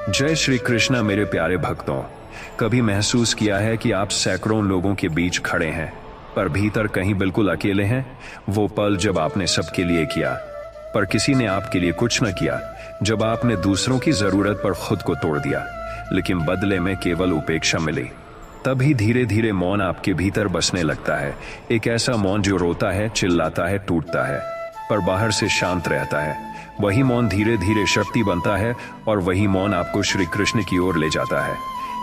जय श्री कृष्णा मेरे प्यारे भक्तों। कभी महसूस किया है कि आप सैकड़ों लोगों के बीच खड़े हैं पर भीतर कहीं बिल्कुल अकेले हैं? वो पल जब आपने सबके लिए किया पर किसी ने आपके लिए कुछ न किया, जब आपने दूसरों की जरूरत पर खुद को तोड़ दिया लेकिन बदले में केवल उपेक्षा मिली। तभी धीरे धीरे मौन आपके भीतर बसने लगता है। एक ऐसा मौन जो रोता है, चिल्लाता है, टूटता है पर बाहर से शांत रहता है। वही मौन धीरे धीरे शक्ति बनता है और वही मौन आपको श्री कृष्ण की ओर ले जाता है।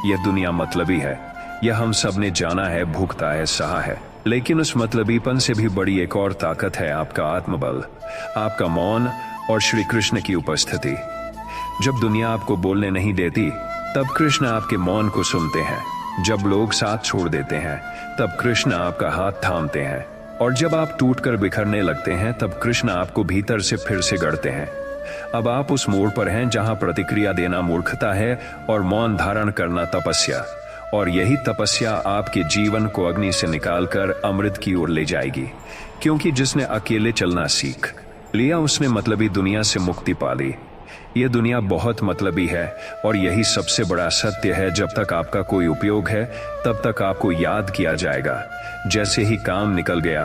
यह दुनिया मतलबी है, यह हम सब ने जाना है, भुगता है, सहा है, लेकिन उस मतलबीपन से भी बड़ी एक और ताकत है आपका आत्मबल, आपका मौन और श्री कृष्ण की उपस्थिति। जब दुनिया आपको बोलने नहीं देती तब कृष्ण आपके मौन को सुनते हैं। जब लोग साथ छोड़ देते हैं तब कृष्ण आपका हाथ थामते हैं और जब आप टूटकर बिखरने लगते हैं तब कृष्ण आपको भीतर से फिर से गढ़ते हैं। अब आप उस मोड़ पर हैं जहां प्रतिक्रिया देना मूर्खता है और मौन धारण करना तपस्या, और यही तपस्या आपके जीवन को अग्नि से निकालकर अमृत की ओर ले जाएगी। क्योंकि जिसने अकेले चलना सीख लिया उसने मतलबी दुनिया से मुक्ति पा ली। यह दुनिया बहुत मतलबी है और यही सबसे बड़ा सत्य है। जब तक आपका कोई उपयोग है तब तक आपको याद किया जाएगा, जैसे ही काम निकल गया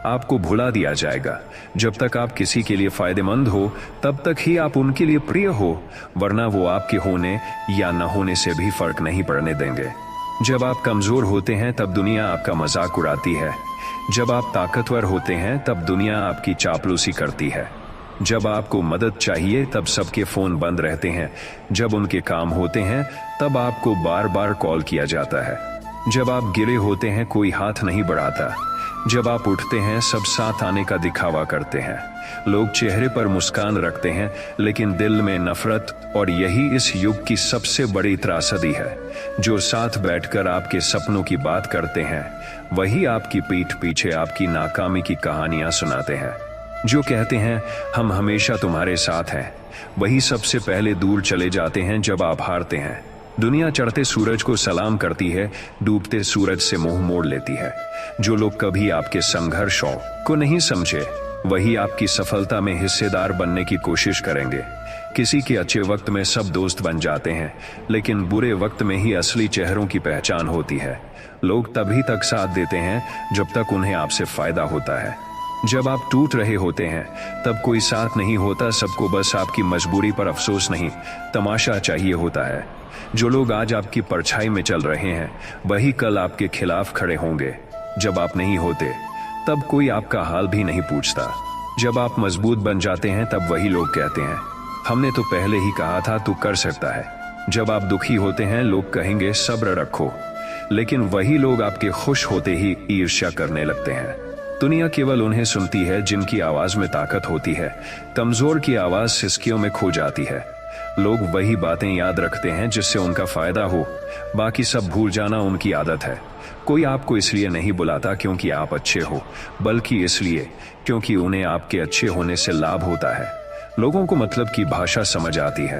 आपको भुला दिया जाएगा। जब तक आप किसी के लिए फायदेमंद हो तब तक ही आप उनके लिए प्रिय हो, वरना वो आपके होने या न होने से भी फर्क नहीं पड़ने देंगे। जब आप कमजोर होते हैं तब दुनिया आपका मजाक उड़ाती है, जब आप ताकतवर होते हैं तब दुनिया आपकी चापलूसी करती है। जब आपको मदद चाहिए तब सबके फोन बंद रहते हैं, जब उनके काम होते हैं तब आपको बार बार कॉल किया जाता है। जब आप गिरे होते हैं कोई हाथ नहीं बढ़ाता, जब आप उठते हैं सब साथ आने का दिखावा करते हैं। लोग चेहरे पर मुस्कान रखते हैं लेकिन दिल में नफरत, और यही इस युग की सबसे बड़ी त्रासदी है। जो साथ बैठकर आपके सपनों की बात करते हैं वही आपकी पीठ पीछे आपकी नाकामी की कहानियां सुनाते हैं। जो कहते हैं हम हमेशा तुम्हारे साथ हैं, वही सबसे पहले दूर चले जाते हैं जब आप हारते हैं। दुनिया चढ़ते सूरज को सलाम करती है, डूबते सूरज से मुंह मोड़ लेती है। जो लोग कभी आपके संघर्षों को नहीं समझे वही आपकी सफलता में हिस्सेदार बनने की कोशिश करेंगे। किसी के अच्छे वक्त में सब दोस्त बन जाते हैं लेकिन बुरे वक्त में ही असली चेहरों की पहचान होती है। लोग तभी तक साथ देते हैं जब तक उन्हें आपसे फायदा होता है। जब आप टूट रहे होते हैं तब कोई साथ नहीं होता, सबको बस आपकी मजबूरी पर अफसोस नहीं, तमाशा चाहिए होता है। जो लोग आज आपकी परछाई में चल रहे हैं वही कल आपके खिलाफ खड़े होंगे। जब आप नहीं होते तब कोई आपका हाल भी नहीं पूछता। जब आप मजबूत बन जाते हैं तब वही लोग कहते हैं हमने तो पहले ही कहा था तू कर सकता है। जब आप दुखी होते हैं लोग कहेंगे सब्र रखो, लेकिन वही लोग आपके खुश होते ही ईर्ष्या करने लगते हैं। दुनिया केवल उन्हें सुनती है जिनकी आवाज में ताकत होती है, कमजोर की आवाज सिसकियों में खो जाती है। लोग वही बातें याद रखते हैं जिससे उनका फायदा हो, बाकी सब भूल जाना उनकी आदत है। कोई आपको इसलिए नहीं बुलाता क्योंकि आप अच्छे हो, बल्कि इसलिए क्योंकि उन्हें आपके अच्छे होने से लाभ होता है। लोगों को मतलब की भाषा समझ आती है,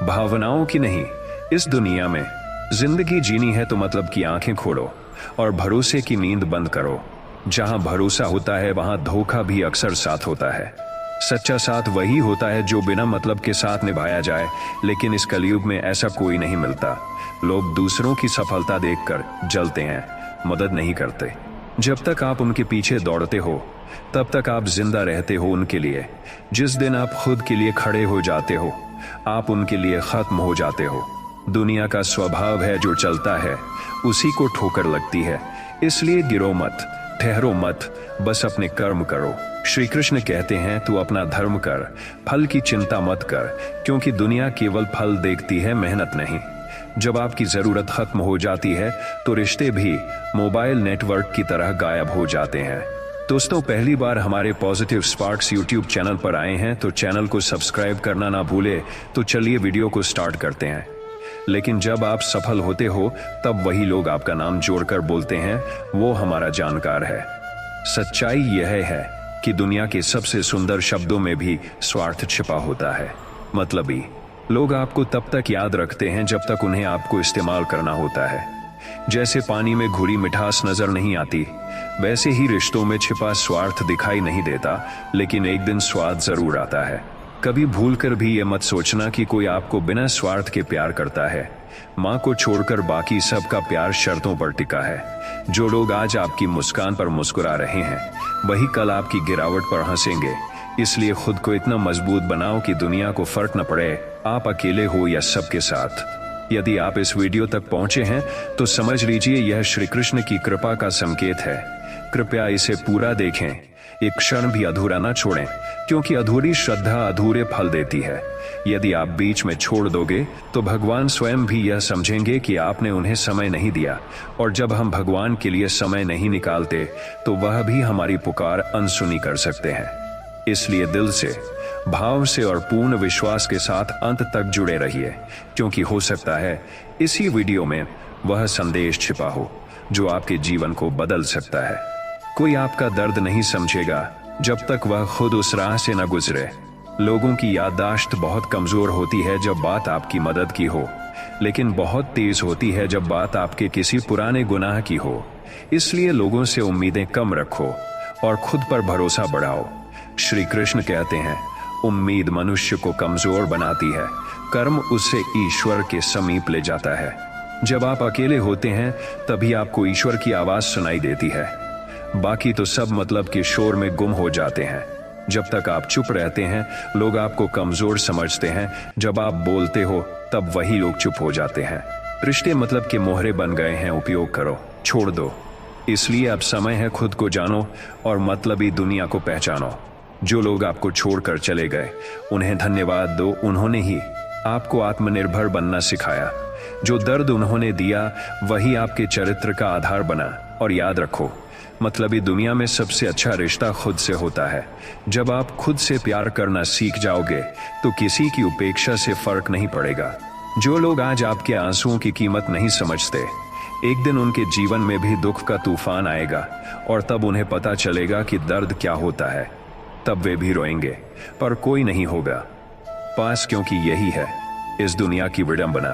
भावनाओं की नहीं। इस दुनिया में जिंदगी जीनी है तो मतलब की आंखें खोलो और भरोसे की नींद बंद करो। जहां भरोसा होता है वहां धोखा भी अक्सर साथ होता है। सच्चा साथ वही होता है जो बिना मतलब के साथ निभाया जाए, लेकिन इस कलयुग में ऐसा कोई नहीं मिलता। लोग दूसरों की सफलता देखकर जलते हैं, मदद नहीं करते। जब तक आप उनके पीछे दौड़ते हो तब तक आप जिंदा रहते हो उनके लिए। जिस दिन आप खुद के लिए खड़े हो जाते हो आप उनके लिए खत्म हो जाते हो। दुनिया का स्वभाव है जो चलता है उसी को ठोकर लगती है। इसलिए गिरो मत, ठहरो मत, बस अपने कर्म करो। श्री कृष्ण कहते हैं तू अपना धर्म कर, फल की चिंता मत कर, क्योंकि दुनिया केवल फल देखती है, मेहनत नहीं। जब आपकी जरूरत खत्म हो जाती है तो रिश्ते भी मोबाइल नेटवर्क की तरह गायब हो जाते हैं। दोस्तों, पहली बार हमारे पॉजिटिव स्पार्क्स यूट्यूब चैनल पर आए हैं तो चैनल को सब्सक्राइब करना ना भूले। तो चलिए वीडियो को स्टार्ट करते हैं। लेकिन जब आप सफल होते हो तब वही लोग आपका नाम जोड़कर बोलते हैं वो हमारा जानकार है। सच्चाई यह है कि दुनिया के सबसे सुंदर शब्दों में भी स्वार्थ छिपा होता है। मतलबी लोग आपको तब तक याद रखते हैं जब तक उन्हें आपको इस्तेमाल करना होता है। जैसे पानी में घुली मिठास नजर नहीं आती, वैसे ही रिश्तों में छिपा स्वार्थ दिखाई नहीं देता, लेकिन एक दिन स्वाद जरूर आता है। कभी भूलकर भी ये मत सोचना कि कोई आपको बिना स्वार्थ के प्यार करता है। माँ को छोड़कर बाकी सबका प्यार शर्तों पर टिका है। जो लोग आज आपकी मुस्कान पर मुस्कुरा रहे हैं, वही कल आपकी गिरावट पर हंसेंगे। इसलिए खुद को इतना मजबूत बनाओ कि दुनिया को फर्क न पड़े आप अकेले हो या सबके साथ। यदि आप इस वीडियो तक पहुंचे हैं तो समझ लीजिए यह श्री कृष्ण की कृपा का संकेत है। कृपया इसे पूरा देखें, एक क्षण भी अधूरा न छोड़ें, क्योंकि अधूरी श्रद्धा अधूरे फल देती है। यदि आप बीच में छोड़ दोगे तो भगवान स्वयं भी यह समझेंगे कि आपने उन्हें समय नहीं दिया, और जब हम भगवान के लिए समय नहीं निकालते तो वह भी हमारी पुकार अनसुनी कर सकते हैं। इसलिए दिल से, भाव से और पूर्ण विश्वास के साथ अंत तक जुड़े रहिए, क्योंकि हो सकता है इसी वीडियो में वह संदेश छिपा हो जो आपके जीवन को बदल सकता है। कोई आपका दर्द नहीं समझेगा जब तक वह खुद उस राह से न गुजरे। लोगों की याददाश्त बहुत कमजोर होती है जब बात आपकी मदद की हो, लेकिन बहुत तेज होती है जब बात आपके किसी पुराने गुनाह की हो। इसलिए लोगों से उम्मीदें कम रखो और खुद पर भरोसा बढ़ाओ। श्री कृष्ण कहते हैं, उम्मीद मनुष्य को कमजोर बनाती है, कर्म उसे ईश्वर के समीप ले जाता है। जब आप अकेले होते हैं तभी आपको ईश्वर की आवाज सुनाई देती है। बाकी तो सब मतलब के शोर में गुम हो जाते हैं। जब तक आप चुप रहते हैं लोग आपको कमजोर समझते हैं, जब आप बोलते हो तब वही लोग चुप हो जाते हैं। रिश्ते मतलब के मोहरे बन गए हैं, उपयोग करो, छोड़ दो। इसलिए अब समय है खुद को जानो और मतलबी दुनिया को पहचानो। जो लोग आपको छोड़कर चले गए उन्हें धन्यवाद दो, उन्होंने ही आपको आत्मनिर्भर बनना सिखाया। जो दर्द उन्होंने दिया वही आपके चरित्र का आधार बना। और याद रखो, मतलबी दुनिया में सबसे अच्छा रिश्ता खुद से होता है। जब आप खुद से प्यार करना सीख जाओगे तो किसी की उपेक्षा से फर्क नहीं पड़ेगा। जो लोग आज आपके आंसुओं की कीमत नहीं समझते, एक दिन उनके जीवन में भी दुख का तूफान आएगा और तब उन्हें पता चलेगा कि दर्द क्या होता है। तब वे भी रोएंगे पर कोई नहीं होगा पास, क्योंकि यही है इस दुनिया की विडंबना।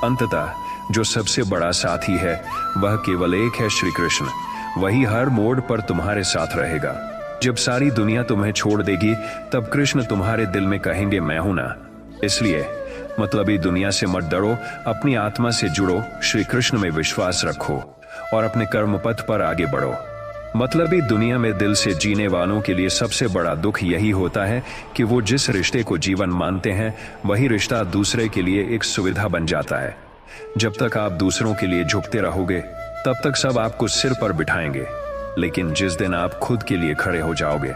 अंततः जो सबसे बड़ा साथी है वह केवल एक है, श्री कृष्ण। वही हर मोड़ पर तुम्हारे साथ रहेगा। जब सारी दुनिया तुम्हें छोड़ देगी तब कृष्ण तुम्हारे दिल में कहेंगे, मैं हूं ना। इसलिए मतलबी दुनिया से मत डरो, अपनी आत्मा से जुड़ो, श्री कृष्ण में विश्वास रखो और अपने कर्म पथ पर आगे बढ़ो। मतलबी दुनिया में दिल से जीने वालों के लिए सबसे बड़ा दुख यही होता है कि वो जिस रिश्ते को जीवन मानते हैं वही रिश्ता दूसरे के लिए एक सुविधा बन जाता है। जब तक आप दूसरों के लिए झुकते रहोगे तब तक सब आपको सिर पर बिठाएंगे, लेकिन जिस दिन आप खुद के लिए खड़े हो जाओगे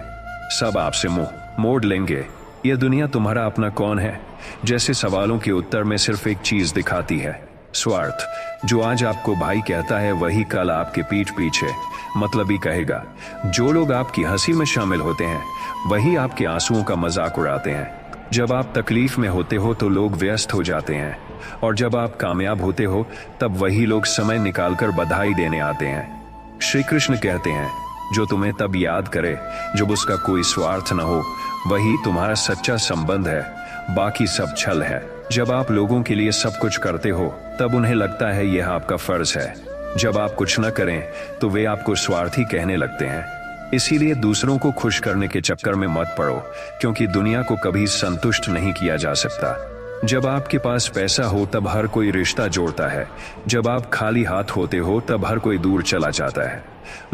सब आपसे मुंह मोड़ लेंगे। यह दुनिया तुम्हारा अपना कौन है जैसे सवालों के उत्तर में सिर्फ एक चीज दिखाती है, स्वार्थ। जो आज आपको भाई कहता है वही कल आपके पीठ पीछे मतलबी कहेगा। जो लोग आपकी हंसी में शामिल होते हैं वही आपके आंसुओं का मजाक उड़ाते हैं। जब आप तकलीफ में होते हो तो लोग व्यस्त हो जाते हैं, और जब आप कामयाब होते हो तब वही लोग समय निकालकर बधाई देने आते हैं। श्री कृष्ण कहते हैं, जो तुम्हें तब याद करे जब उसका कोई स्वार्थ न हो, वही तुम्हारा सच्चा संबंध है, बाकी सब छल है। जब आप लोगों के लिए सब कुछ करते हो तब उन्हें लगता है यह आपका फर्ज है। जब आप कुछ न करें तो वे आपको स्वार्थी कहने लगते हैं। इसीलिए दूसरों को खुश करने के चक्कर में मत पड़ो, क्योंकि दुनिया को कभी संतुष्ट नहीं किया जा सकता। जब आपके पास पैसा हो तब हर कोई रिश्ता जोड़ता है, जब आप खाली हाथ होते हो तब हर कोई दूर चला जाता है।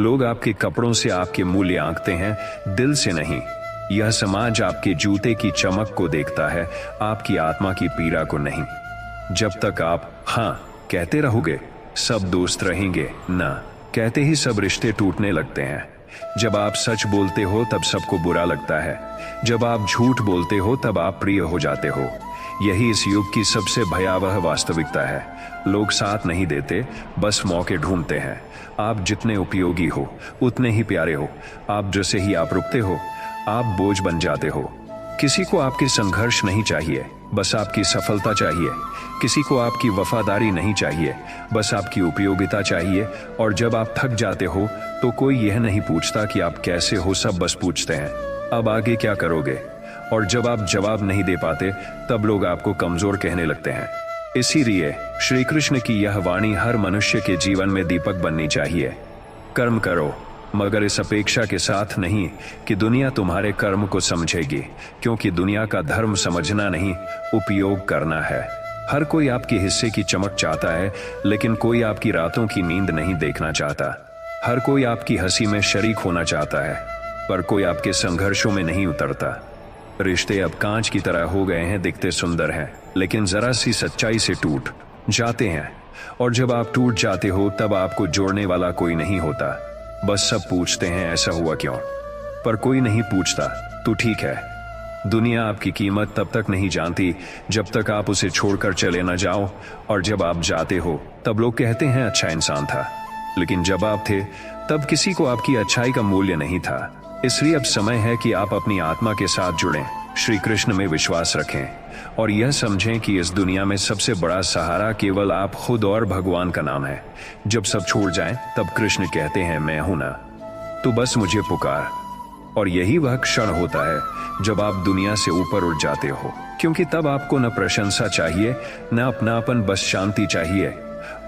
लोग आपके कपड़ों से आपके मूल्य आंकते हैं, दिल से नहीं। यह समाज आपके जूते की चमक को देखता है, आपकी आत्मा की पीड़ा को नहीं। जब तक आप हाँ कहते रहोगे सब दोस्त रहेंगे, ना कहते ही सब रिश्ते टूटने लगते हैं। जब आप सच बोलते हो तब सबको बुरा लगता है, जब आप झूठ बोलते हो तब आप प्रिय हो जाते हो। यही इस युग की सबसे भयावह वास्तविकता है। लोग साथ नहीं देते, बस मौके ढूंढते हैं। आप जितने उपयोगी हो उतने ही प्यारे हो, आप जैसे ही आप रुकते हो आप बोझ बन जाते हो। किसी को आपके संघर्ष नहीं चाहिए, बस आपकी सफलता चाहिए। किसी को आपकी वफादारी नहीं चाहिए, बस आपकी उपयोगिता चाहिए। और जब आप थक जाते हो तो कोई यह नहीं पूछता कि आप कैसे हो, सब बस पूछते हैं अब आगे क्या करोगे। और जब आप जवाब नहीं दे पाते तब लोग आपको कमजोर कहने लगते हैं। इसीलिए श्री कृष्ण की यह वाणी हर मनुष्य के जीवन में दीपक बननी चाहिए। कर्म करो, मगर इस अपेक्षा के साथ नहीं कि दुनिया तुम्हारे कर्म को समझेगी, क्योंकि दुनिया का धर्म समझना नहीं, उपयोग करना है। हर कोई आपके हिस्से की चमक चाहता है, लेकिन कोई आपकी रातों की नींद नहीं देखना चाहता। हर कोई आपकी हंसी में शरीक होना चाहता है, पर कोई आपके संघर्षों में नहीं उतरता। रिश्ते अब कांच की तरह हो गए हैं, दिखते सुंदर हैं, लेकिन जरा सी सच्चाई से टूट जाते हैं। और जब आप टूट जाते हो तब आपको जोड़ने वाला कोई नहीं होता। बस सब पूछते हैं ऐसा हुआ क्यों, पर कोई नहीं पूछता तो ठीक है। दुनिया आपकी कीमत तब तक नहीं जानती जब तक आप उसे छोड़कर चले न जाओ, और जब आप जाते हो तब लोग कहते हैं अच्छा इंसान था, लेकिन जब आप थे तब किसी को आपकी अच्छाई का मूल्य नहीं था। इसलिए अब समय है कि आप अपनी आत्मा के साथ जुड़ें, श्री कृष्ण में विश्वास रखें और यह समझें कि इस दुनिया में सबसे बड़ा सहारा केवल आप खुद और भगवान का नाम है। जब सब छोड़ जाएं, तब कृष्ण कहते हैं मैं हूं ना, तो बस मुझे पुकार। और यही वह क्षण होता है जब आप दुनिया से ऊपर उठ जाते हो, क्योंकि तब आपको न प्रशंसा चाहिए, न अपनापन, बस शांति चाहिए,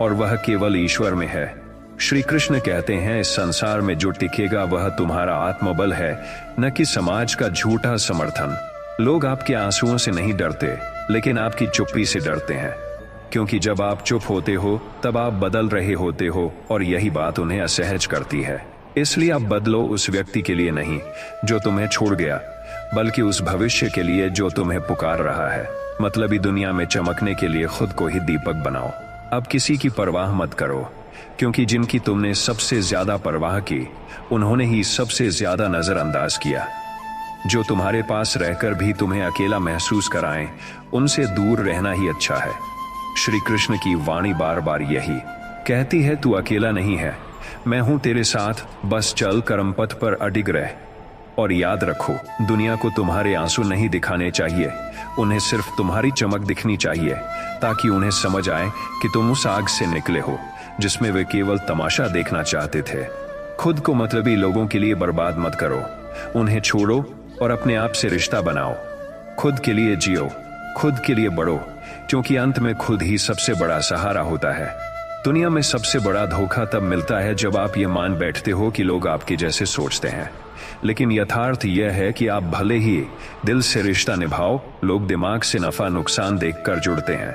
और वह केवल ईश्वर में है। श्री कृष्ण कहते हैं इस संसार में जो टिकेगा वह तुम्हारा आत्मबल है, न कि समाज का झूठा समर्थन। लोग आपके आंसुओं से नहीं डरते, लेकिन आपकी चुप्पी से डरते हैं, क्योंकि जब आप चुप होते हो तब आप बदल रहे होते हो, और यही बात उन्हें असहज करती है। इसलिए आप बदलो उस व्यक्ति के लिए नहीं जो तुम्हें छोड़ गया, बल्कि उस भविष्य के लिए जो तुम्हें पुकार रहा है। मतलबी दुनिया में चमकने के लिए खुद को ही दीपक बनाओ। अब किसी की परवाह मत करो, क्योंकि जिनकी तुमने सबसे ज्यादा परवाह की उन्होंने ही सबसे ज्यादा नजरअंदाज किया। जो तुम्हारे पास रहकर भी तुम्हें अकेला महसूस कराएं, उनसे दूर रहना ही अच्छा है। श्री कृष्ण की वाणी बार बार यही कहती है, तू अकेला नहीं है, मैं हूं तेरे साथ, बस चल कर्म पथ पर अडिग रह। और याद रखो, दुनिया को तुम्हारे आंसू नहीं दिखाने चाहिए, उन्हें सिर्फ तुम्हारी चमक दिखनी चाहिए, ताकि उन्हें समझ आए कि तुम उस आग से निकले हो जिसमें वे केवल तमाशा देखना चाहते थे। खुद को मतलबी लोगों के लिए बर्बाद मत करो, उन्हें छोड़ो और अपने आप से रिश्ता बनाओ। खुद के लिए जियो, खुद के लिए बढ़ो, क्योंकि अंत में खुद ही सबसे बड़ा सहारा होता है। दुनिया में सबसे बड़ा धोखा तब मिलता है जब आप ये मान बैठते हो कि लोग आपके जैसे सोचते हैं, लेकिन यथार्थ यह है कि आप भले ही दिल से रिश्ता निभाओ, लोग दिमाग से नफा नुकसान देखकर जुड़ते हैं।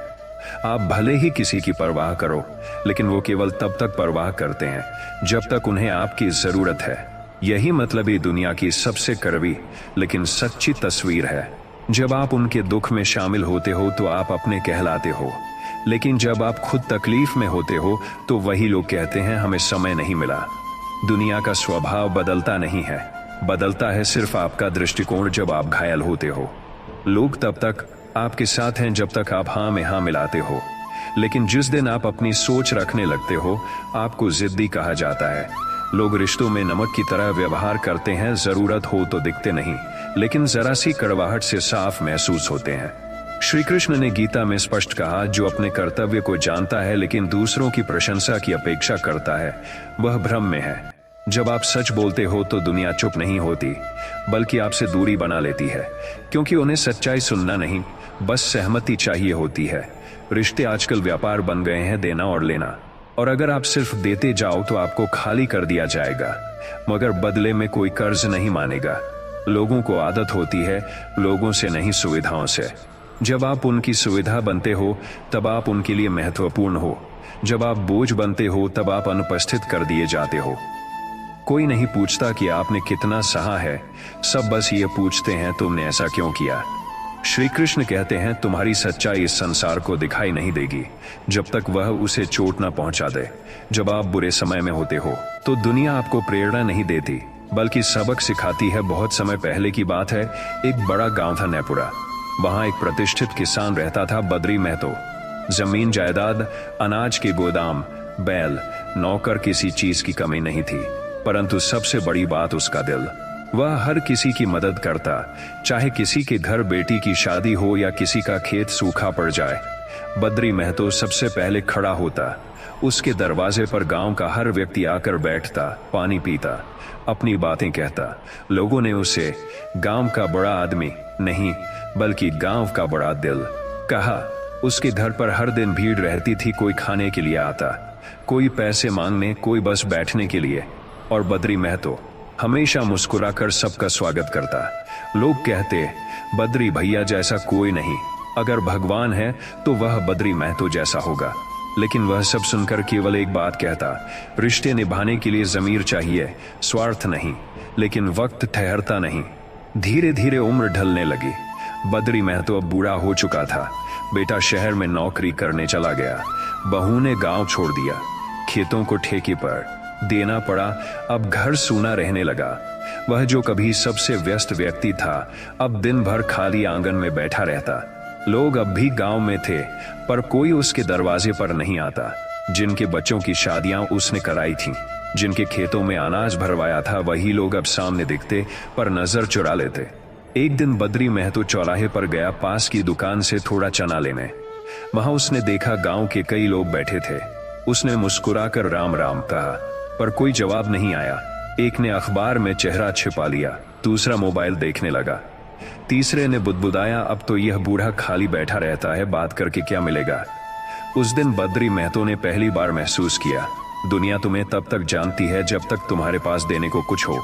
आप भले ही किसी की परवाह करो, लेकिन वो केवल तब तक परवाह करते हैं जब तक उन्हें आपकी जरूरत है। यही मतलबी दुनिया की सबसे कड़वी लेकिन सच्ची तस्वीर है। जब आप उनके दुख में शामिल होते हो तो आप अपने कहलाते हो, लेकिन जब आप खुद तकलीफ में होते हो तो वही लोग कहते हैं हमें समय नहीं मिला। दुनिया का स्वभाव बदलता नहीं है, बदलता है सिर्फ आपका दृष्टिकोण। जब आप घायल होते हो, लोग तब तक आपके साथ हैं जब तक आप हाँ में हाँ मिलाते हो, लेकिन जिस दिन आप अपनी सोच रखने लगते हो, आपको जिद्दी कहा जाता है। लोग रिश्तों में नमक की तरह व्यवहार करते हैं, जरूरत हो तो दिखते नहीं, लेकिन जरा सी कड़वाहट से साफ महसूस होते हैं। श्री कृष्ण ने गीता में स्पष्ट कहा, जो अपने कर्तव्य को जानता है लेकिन दूसरों की प्रशंसा की अपेक्षा करता है, वह भ्रम में है। जब आप सच बोलते हो तो दुनिया चुप नहीं होती, बल्कि आपसे दूरी बना लेती है, क्योंकि उन्हें सच्चाई सुनना नहीं, बस सहमति चाहिए होती है। रिश्ते आजकल व्यापार बन गए हैं, देना और लेना, और अगर आप सिर्फ देते जाओ तो आपको खाली कर दिया जाएगा, मगर बदले में कोई कर्ज नहीं मानेगा। लोगों को आदत होती है लोगों से नहीं, सुविधाओं से। जब आप उनकी सुविधा बनते हो तब आप उनके लिए महत्वपूर्ण हो, जब आप बोझ बनते हो तब आप अनुपस्थित कर दिए जाते हो। कोई नहीं पूछता कि आपने कितना सहा है, सब बस ये पूछते हैं तुमने ऐसा क्यों किया। श्री कृष्ण कहते हैं तुम्हारी सच्चाई इस संसार को दिखाई नहीं देगी जब तक वह उसे चोट न पहुंचा दे। जब आप बुरे समय में होते हो तो दुनिया आपको प्रेरणा नहीं देती, बल्कि सबक सिखाती है। बहुत समय पहले की बात है, एक बड़ा गांव था नैपुरा। वहां एक प्रतिष्ठित किसान रहता था, बद्री महतो। जमीन जायदाद, अनाज के गोदाम, बैल, नौकर, किसी चीज की कमी नहीं थी, परंतु सबसे बड़ी बात उसका दिल। वह हर किसी की मदद करता, चाहे किसी के घर बेटी की शादी हो या किसी का खेत सूखा पड़ जाए। बद्री महतो सबसे पहले खड़ा होता, उसके दरवाजे पर गांव का हर व्यक्ति आकर बैठता, पानी पीता, अपनी बातें कहता। लोगों ने उसे गांव का बड़ा आदमी नहीं, बल्कि गांव का बड़ा दिल कहा। उसके घर पर हर दिन भीड़ रहती थी, कोई खाने के लिए आता, कोई पैसे मांगने, कोई बस बैठने के लिए। और बद्री महतो हमेशा मुस्कुराकर सबका स्वागत करता। लोग कहते, बद्री भैया जैसा कोई नहीं, अगर भगवान है तो वह बद्री महतो जैसा होगा। लेकिन वह सब सुनकर केवल एक बात कहता, रिश्ते निभाने के लिए ज़मीर चाहिए, स्वार्थ नहीं। लेकिन वक्त ठहरता नहीं। धीरे धीरे उम्र ढलने लगी। बद्री महतो अब बूढ़ा हो चुका था। बेटा शहर में नौकरी करने चला गया, बहू ने गांव छोड़ दिया, खेतों को ठेके पर देना पड़ा। अब घर सूना रहने लगा। वह जो कभी सबसे व्यस्त व्यक्ति था, अब दिन भर खाली आंगन में बैठा रहता। लोग अब भी गांव में थे, पर कोई उसके दरवाजे पर नहीं आता। जिनके बच्चों की शादियां उसने कराई थी, जिनके खेतों में अनाज भरवाया था, वही लोग अब सामने दिखते पर नजर चुरा लेते। एक दिन बद्री महतो चौराहे पर गया पास की दुकान से थोड़ा चना लेने। वहां उसने देखा गांव के कई लोग बैठे थे। उसने मुस्कुराकर राम राम कहा, पर कोई जवाब नहीं आया। एक ने अखबार में चेहरा छिपा लिया, दूसरा मोबाइल देखने लगा, तीसरे ने बुदबुदाया, अब तो यह बूढ़ा खाली बैठा रहता है, बात करके क्या मिलेगा। उस दिन बद्री महतो ने पहली बार महसूस किया, दुनिया तुम्हें तब तक जानती है जब तक तुम्हारे पास देने को कुछ हो।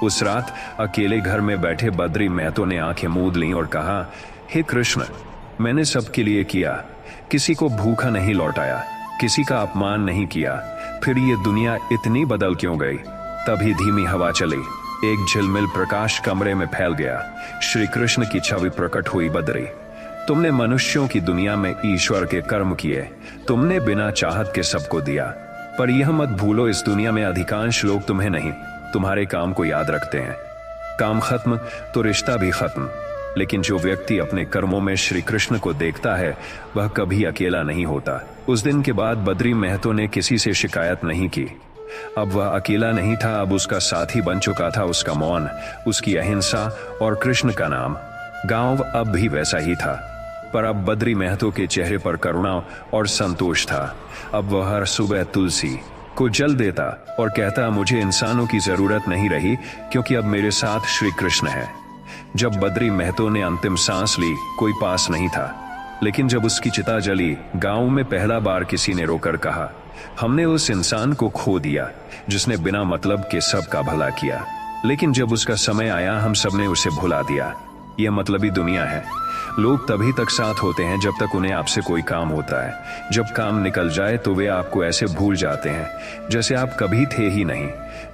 उस रात अकेले घर में बैठे बद्री महतो ने आंखें मूंद लीं और कहा, हे कृष्ण, मैंने सबके लिए किया, किसी को भूखा नहीं लौटाया, किसी का अपमान नहीं किया, फिर ये दुनिया इतनी बदल क्यों गई। तभी धीमी हवा चली, एक झिलमिल प्रकाश कमरे में फैल गया। श्री कृष्ण की छवि प्रकट हुई। बद्री, तुमने मनुष्यों की दुनिया में ईश्वर के कर्म किए, तुमने बिना चाहत के सबको दिया, पर यह मत भूलो, इस दुनिया में अधिकांश लोग तुम्हें नहीं, तुम्हारे काम को याद रखते हैं। काम खत्म तो रिश्ता भी खत्म। लेकिन जो व्यक्ति अपने कर्मों में श्री कृष्ण को देखता है, वह कभी अकेला नहीं होता। उस दिन के बाद बद्री महतो ने किसी से शिकायत नहीं की। अब वह अकेला नहीं था, अब उसका साथी बन चुका था उसका मौन, उसकी अहिंसा और कृष्ण का नाम। गांव अब भी वैसा ही था, पर अब बद्री महतो के चेहरे पर करुणा और संतोष था। अब वह हर सुबह तुलसी को जल देता और कहता, मुझे इंसानों की जरूरत नहीं रही, क्योंकि अब मेरे साथ श्री कृष्ण है। जब बद्री महतो ने अंतिम सांस ली, कोई पास नहीं था। लेकिन जब उसकी चिता जली, गांव में पहला बार किसी ने रोकर कहा, हमने उस इंसान को खो दिया जिसने बिना मतलब के सबका भला किया। लेकिन जब उसका समय आया, हम सबने उसे भुला दिया। यह मतलबी दुनिया है। लोग तभी तक साथ होते हैं जब तक उन्हें आपसे कोई काम होता है। जब काम निकल जाए तो वे आपको ऐसे भूल जाते हैं जैसे आप कभी थे ही नहीं।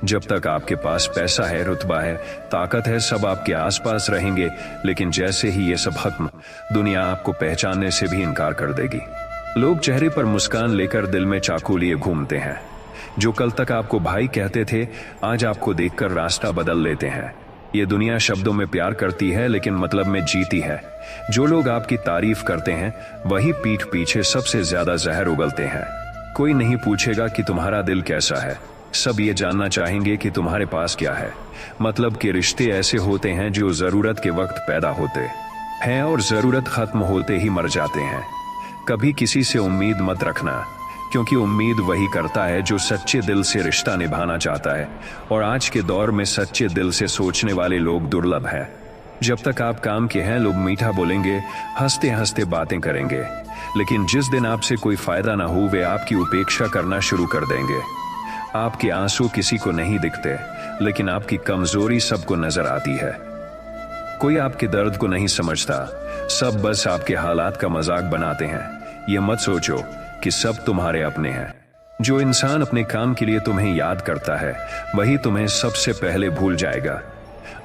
जब तक आपके पास पैसा है, रुतबा है, ताकत है, सब आपके आसपास रहेंगे। लेकिन जैसे ही ये सब खत्म, दुनिया आपको पहचानने से भी इनकार कर देगी। लोग चेहरे पर मुस्कान लेकर दिल में चाकू लिए घूमते हैं। जो कल तक आपको भाई कहते थे, आज आपको देखकर रास्ता बदल लेते हैं। ये दुनिया शब्दों में प्यार करती है, लेकिन मतलब में जीती है। जो लोग आपकी तारीफ करते हैं, वही पीठ पीछे सबसे ज्यादा जहर उगलते हैं। कोई नहीं पूछेगा कि तुम्हारा दिल कैसा है, सब ये जानना चाहेंगे कि तुम्हारे पास क्या है। मतलब के रिश्ते ऐसे होते हैं जो जरूरत के वक्त पैदा होते हैं और जरूरत खत्म होते ही मर जाते हैं। कभी किसी से उम्मीद मत रखना, क्योंकि उम्मीद वही करता है जो सच्चे दिल से रिश्ता निभाना चाहता है, और आज के दौर में सच्चे दिल से सोचने वाले लोग दुर्लभ हैं। जब तक आप काम के हैं, लोग मीठा बोलेंगे, हंसते हंसते बातें करेंगे, लेकिन जिस दिन आपसे कोई फायदा ना हो, वे आपकी उपेक्षा करना शुरू कर देंगे। आपके आंसू किसी को नहीं दिखते, लेकिन आपकी कमजोरी सबको नजर आती है। कोई आपके दर्द को नहीं समझता, सब बस आपके हालात का मजाक बनाते हैं। ये मत सोचो कि सब तुम्हारे अपने हैं। जो इंसान अपने काम के लिए तुम्हें याद करता है, वही तुम्हें सबसे पहले भूल जाएगा।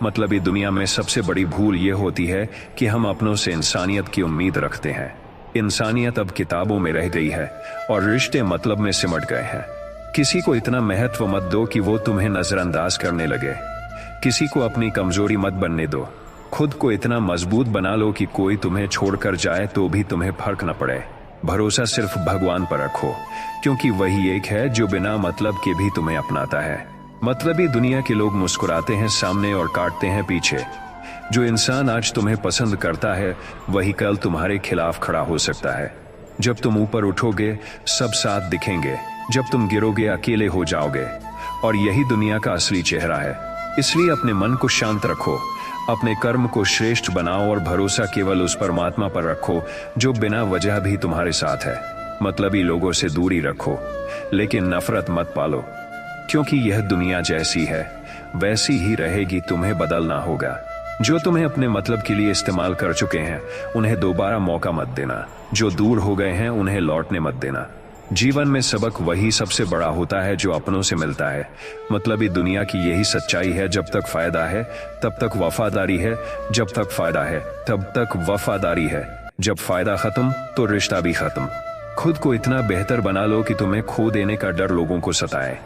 मतलब ये दुनिया में सबसे बड़ी भूल ये होती है कि हम अपनों से इंसानियत की उम्मीद रखते हैं। इंसानियत अब किताबों में रह गई है और रिश्ते मतलब में सिमट गए हैं। किसी को इतना महत्व मत दो कि वो तुम्हें नजरअंदाज करने लगे। किसी को अपनी कमजोरी मत बनने दो। खुद को इतना मजबूत बना लो कि कोई तुम्हें छोड़कर जाए तो भी तुम्हें फर्क न पड़े। भरोसा सिर्फ भगवान पर रखो, क्योंकि वही एक है जो बिना मतलब के भी तुम्हें अपनाता है। मतलबी दुनिया के लोग मुस्कुराते हैं सामने और काटते हैं पीछे। जो इंसान आज तुम्हें पसंद करता है, वही कल तुम्हारे खिलाफ खड़ा हो सकता है। जब तुम ऊपर उठोगे, सब साथ दिखेंगे। जब तुम गिरोगे, अकेले हो जाओगे। और यही दुनिया का असली चेहरा है। इसलिए अपने मन को शांत रखो, अपने कर्म को श्रेष्ठ बनाओ और भरोसा केवल उस परमात्मा पर रखो जो बिना वजह भी तुम्हारे साथ है। मतलबी लोगों से दूरी रखो, लेकिन नफरत मत पालो, क्योंकि यह दुनिया जैसी है वैसी ही रहेगी, तुम्हें बदलना होगा। जो तुम्हें अपने मतलब के लिए इस्तेमाल कर चुके हैं उन्हें दोबारा मौका मत देना, जो दूर हो गए हैं उन्हें लौटने मत देना। जीवन में सबक वही सबसे बड़ा होता है जो अपनों से मिलता है। मतलबी दुनिया की यही सच्चाई है, जब तक फायदा है तब तक वफादारी है, जब तक फायदा है तब तक वफादारी है, जब फायदा खत्म तो रिश्ता भी खत्म। खुद को इतना बेहतर बना लो कि तुम्हें खो देने का डर लोगों को सताए।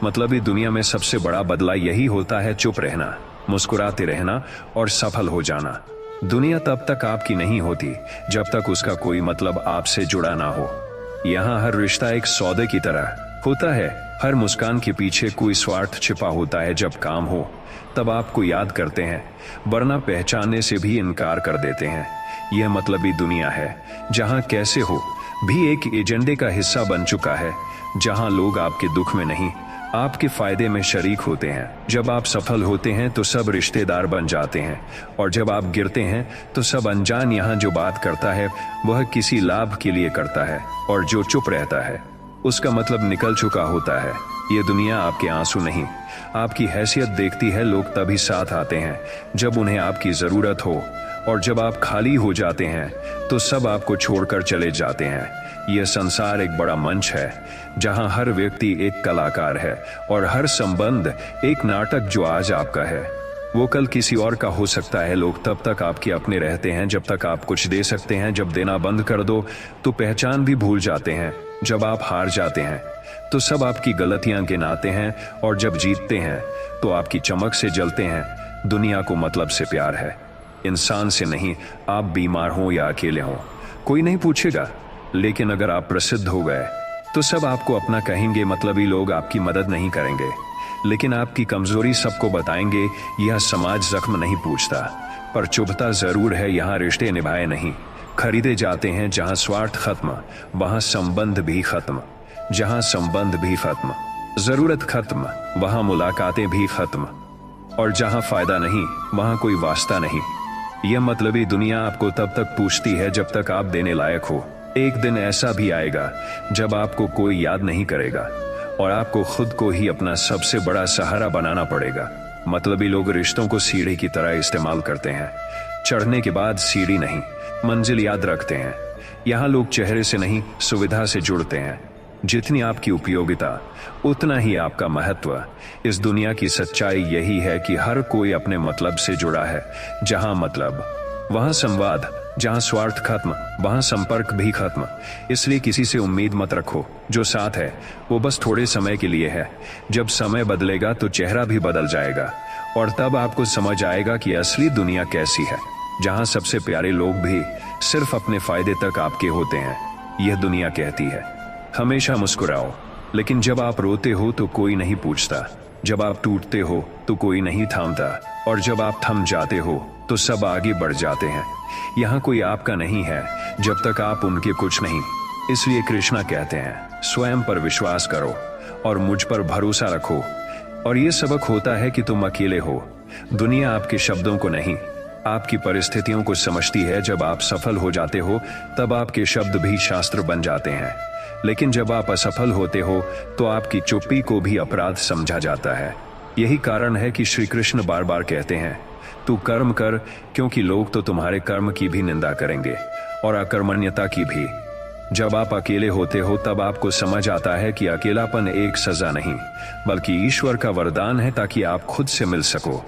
मतलबी दुनिया में सबसे बड़ा बदला यही होता है, चुप रहना, मुस्कुराते रहना और सफल हो जाना। दुनिया तब तक आपकी नहीं होती जब तक उसका कोई मतलब आपसे जुड़ा ना हो। यहाँ हर रिश्ता एक सौदे की तरह होता है, हर मुस्कान के पीछे कोई स्वार्थ छिपा होता है। जब काम हो तब आपको याद करते हैं, वरना पहचानने से भी इनकार कर देते हैं। यह मतलबी दुनिया है जहाँ कैसे हो भी एक एजेंडे का हिस्सा बन चुका है, जहाँ लोग आपके दुख में नहीं आपके फायदे में शरीक होते हैं। जब आप सफल होते हैं तो सब रिश्तेदार बन जाते हैं, और जब आप गिरते हैं तो सब अनजान। यहाँ जो बात करता है वह किसी लाभ के लिए करता है, और जो चुप रहता है उसका मतलब निकल चुका होता है। ये दुनिया आपके आंसू नहीं आपकी हैसियत देखती है। लोग तभी साथ आते हैं जब उन्हें आपकी जरूरत हो, और जब आप खाली हो जाते हैं तो सब आपको छोड़कर चले जाते हैं। यह संसार एक बड़ा मंच है जहां हर व्यक्ति एक कलाकार है, और हर संबंध एक नाटक जो आज आपका है वो कल किसी और का हो सकता है। लोग तब तक आपके अपने रहते हैं जब तक आप कुछ दे सकते हैं। जब देना बंद कर दो तो पहचान भी भूल जाते हैं। जब आप हार जाते हैं तो सब आपकी गलतियां गिनाते हैं, और जब जीतते हैं तो आपकी चमक से जलते हैं। दुनिया को मतलब से प्यार है, इंसान से नहीं। आप बीमार हो या अकेले हो कोई नहीं पूछेगा, लेकिन अगर आप प्रसिद्ध हो गए तो सब आपको अपना कहेंगे। मतलबी लोग आपकी मदद नहीं करेंगे, लेकिन आपकी कमजोरी सबको बताएंगे। यह समाज जख्म नहीं पूछता, पर चुभता जरूर है। यहाँ रिश्ते निभाए नहीं खरीदे जाते हैं। जहाँ स्वार्थ खत्म वहाँ संबंध भी खत्म, जहाँ संबंध भी खत्म जरूरत खत्म, वहाँ मुलाकातें भी खत्म, और जहाँ फायदा नहीं वहाँ कोई वास्ता नहीं। यह मतलबी दुनिया आपको तब तक पूछती है जब तक आप देने लायक हो। एक दिन ऐसा भी आएगा जब आपको कोई याद नहीं करेगा, और आपको खुद को ही अपना सबसे बड़ा सहारा बनाना पड़ेगा। मतलबी लोग रिश्तों को सीढ़ी की तरह इस्तेमाल करते हैं। चढ़ने के बाद सीढ़ी नहीं मंजिल याद रखते हैं। यहाँ लोग चेहरे से नहीं सुविधा से जुड़ते हैं। जितनी आपकी उपयोगिता उतना ही आपका महत्व। इस दुनिया की सच्चाई यही है कि हर कोई अपने मतलब से जुड़ा है। जहाँ मतलब वहाँ संवाद, जहाँ स्वार्थ खत्म वहाँ संपर्क भी खत्म। इसलिए किसी से उम्मीद मत रखो। जो साथ है वो बस थोड़े समय के लिए है। जब समय बदलेगा तो चेहरा भी बदल जाएगा, और तब आपको समझ आएगा कि असली दुनिया कैसी है, जहाँ सबसे प्यारे लोग भी सिर्फ अपने फायदे तक आपके होते हैं। यह दुनिया कहती है हमेशा मुस्कुराओ, लेकिन जब आप रोते हो तो कोई नहीं पूछता। जब आप टूटते हो तो कोई नहीं थामता, और जब आप थम जाते हो तो सब आगे बढ़ जाते हैं। यहाँ कोई आपका नहीं है जब तक आप उनके कुछ नहीं। इसलिए कृष्णा कहते हैं स्वयं पर विश्वास करो और मुझ पर भरोसा रखो। और ये सबक होता है कि तुम अकेले हो। दुनिया आपके शब्दों को नहीं आपकी परिस्थितियों को समझती है। जब आप सफल हो जाते हो तब आपके शब्द भी शास्त्र बन जाते हैं, लेकिन जब आप असफल होते हो तो आपकी चुप्पी को भी अपराध समझा जाता है। यही कारण है कि श्री कृष्ण बार बार कहते हैं तू कर्म कर, क्योंकि लोग तो तुम्हारे कर्म की भी निंदा करेंगे और अकर्मण्यता की भी। जब आप अकेले होते हो तब आपको समझ आता है कि अकेलापन एक सजा नहीं बल्कि ईश्वर का वरदान है, ताकि आप खुद से मिल सको।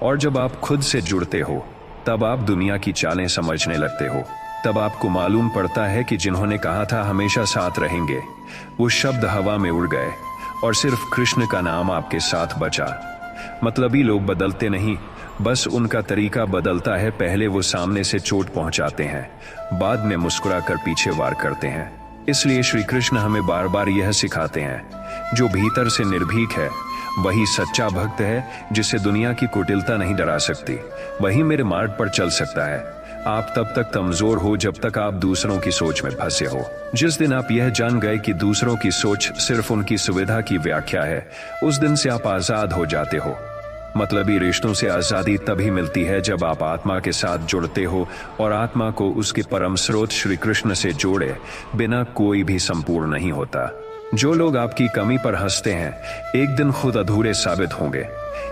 और जब आप खुद से जुड़ते हो तब आप दुनिया की चालें समझने लगते हो। तब आपको मालूम पड़ता है कि जिन्होंने कहा था हमेशा साथ रहेंगे, वो शब्द हवा में उड़ गए और सिर्फ कृष्ण का नाम आपके साथ बचा। मतलबी लोग बदलते नहीं, बस उनका तरीका बदलता है। पहले वो सामने से चोट पहुंचाते हैं, बाद में मुस्कुरा कर पीछे वार करते हैं। इसलिए श्री कृष्ण हमें बार बार यह सिखाते हैं, जो भीतर से निर्भीक है वही सच्चा भक्त है, जिसे दुनिया की कुटिलता नहीं डरा सकती। वही मेरे मार्ग पर चल सकता है। आप तब तक कमजोर हो जब तक आप दूसरों की सोच में फंसे हो। जिस दिन आप यह जान गए कि दूसरों की सोच सिर्फ उनकी सुविधा की व्याख्या है, उस दिन से आप आजाद हो जाते हो। मतलबी रिश्तों से आजादी तभी मिलती है जब आप आत्मा के साथ जुड़ते हो, और आत्मा को उसके परम स्रोत श्री कृष्ण से जोड़े बिना कोई भी संपूर्ण नहीं होता। जो लोग आपकी कमी पर हंसते हैं एक दिन खुद अधूरे साबित होंगे।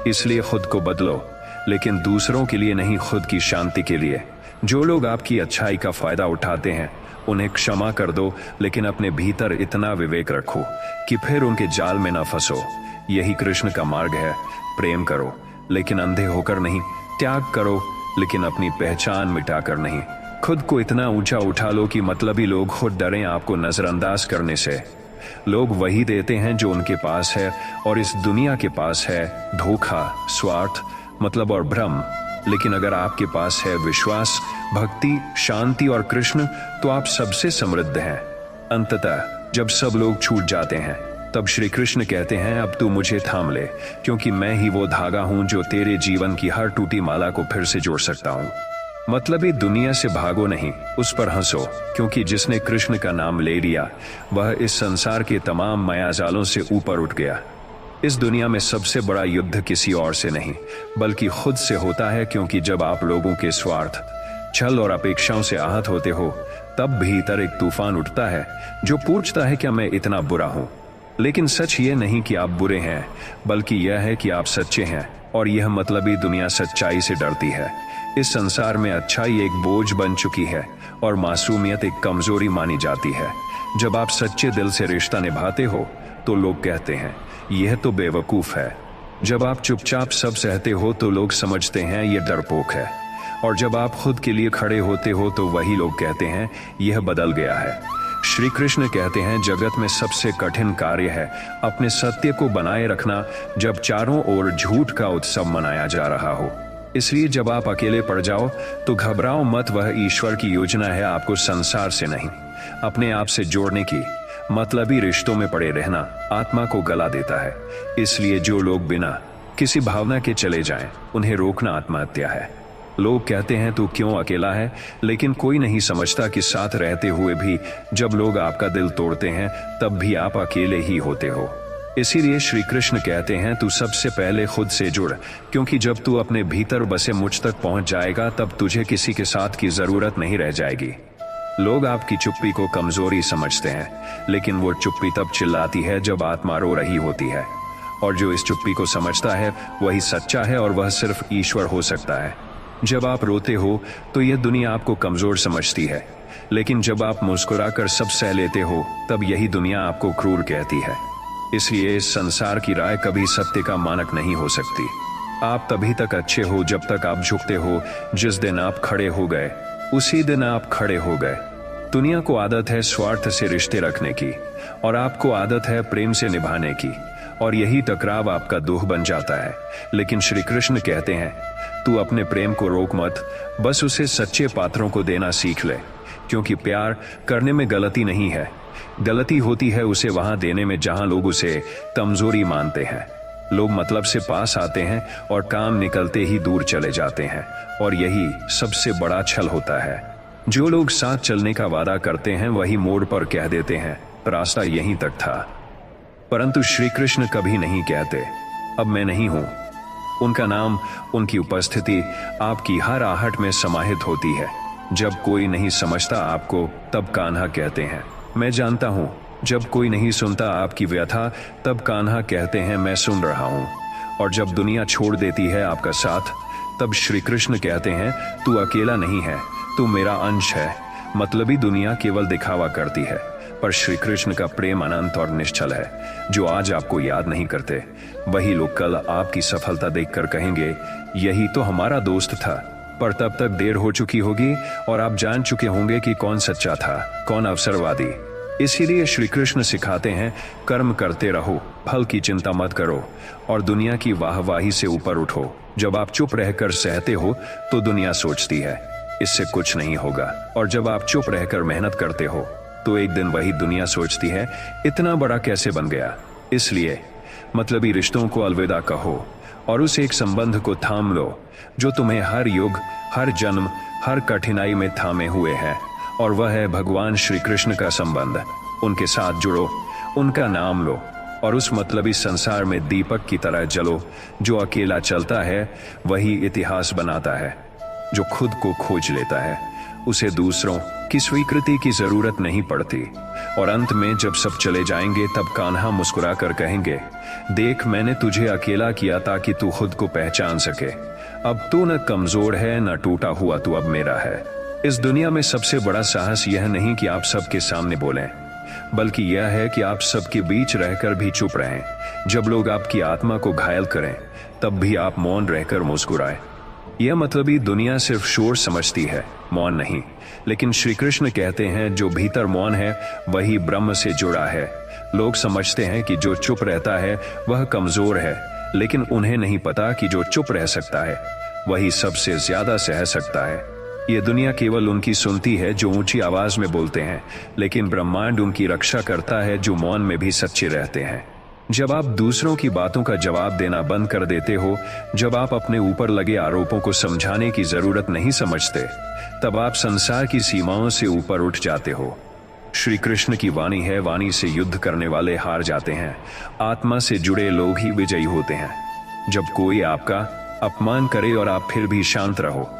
इसलिए खुद को बदलो, लेकिन दूसरों के लिए नहीं, खुद की शांति के लिए। जो लोग आपकी अच्छाई का फायदा उठाते हैं उन्हें क्षमा कर दो, लेकिन अपने भीतर इतना विवेक रखो कि फिर उनके जाल में ना फंसो। यही कृष्ण का मार्ग है। प्रेम करो लेकिन अंधे होकर नहीं, त्याग करो लेकिन अपनी पहचान मिटाकर नहीं। खुद को इतना ऊंचा उठा लो कि मतलबी लोग खुद डरें आपको नजरअंदाज करने से। लोग वही देते हैं जो उनके पास है, और इस दुनिया के पास है धोखा, स्वार्थ, मतलब और भ्रम। लेकिन अगर आपके पास है विश्वास, भक्ति, शांति और कृष्ण, तो आप सबसे समृद्ध हैं। अंततः जब सब लोग छूट जाते हैं तब श्री कृष्ण कहते हैं, अब तू मुझे थाम ले, क्योंकि मैं ही वो धागा हूं जो तेरे जीवन की हर टूटी माला को फिर से जोड़ सकता हूं। मतलबी दुनिया से भागो नहीं, उस पर हंसो, क्योंकि जिसने कृष्ण का नाम ले लिया वह इस संसार के तमाम मायाजालों से ऊपर उठ गया। इस दुनिया में सबसे बड़ा युद्ध किसी और से नहीं बल्कि खुद से होता है, क्योंकि जब आप लोगों के स्वार्थ, छल और अपेक्षाओं से आहत होते हो तब भीतर एक तूफान उठता है जो पूछता है क्या मैं इतना बुरा हूं। लेकिन सच ये नहीं कि आप बुरे हैं, बल्कि यह है कि आप सच्चे हैं, और यह मतलबी दुनिया सच्चाई से डरती है। इस संसार में अच्छाई एक बोझ बन चुकी है और मासूमियत एक कमजोरी मानी जाती है। जब आप सच्चे दिल से रिश्ता निभाते हो तो लोग कहते हैं यह तो बेवकूफ है। जब आप चुपचाप सब सहते हो तो लोग समझते हैं यह डरपोक है। और जब आप खुद के लिए खड़े होते हो तो वही लोग कहते हैं यह बदल गया है। श्री कृष्ण कहते हैं जगत में सबसे कठिन कार्य है अपने सत्य को बनाए रखना जब चारों ओर झूठ का उत्सव मनाया जा रहा हो। इसलिए जब आप अकेले पड़ जाओ तो घबराओ मत, वह ईश्वर की योजना है आपको संसार से नहीं अपने आप से जोड़ने की। मतलबी रिश्तों में पड़े रहना आत्मा को गला देता है। इसलिए जो लोग बिना किसी भावना के चले जाएं, उन्हें रोकना आत्महत्या है। लोग कहते हैं तू क्यों अकेला है, लेकिन कोई नहीं समझता कि साथ रहते हुए भी जब लोग आपका दिल तोड़ते हैं तब भी आप अकेले ही होते हो। इसीलिए श्री कृष्ण कहते हैं तू सबसे पहले खुद से जुड़, क्योंकि जब तू अपने भीतर बसे मुझ तक पहुंच जाएगा तब तुझे किसी के साथ की जरूरत नहीं रह जाएगी। लोग आपकी चुप्पी को कमजोरी समझते हैं, लेकिन वो चुप्पी तब चिल्लाती है जब आत्मा रो रही होती है। और जो इस चुप्पी को समझता है वही सच्चा है, और वह सिर्फ ईश्वर हो सकता है। जब आप रोते हो तो यह दुनिया आपको कमजोर समझती है, लेकिन जब आप मुस्कुराकर सब सह लेते हो तब यही दुनिया आपको क्रूर कहती है। इसलिए इस संसार की राय कभी सत्य का मानक नहीं हो सकती। आप तभी तक अच्छे हो जब तक आप झुकते हो। जिस दिन आप खड़े हो गए उसी दिन आप खड़े हो गए। दुनिया को आदत है स्वार्थ से रिश्ते रखने की, और आपको आदत है प्रेम से निभाने की, और यही टकराव आपका दुख बन जाता है। लेकिन श्री कृष्ण कहते हैं तू अपने प्रेम को रोक मत, बस उसे सच्चे पात्रों को देना सीख ले, क्योंकि प्यार करने में गलती नहीं है। गलती होती है उसे वहां देने में जहां लोग उसे कमजोरी मानते हैं। लोग मतलब से पास आते हैं और काम निकलते ही दूर चले जाते हैं, और यही सबसे बड़ा छल होता है। जो लोग साथ चलने का वादा करते हैं वही मोड़ पर कह देते हैं रास्ता यहीं तक था। परंतु श्री कृष्ण कभी नहीं कहते अब मैं नहीं हूं। उनका नाम, उनकी उपस्थिति आपकी हर आहट में समाहित होती है। जब कोई नहीं समझता आपको तब कान्हा कहते हैं मैं जानता हूं। जब कोई नहीं सुनता आपकी व्यथा तब कान्हा कहते हैं मैं सुन रहा हूं। और जब दुनिया छोड़ देती है आपका साथ तब श्री कृष्ण कहते हैं तू अकेला नहीं है, तू मेरा अंश है। मतलबी दुनिया केवल दिखावा करती है, पर श्री कृष्ण का प्रेम अनंत और निश्चल है। जो आज आपको याद नहीं करते वही लोग कल आपकी सफलता देखकर कहेंगे यही तो हमारा दोस्त था। पर तब तक देर हो चुकी होगी और आप जान चुके होंगे कि कौन सच्चा था, कौन अवसरवादी। इसीलिए श्री कृष्ण सिखाते हैं कर्म करते रहो, फल की चिंता मत करो, और दुनिया की वाहवाही से ऊपर उठो। जब आप चुप रहकर सहते हो तो दुनिया सोचती है इससे कुछ नहीं होगा, और जब आप चुप रहकर मेहनत करते हो तो एक दिन वही दुनिया सोचती है इतना बड़ा कैसे बन गया। इसलिए मतलबी रिश्तों को अलविदा कहो और उस एक संबंध को थाम लो जो तुम्हें हर युग, हर जन्म, हर कठिनाई में थामे हुए है, और वह है भगवान श्री कृष्ण का संबंध। उनके साथ जुड़ो, उनका नाम लो, और उस मतलबी संसार में दीपक की तरह जलो। जो अकेला चलता है वही इतिहास बनाता है, जो खुद को खोज लेता है उसे दूसरों की स्वीकृति की जरूरत नहीं पड़ती। और अंत में जब सब चले जाएंगे तब कान्हा मुस्कुरा कर कहेंगे, देख मैंने तुझे अकेला किया ताकि तू खुद को पहचान सके। अब तू न कमजोर है न टूटा हुआ, तू अब मेरा है। इस दुनिया में सबसे बड़ा साहस यह नहीं कि आप सबके सामने बोलें, बल्कि यह है कि आप सबके बीच रहकर भी चुप रहें। जब लोग आपकी आत्मा को घायल करें तब भी आप मौन रहकर मुस्कुराएं। यह मतलबी दुनिया सिर्फ शोर समझती है, मौन नहीं। लेकिन श्री कृष्ण कहते हैं जो भीतर मौन है वही ब्रह्म से जुड़ा है। लोग समझते हैं कि जो चुप रहता है वह कमजोर है, लेकिन उन्हें नहीं पता कि जो चुप रह सकता है वही सबसे ज्यादा सह सकता है। ये दुनिया केवल उनकी सुनती है जो ऊंची आवाज में बोलते हैं, लेकिन ब्रह्मांड उनकी रक्षा करता है जो मौन में भी सच्चे रहते हैं। जब आप दूसरों की बातों का जवाब देना बंद कर देते हो, जब आप अपने ऊपर लगे आरोपों को समझाने की जरूरत नहीं समझते, तब आप संसार की सीमाओं से ऊपर उठ जाते हो। श्री कृष्ण की वाणी है, वाणी से युद्ध करने वाले हार जाते हैं, आत्मा से जुड़े लोग ही विजयी होते हैं। जब कोई आपका अपमान करे और आप फिर भी शांत रहो,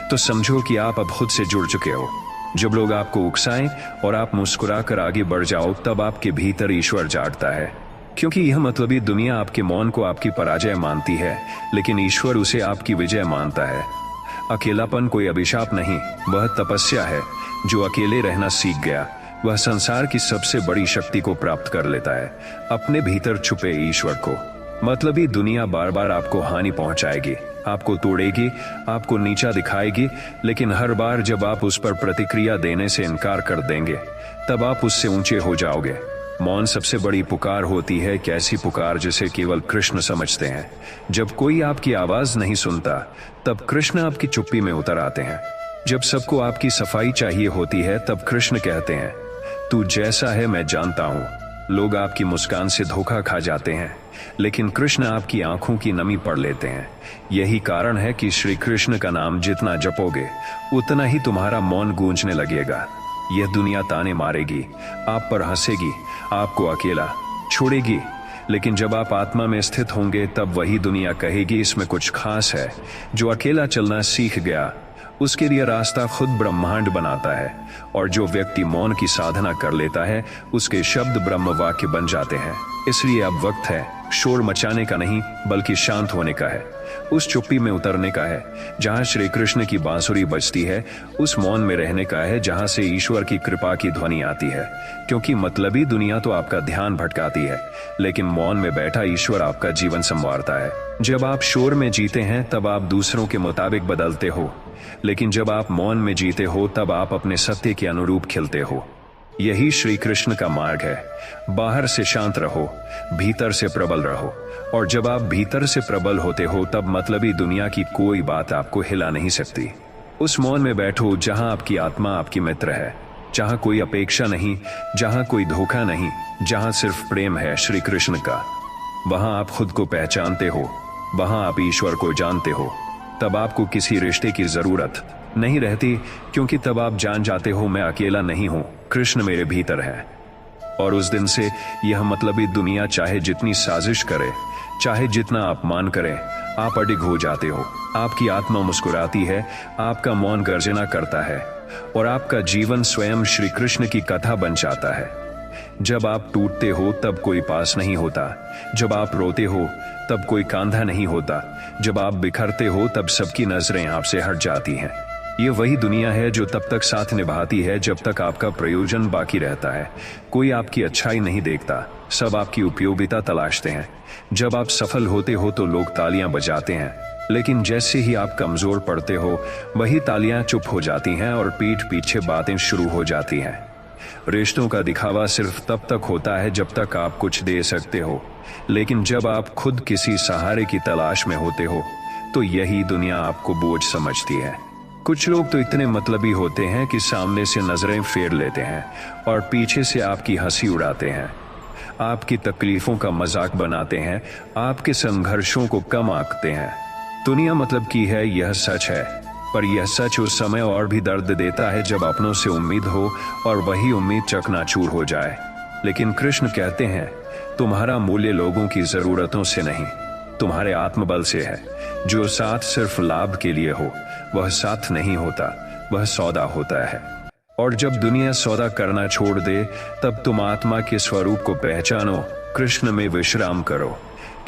तो समझो कि आप अब खुद से जुड़ चुके हो। जब लोग आपको उकसाएं और आप मुस्कुराकर आगे बढ़ जाओ, तब आपके भीतर ईश्वर जागता है। क्योंकि यह मतलबी दुनिया आपके मौन को आपकी पराजय मानती है, लेकिन ईश्वर उसे आपकी विजय मानता है। अकेलापन कोई अभिशाप नहीं, वह तपस्या है। जो अकेले रहना सीख गया वह संसार की सबसे बड़ी शक्ति को प्राप्त कर लेता है, अपने भीतर छुपे ईश्वर को। मतलबी दुनिया बार बार आपको हानि पहुंचाएगी, आपको तोड़ेगी, आपको नीचा दिखाएगी, लेकिन हर बार जब आप उस पर प्रतिक्रिया देने से इनकार कर देंगे, तब आप उससे ऊंचे हो जाओगे। मौन सबसे बड़ी पुकार होती है, कैसी पुकार जिसे केवल कृष्ण समझते हैं। जब कोई आपकी आवाज नहीं सुनता, तब कृष्ण आपकी चुप्पी में उतर आते हैं। जब सबको आपकी सफाई चाहिए होती है, तब कृष्ण कहते हैं, तू जैसा है मैं जानता हूं। लोग आपकी मुस्कान से धोखा खा जाते हैं, लेकिन कृष्ण आपकी आंखों की नमी पढ़ लेते हैं। यही कारण है कि श्री कृष्ण का नाम जितना जपोगे, उतना ही तुम्हारा मौन गूंजने लगेगा। यह दुनिया ताने मारेगी, आप पर हंसेगी, आपको अकेला छोड़ेगी, लेकिन जब आप आत्मा में स्थित होंगे, तब वही दुनिया कहेगी इसमें कुछ खास है। जो अकेला चलना सीख गया, उसके लिए रास्ता खुद ब्रह्मांड बनाता है। और जो व्यक्ति मौन की साधना कर लेता है, उसके शब्द ब्रह्म वाक्य बन जाते हैं। इसलिए अब वक्त है शोर मचाने का नहीं, बल्कि शांत होने का है। उस चुप्पी में उतरने का है जहां श्री कृष्ण की बांसुरी बजती है। उस मौन में रहने का है जहां से ईश्वर की कृपा की ध्वनि आती है। क्योंकि मतलबी दुनिया तो आपका ध्यान भटकाती है, लेकिन मौन में बैठा ईश्वर आपका जीवन संवारता है। जब आप शोर में जीते हैं, तब आप दूसरों के मुताबिक बदलते हो, लेकिन जब आप मौन में जीते हो, तब आप अपने सत्य के अनुरूप खिलते हो। यही श्री कृष्ण का मार्ग है। बाहर से शांत रहो, भीतर से प्रबल रहो। और जब आप भीतर से प्रबल होते हो, तब मतलबी दुनिया की कोई बात आपको हिला नहीं सकती। उस मौन में बैठो जहां आपकी आत्मा आपकी मित्र है, जहां कोई अपेक्षा नहीं, जहां कोई धोखा नहीं, जहां सिर्फ प्रेम है श्री कृष्ण का। वहां आप खुद को पहचानते हो, वहां आप ईश्वर को जानते हो। तब आपको किसी रिश्ते की जरूरत नहीं रहती, क्योंकि तब आप जान जाते हो मैं अकेला नहीं हूं, कृष्ण मेरे भीतर है। और उस दिन से यह मतलबी दुनिया चाहे जितनी साजिश करे, चाहे जितना अपमान करे, आप अडिग हो जाते हो। आपकी आत्मा मुस्कुराती है, आपका मौन गर्जना करता है, और आपका जीवन स्वयं श्री कृष्ण की कथा बन जाता है। जब आप टूटते हो, तब कोई पास नहीं होता। जब आप रोते हो, तब कोई कांधा नहीं होता। जब आप बिखरते हो, तब सबकी नजरें आपसे हट जाती हैं। ये वही दुनिया है जो तब तक साथ निभाती है जब तक आपका प्रयोजन बाकी रहता है। कोई आपकी अच्छाई नहीं देखता, सब आपकी उपयोगिता तलाशते हैं। जब आप सफल होते हो तो लोग तालियां बजाते हैं, लेकिन जैसे ही आप कमजोर पड़ते हो, वही तालियां चुप हो जाती हैं और पीठ पीछे बातें शुरू हो जाती हैं। रिश्तों का दिखावा सिर्फ तब तक होता है जब तक आप कुछ दे सकते हो, लेकिन जब आप खुद किसी सहारे की तलाश में होते हो, तो यही दुनिया आपको बोझ समझती है। कुछ लोग तो इतने मतलबी होते हैं कि सामने से नजरें फेर लेते हैं और पीछे से आपकी हंसी उड़ाते हैं, आपकी तकलीफों का मजाक बनाते हैं, आपके संघर्षों को कम आंकते हैं। दुनिया मतलब की है, यह सच है, पर यह सच उस समय और भी दर्द देता है जब अपनों से उम्मीद हो और वही उम्मीद चकनाचूर हो जाए। लेकिन कृष्ण कहते हैं, तुम्हारा मूल्य लोगों की जरूरतों से नहीं, तुम्हारे आत्मबल से है। जो साथ सिर्फ लाभ के लिए हो, वह साथ नहीं होता। वह सौदा होता है। और जब दुनिया सौदा करना छोड़ दे, तब तुम आत्मा के स्वरूप को पहचानो, कृष्ण में विश्राम करो,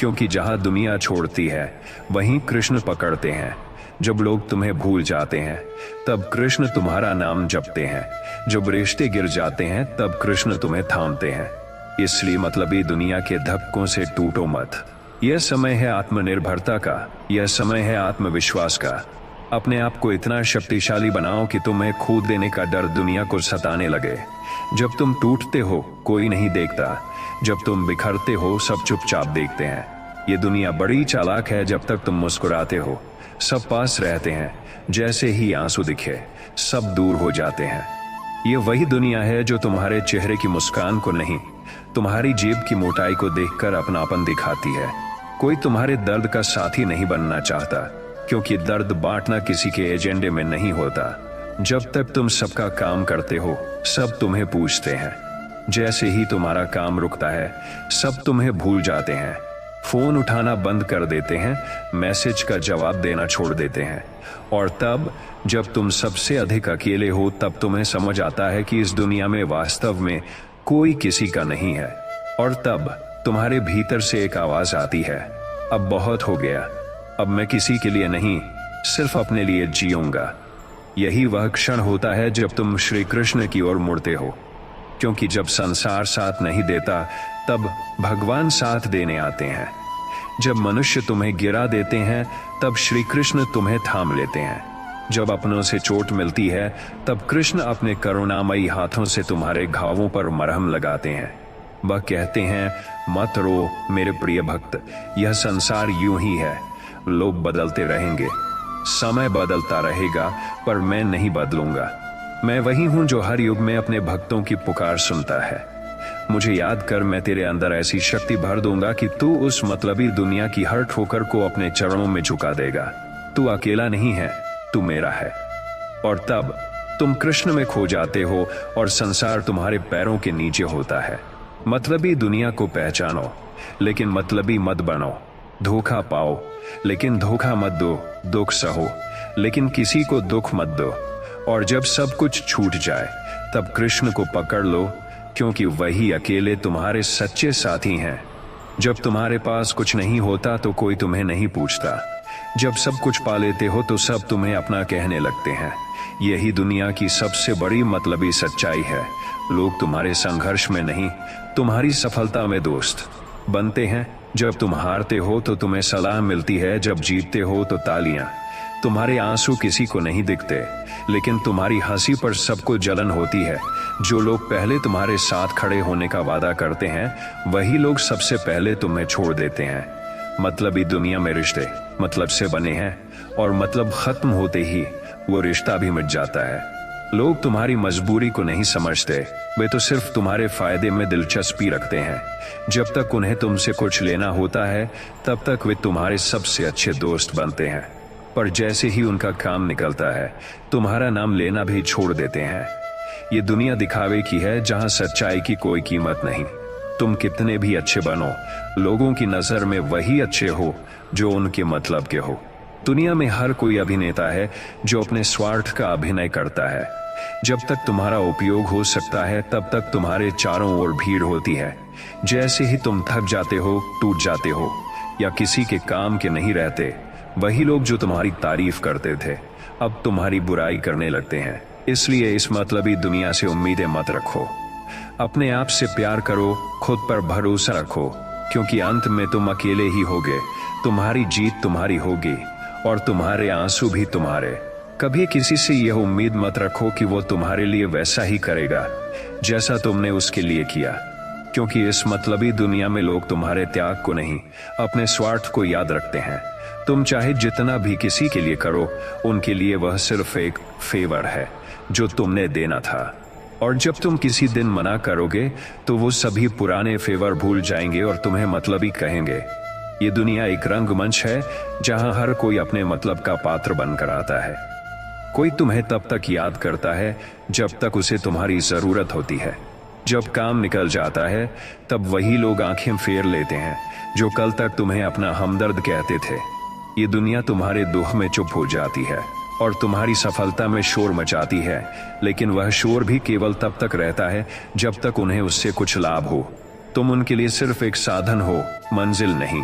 क्योंकि जहां दुनिया छोड़ती है वहीं कृष्ण पकड़ते हैं। जब लोग तुम्हें भूल जाते हैं तब कृष्ण तुम्हारा नाम जपते हैं। जब रिश्ते गिर जाते हैं तब कृष्ण तुम्हें थामते हैं। इसलिए मतलबी दुनिया के धक्कों से टूटो मत। यह समय है आत्मनिर्भरता का, यह समय है आत्मविश्वास का। अपने आप को इतना शक्तिशाली बनाओ कि तुम्हें खो देने का डर दुनिया को सताने लगे। जब तुम टूटते हो कोई नहीं देखता, जब तुम बिखरते हो सब चुपचाप देखते हैं। ये दुनिया बड़ी चालाक है। जब तक तुम मुस्कुराते हो सब पास रहते हैं, जैसे ही आंसू दिखे सब दूर हो जाते हैं। ये वही दुनिया है जो तुम्हारे चेहरे की मुस्कान को नहीं, तुम्हारी जेब की मोटाई को देखकर अपनापन दिखाती है। कोई तुम्हारे दर्द का साथी नहीं बनना चाहता, क्योंकि दर्द बांटना किसी के एजेंडे में नहीं होता। जब तक तुम सबका काम करते हो सब तुम्हें पूछते हैं। जैसे ही तुम्हारा काम रुकता है सब तुम्हें भूल जाते हैं। फोन उठाना बंद कर देते हैं, मैसेज का जवाब देना छोड़ देते हैं। और तब जब तुम सबसे अधिक अकेले हो तब तुम्हें समझ आता है कि इस दुनिया में वास्तव में कोई किसी का नहीं है। और तब तुम्हारे भीतर से एक आवाज आती है, अब बहुत हो गया, अब मैं किसी के लिए नहीं सिर्फ अपने लिए जीऊंगा। यही वह क्षण होता है जब तुम श्री कृष्ण की ओर मुड़ते हो, क्योंकि जब संसार साथ नहीं देता तब भगवान साथ देने आते हैं। जब मनुष्य तुम्हें गिरा देते हैं तब श्री कृष्ण तुम्हें थाम लेते हैं। जब अपनों से चोट मिलती है तब कृष्ण अपने करुणामयी हाथों से तुम्हारे घावों पर मरहम लगाते हैं। वह कहते हैं, मत रो मेरे प्रिय भक्त, यह संसार यूं ही है, लोग बदलते रहेंगे, समय बदलता रहेगा, पर मैं नहीं बदलूंगा। मैं वही हूं जो हर युग में अपने भक्तों की पुकार सुनता है। मुझे याद कर, मैं तेरे अंदर ऐसी शक्ति भर दूंगा कि तू उस मतलबी दुनिया की हर ठोकर को अपने चरणों में झुका देगा। तू अकेला नहीं है, तू मेरा है। और तब तुम कृष्ण में खो जाते हो और संसार तुम्हारे पैरों के नीचे होता है। मतलबी दुनिया को पहचानो, लेकिन मतलबी मत बनो। धोखा पाओ, लेकिन धोखा मत दो। दुख सहो, लेकिन किसी को दुख मत दो। और जब सब कुछ छूट जाए तब कृष्ण को पकड़ लो, क्योंकि वही अकेले तुम्हारे सच्चे साथी हैं। जब तुम्हारे पास कुछ नहीं होता तो कोई तुम्हें नहीं पूछता। जब सब कुछ पा लेते हो तो सब तुम्हें अपना कहने लगते हैं। यही दुनिया की सबसे बड़ी मतलबी सच्चाई है। लोग तुम्हारे संघर्ष में नहीं, तुम्हारी सफलता में दोस्त बनते हैं। जब तुम हारते हो तो तुम्हें सलाह मिलती है, जब जीतते हो तो तालियां। तुम्हारे आंसू किसी को नहीं दिखते, लेकिन तुम्हारी हंसी पर सबको जलन होती है। जो लोग पहले तुम्हारे साथ खड़े होने का वादा करते हैं वही लोग सबसे पहले तुम्हें छोड़ देते हैं। मतलबी दुनिया में रिश्ते मतलब से बने हैं, और मतलब खत्म होते ही वो रिश्ता भी मिट जाता है। लोग तुम्हारी मजबूरी को नहीं समझते, वे तो सिर्फ तुम्हारे फायदे में दिलचस्पी रखते हैं। जब तक उन्हें तुमसे कुछ लेना होता है तब तक वे तुम्हारे सबसे अच्छे दोस्त बनते हैं, पर जैसे ही उनका काम निकलता है तुम्हारा नाम लेना भी छोड़ देते हैं। ये दुनिया दिखावे की है, जहां सच्चाई की कोई कीमत नहीं। तुम कितने भी अच्छे बनो, लोगों की नजर में वही अच्छे हो जो उनके मतलब के हो। दुनिया में हर कोई अभिनेता है जो अपने स्वार्थ का अभिनय करता है। जब तक तुम्हारा उपयोग हो सकता है तब तक तुम्हारे चारों ओर भीड़ होती है। जैसे ही तुम थक जाते हो, टूट जाते हो या किसी के काम के नहीं रहते, वही लोग जो तुम्हारी तारीफ करते थे अब तुम्हारी बुराई करने लगते हैं। इसलिए इस मतलबी दुनिया से उम्मीदें मत रखो। अपने आप से प्यार करो, खुद पर भरोसा रखो, क्योंकि अंत में तुम अकेले ही होगे। तुम्हारी जीत तुम्हारी होगी और तुम्हारे आंसू भी तुम्हारे। कभी किसी से यह उम्मीद मत रखो कि वो तुम्हारे लिए वैसा ही करेगा जैसा तुमने उसके लिए किया, क्योंकि इस मतलबी दुनिया में लोग तुम्हारे त्याग को नहीं, अपने स्वार्थ को याद रखते हैं। तुम चाहे जितना भी किसी के लिए करो, उनके लिए वह सिर्फ एक फेवर है जो तुमने देना था। और जब तुम किसी दिन मना करोगे तो वो सभी पुराने फेवर भूल जाएंगे और तुम्हें मतलबी कहेंगे। ये दुनिया एक रंगमंच है जहां हर कोई अपने मतलब का पात्र बनकर आता है। कोई तुम्हें तब तक याद करता है जब तक उसे तुम्हारी जरूरत होती है। जब काम निकल जाता है तब वही लोग आंखें फेर लेते हैं जो कल तक तुम्हें अपना हमदर्द कहते थे। ये दुनिया तुम्हारे दुख में चुप हो जाती है, और तुम्हारी सफलता में शोर मचाती है, लेकिन वह शोर भी केवल तब तक रहता है जब तक उन्हें उससे कुछ लाभ हो। तुम उनके लिए सिर्फ एक साधन हो, मंजिल नहीं।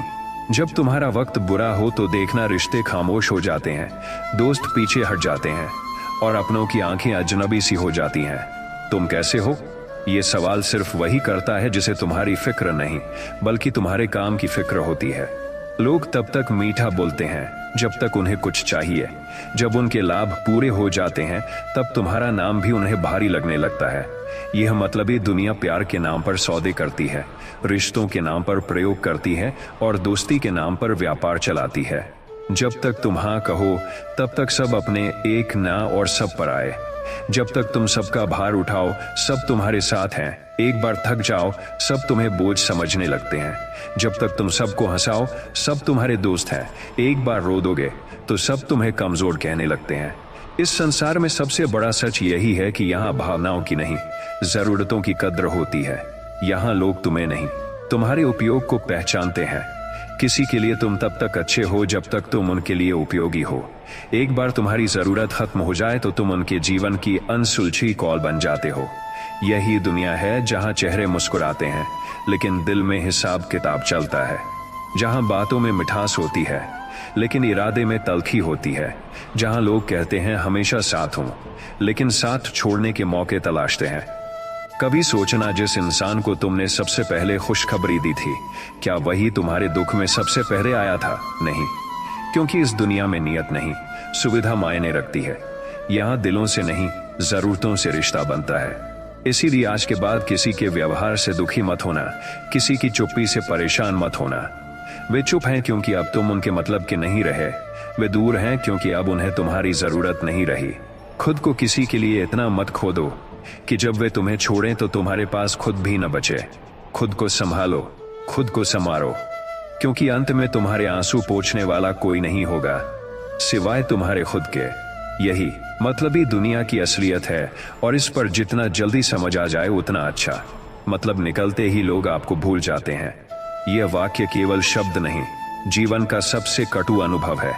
जब तुम्हारा वक्त बुरा हो तो देखना रिश्ते खामोश हो जाते हैं, दोस्त पीछे हट जाते हैं और अपनों की आंखें अजनबी सी हो जाती हैं। तुम कैसे हो, ये सवाल सिर्फ वही करता है जिसे तुम्हारी फिक्र नहीं बल्कि तुम्हारे काम की फिक्र होती है। लोग तब तक मीठा बोलते हैं जब तक उन्हें कुछ चाहिए। जब उनके लाभ पूरे हो जाते हैं तब तुम्हारा नाम भी उन्हें भारी लगने लगता है। यह मतलबी दुनिया प्यार के नाम पर सौदे करती है, रिश्तों के नाम पर प्रयोग करती है और दोस्ती के नाम पर व्यापार चलाती है। जब तक तुम हाँ कहो तब तक सब अपने एक ना और सब पर आए। जब तक तुम सबका भार उठाओ सब तुम्हारे साथ हैं। एक बार थक जाओ सब तुम्हें बोझ समझने लगते हैं। जब तक तुम सबको हंसाओ सब तुम्हारे दोस्त हैं। एक बार रो दोगे तो सब तुम्हें कमजोर कहने लगते हैं। इस संसार में सबसे बड़ा सच यही है कि यहाँ भावनाओं की नहीं, जरूरतों की कद्र होती है। यहाँ लोग तुम्हें नहीं, तुम्हारे उपयोग को पहचानते हैं। किसी के लिए तुम तब तक अच्छे हो जब तक तुम उनके लिए उपयोगी हो। एक बार तुम्हारी जरूरत खत्म हो जाए तो तुम उनके जीवन की अनसुलझी कॉल बन जाते हो। यही दुनिया है जहाँ चेहरे मुस्कुराते हैं लेकिन दिल में हिसाब किताब चलता है। जहाँ बातों में मिठास होती है लेकिन इरादे में तल्खी होती है। जहाँ लोग कहते हैं हमेशा साथ हूं लेकिन साथ छोड़ने के मौके तलाशते हैं। कभी सोचना, जिस इंसान को तुमने सबसे पहले खुशखबरी दी थी, क्या वही तुम्हारे दुख में सबसे पहले आया था? नहीं, क्योंकि इस दुनिया में नियत नहीं, सुविधा मायने रखती है। यहाँ दिलों से नहीं, जरूरतों से रिश्ता बनता है। इसीलिए आज के बाद किसी के व्यवहार से दुखी मत होना, किसी की चुप्पी से परेशान मत होना। वे चुप हैं क्योंकि अब तुम उनके मतलब के नहीं रहे। वे दूर हैं क्योंकि अब उन्हें तुम्हारी जरूरत नहीं रही। खुद को किसी के लिए इतना मत खो दो कि जब वे तुम्हें छोड़ें तो तुम्हारे पास खुद भी न बचे। खुद को संभालो, खुद को संवारो, क्योंकि अंत में तुम्हारे आंसू पोंछने वाला कोई नहीं होगा सिवाय तुम्हारे खुद के। यही मतलबी दुनिया की असलियत है और इस पर जितना जल्दी समझ आ जाए उतना अच्छा। मतलब निकलते ही लोग आपको भूल जाते हैं। यह वाक्य केवल शब्द नहीं, जीवन का सबसे कटु अनुभव है।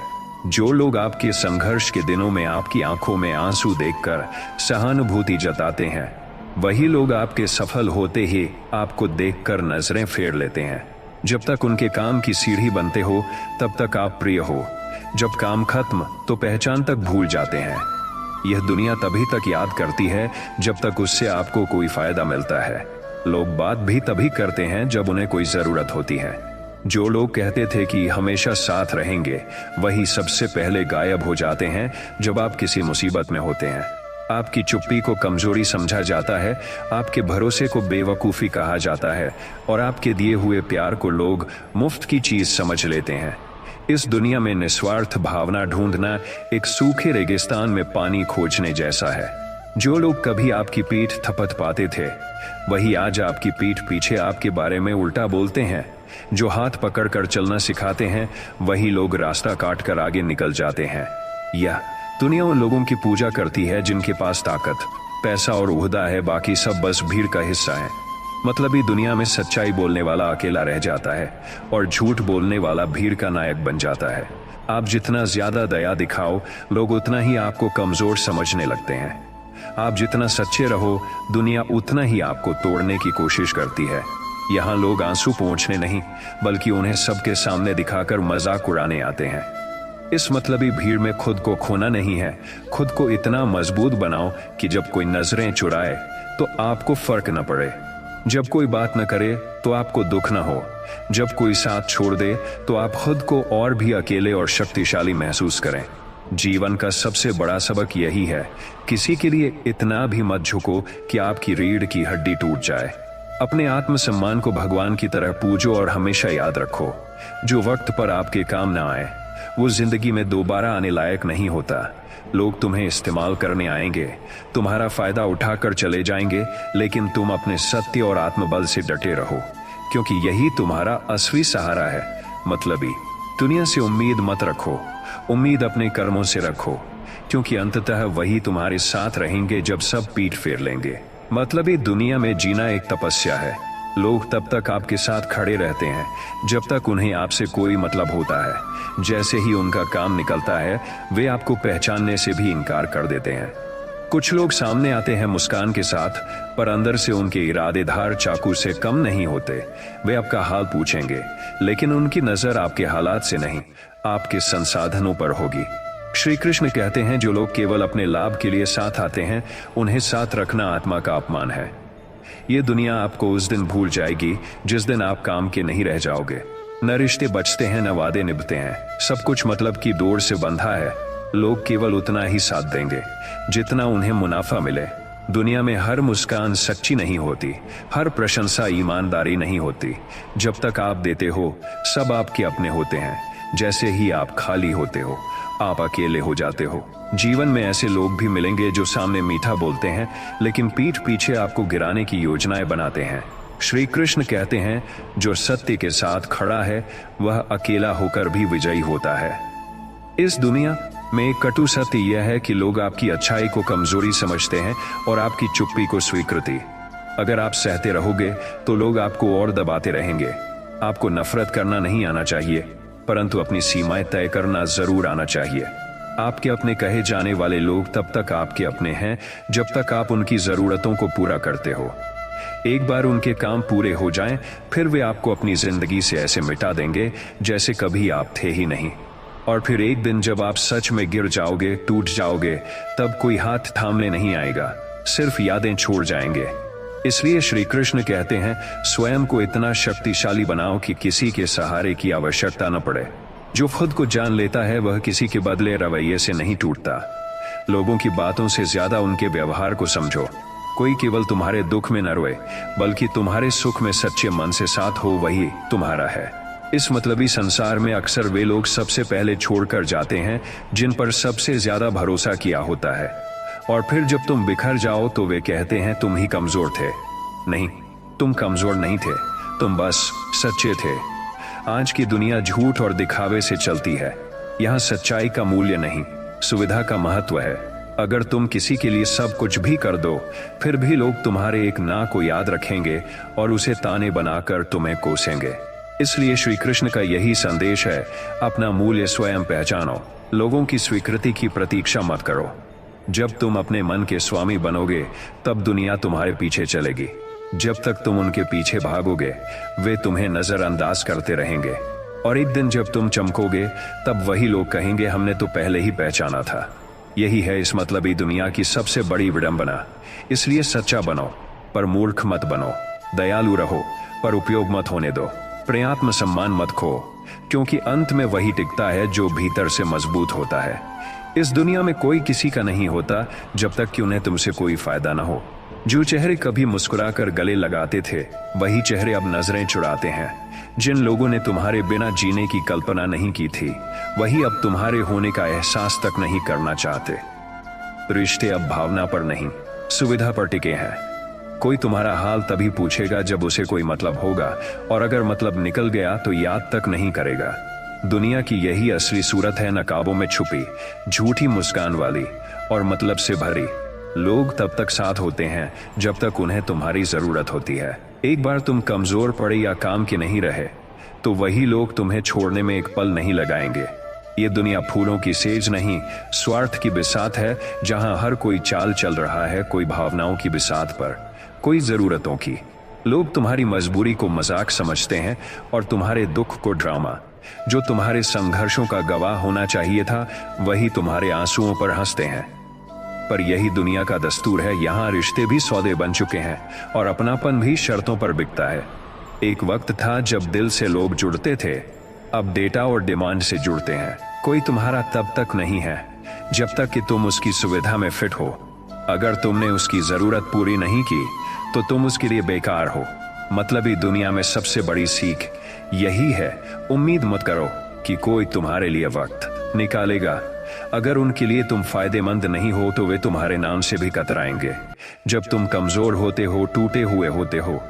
जो लोग आपके संघर्ष के दिनों में आपकी आंखों में आंसू देखकर सहानुभूति जताते हैं, वही लोग आपके सफल होते ही आपको देखकर नजरें फेर लेते हैं। जब तक उनके काम की सीढ़ी बनते हो तब तक आप प्रिय हो। जब काम खत्म तो पहचान तक भूल जाते हैं। यह दुनिया तभी तक याद करती है जब तक उससे आपको कोई फायदा मिलता है। लोग बात भी तभी करते हैं जब उन्हें कोई जरूरत होती है। जो लोग कहते थे कि हमेशा साथ रहेंगे, वही सबसे पहले गायब हो जाते हैं जब आप किसी मुसीबत में होते हैं। आपकी चुप्पी को कमजोरी समझा जाता है, आपके भरोसे को बेवकूफ़ी कहा जाता है और आपके दिए हुए प्यार को लोग मुफ्त की चीज समझ लेते हैं। इस दुनिया में निस्वार्थ भावना ढूंढना एक सूखे रेगिस्तान में पानी खोजने जैसा है। जो लोग कभी आपकी पीठ थपथपाते थे, वही आज आपकी पीठ पीछे आपके बारे में उल्टा बोलते हैं। जो हाथ पकड़कर चलना सिखाते हैं, वही लोग रास्ता काट कर आगे निकल जाते हैं। यह दुनिया उन लोगों की पूजा करती है जिनके पास ताकत, पैसा और ओहदा है, बाकी सब बस भीड़ का हिस्सा है। मतलबी दुनिया में सच्चाई बोलने वाला अकेला रह जाता है और झूठ बोलने वाला भीड़ का नायक बन जाता है। आप जितना ज्यादा दया दिखाओ, लोग उतना ही आपको कमजोर समझने लगते हैं। आप जितना सच्चे रहो, दुनिया उतना ही आपको तोड़ने की कोशिश करती है। यहाँ लोग आंसू पोंछने नहीं बल्कि उन्हें सबके सामने दिखाकर मजाक उड़ाने आते हैं। इस मतलबी भीड़ में खुद को खोना नहीं है। खुद को इतना मजबूत बनाओ कि जब कोई नजरें चुराए तो आपको फर्क न पड़े। जब कोई बात न करे तो आपको दुख न हो। जब कोई साथ छोड़ दे तो आप खुद को और भी अकेले और शक्तिशाली महसूस करें। जीवन का सबसे बड़ा सबक यही है, किसी के लिए इतना भी मत झुको कि आपकी रीढ़ की हड्डी टूट जाए। अपने आत्मसम्मान को भगवान की तरह पूजो और हमेशा याद रखो, जो वक्त पर आपके काम ना आए वो जिंदगी में दोबारा आने लायक नहीं होता। लोग तुम्हें इस्तेमाल करने आएंगे, तुम्हारा फायदा उठाकर चले जाएंगे, लेकिन तुम अपने सत्य और आत्मबल से डटे रहो, क्योंकि यही तुम्हारा असली सहारा है। मतलबी दुनिया से उम्मीद मत रखो, उम्मीद अपने कर्मों से रखो, क्योंकि अंततः वही तुम्हारे साथ रहेंगे जब सब पीठ फेर लेंगे। मतलबी दुनिया में जीना एक तपस्या है। लोग तब तक आपके साथ खड़े रहते हैं जब तक उन्हें आपसे कोई मतलब होता है। जैसे ही उनका काम निकलता है वे आपको पहचानने से भी इनकार कर देते हैं। कुछ लोग सामने आते हैं मुस्कान के साथ, पर अंदर से उनके इरादे धार चाकू से कम नहीं होते। वे आपका हाल पूछेंगे, लेकिन उनकी नजर आपके हालात से नहीं, आपके संसाधनों पर होगी। श्री कृष्ण कहते हैं, जो लोग केवल अपने लाभ के लिए साथ आते हैं, उन्हें साथ रखना आत्मा का अपमान है। ये दुनिया आपको उस दिन भूल जाएगी जिस दिन आप काम के नहीं रह जाओगे। न रिश्ते बचते हैं, न वादे निभते हैं, सब कुछ मतलब की डोर से बंधा है। लोग केवल उतना ही साथ देंगे जितना उन्हें मुनाफा मिले। दुनिया में हर मुस्कान सच्ची नहीं होती, हर प्रशंसा ईमानदारी नहीं होती। जब तक आप देते हो, सब आपके अपने होते हैं। जैसे ही आप खाली होते हो, आप अकेले हो जाते हो। जीवन में ऐसे लोग भी मिलेंगे जो सामने मीठा बोलते हैं, लेकिन पीठ पीछे आपको गिराने की योजनाएं बनाते हैं। श्री कृष्ण कहते हैं, जो सत्य के साथ खड़ा है वह अकेला होकर भी विजयी होता है। इस दुनिया में एक कटु सत्य यह है कि लोग आपकी अच्छाई को कमजोरी समझते हैं और आपकी चुप्पी को स्वीकृति। अगर आप सहते रहोगे तो लोग आपको और दबाते रहेंगे। आपको नफरत करना नहीं आना चाहिए, परंतु अपनी सीमाएं तय करना जरूर आना चाहिए। आपके अपने कहे जाने वाले लोग तब तक आपके अपने हैं जब तक आप उनकी जरूरतों को पूरा करते हो। एक बार उनके काम पूरे हो जाएं, फिर वे आपको अपनी जिंदगी से ऐसे मिटा देंगे जैसे कभी आप थे ही नहीं। और फिर एक दिन जब आप सच में गिर जाओगे, टूट जाओगे, तब कोई हाथ थामने नहीं आएगा, सिर्फ यादें छोड़ जाएंगे। इसलिए श्री कृष्ण कहते हैं, स्वयं को इतना शक्तिशाली बनाओ कि किसी के सहारे की आवश्यकता न पड़े। जो खुद को जान लेता है वह किसी के बदले रवैये से नहीं टूटता। लोगों की बातों से ज्यादा उनके व्यवहार को समझो। कोई केवल तुम्हारे दुख में न रोए, बल्कि तुम्हारे सुख में सच्चे मन से साथ हो, वही तुम्हारा है। इस मतलबी संसार में अक्सर वे लोग सबसे पहले छोड़कर जाते हैं जिन पर सबसे ज्यादा भरोसा किया होता है। और फिर जब तुम बिखर जाओ तो वे कहते हैं, तुम ही कमजोर थे। नहीं, तुम कमजोर नहीं थे, तुम बस सच्चे थे। आज की दुनिया झूठ और दिखावे से चलती है। यहाँ सच्चाई का मूल्य नहीं, सुविधा का महत्व है। अगर तुम किसी के लिए सब कुछ भी कर दो, फिर भी लोग तुम्हारे एक ना को याद रखेंगे और उसे ताने बनाकर तुम्हें कोसेंगे। इसलिए श्री कृष्ण का यही संदेश है, अपना मूल्य स्वयं पहचानो। लोगों की स्वीकृति की प्रतीक्षा मत करो। जब तुम अपने मन के स्वामी बनोगे, तब दुनिया तुम्हारे पीछे चलेगी। जब तक तुम उनके पीछे भागोगे, वे तुम्हें नजरअंदाज करते रहेंगे। और एक दिन जब तुम चमकोगे, तब वही लोग कहेंगे, हमने तो पहले ही पहचाना था। यही है इस मतलबी दुनिया की सबसे बड़ी विडंबना। इसलिए सच्चा बनो, पर मूर्ख मत बनो। दयालु रहो, पर उपयोग मत होने दो। प्रेमात्म सम्मान मत खो, क्योंकि अंत में वही टिकता है जो भीतर से मजबूत होता है। इस दुनिया में कोई किसी का नहीं होता जब तक कि उन्हें तुमसे कोई फायदा न हो। जो चेहरे कभी मुस्कुराकर गले लगाते थे, वही चेहरे अब नजरें चुराते हैं। जिन लोगों ने तुम्हारे बिना जीने की कल्पना नहीं की थी, वही अब तुम्हारे होने का एहसास तक नहीं करना चाहते। रिश्ते अब भावना पर नहीं, सुविधा पर टिके हैं। कोई तुम्हारा हाल तभी पूछेगा जब उसे कोई मतलब होगा, और अगर मतलब निकल गया तो याद तक नहीं करेगा। दुनिया की यही असली सूरत है, नकाबों में छुपी, झूठी मुस्कान वाली और मतलब से भरी। लोग तब तक साथ होते हैं जब तक उन्हें तुम्हारी जरूरत होती है। एक बार तुम कमजोर पड़े या काम के नहीं रहे, तो वही लोग तुम्हें छोड़ने में एक पल नहीं लगाएंगे। ये दुनिया फूलों की सेज नहीं, स्वार्थ की बिसात है, जहां हर कोई चाल चल रहा है, कोई भावनाओं की बिसात पर, कोई जरूरतों की। लोग तुम्हारी मजबूरी को मजाक समझते हैं और तुम्हारे दुख को ड्रामा। जो तुम्हारे संघर्षों का गवाह होना चाहिए था, वही तुम्हारे आंसुओं पर हंसते हैं। पर यही दुनिया का दस्तूर है। यहाँ रिश्ते भी सौदे बन चुके हैं और अपनापन भी शर्तों पर बिकता है। एक वक्त था जब दिल से लोग जुड़ते थे, अब डेटा और डिमांड से जुड़ते हैं। कोई तुम्हारा तब तक नहीं है जब तक कि तुम उसकी सुविधा में फिट हो। अगर तुमने उसकी जरूरत पूरी नहीं की, तो तुम उसके लिए बेकार हो। मतलबी दुनिया में सबसे बड़ी सीख यही है, उम्मीद मत करो कि कोई तुम्हारे लिए वक्त निकालेगा। अगर उनके लिए तुम फायदेमंद नहीं हो, तो वे तुम्हारे नाम से भी कतराएंगे। जब तुम कमजोर होते हो, टूटे हुए होते हो,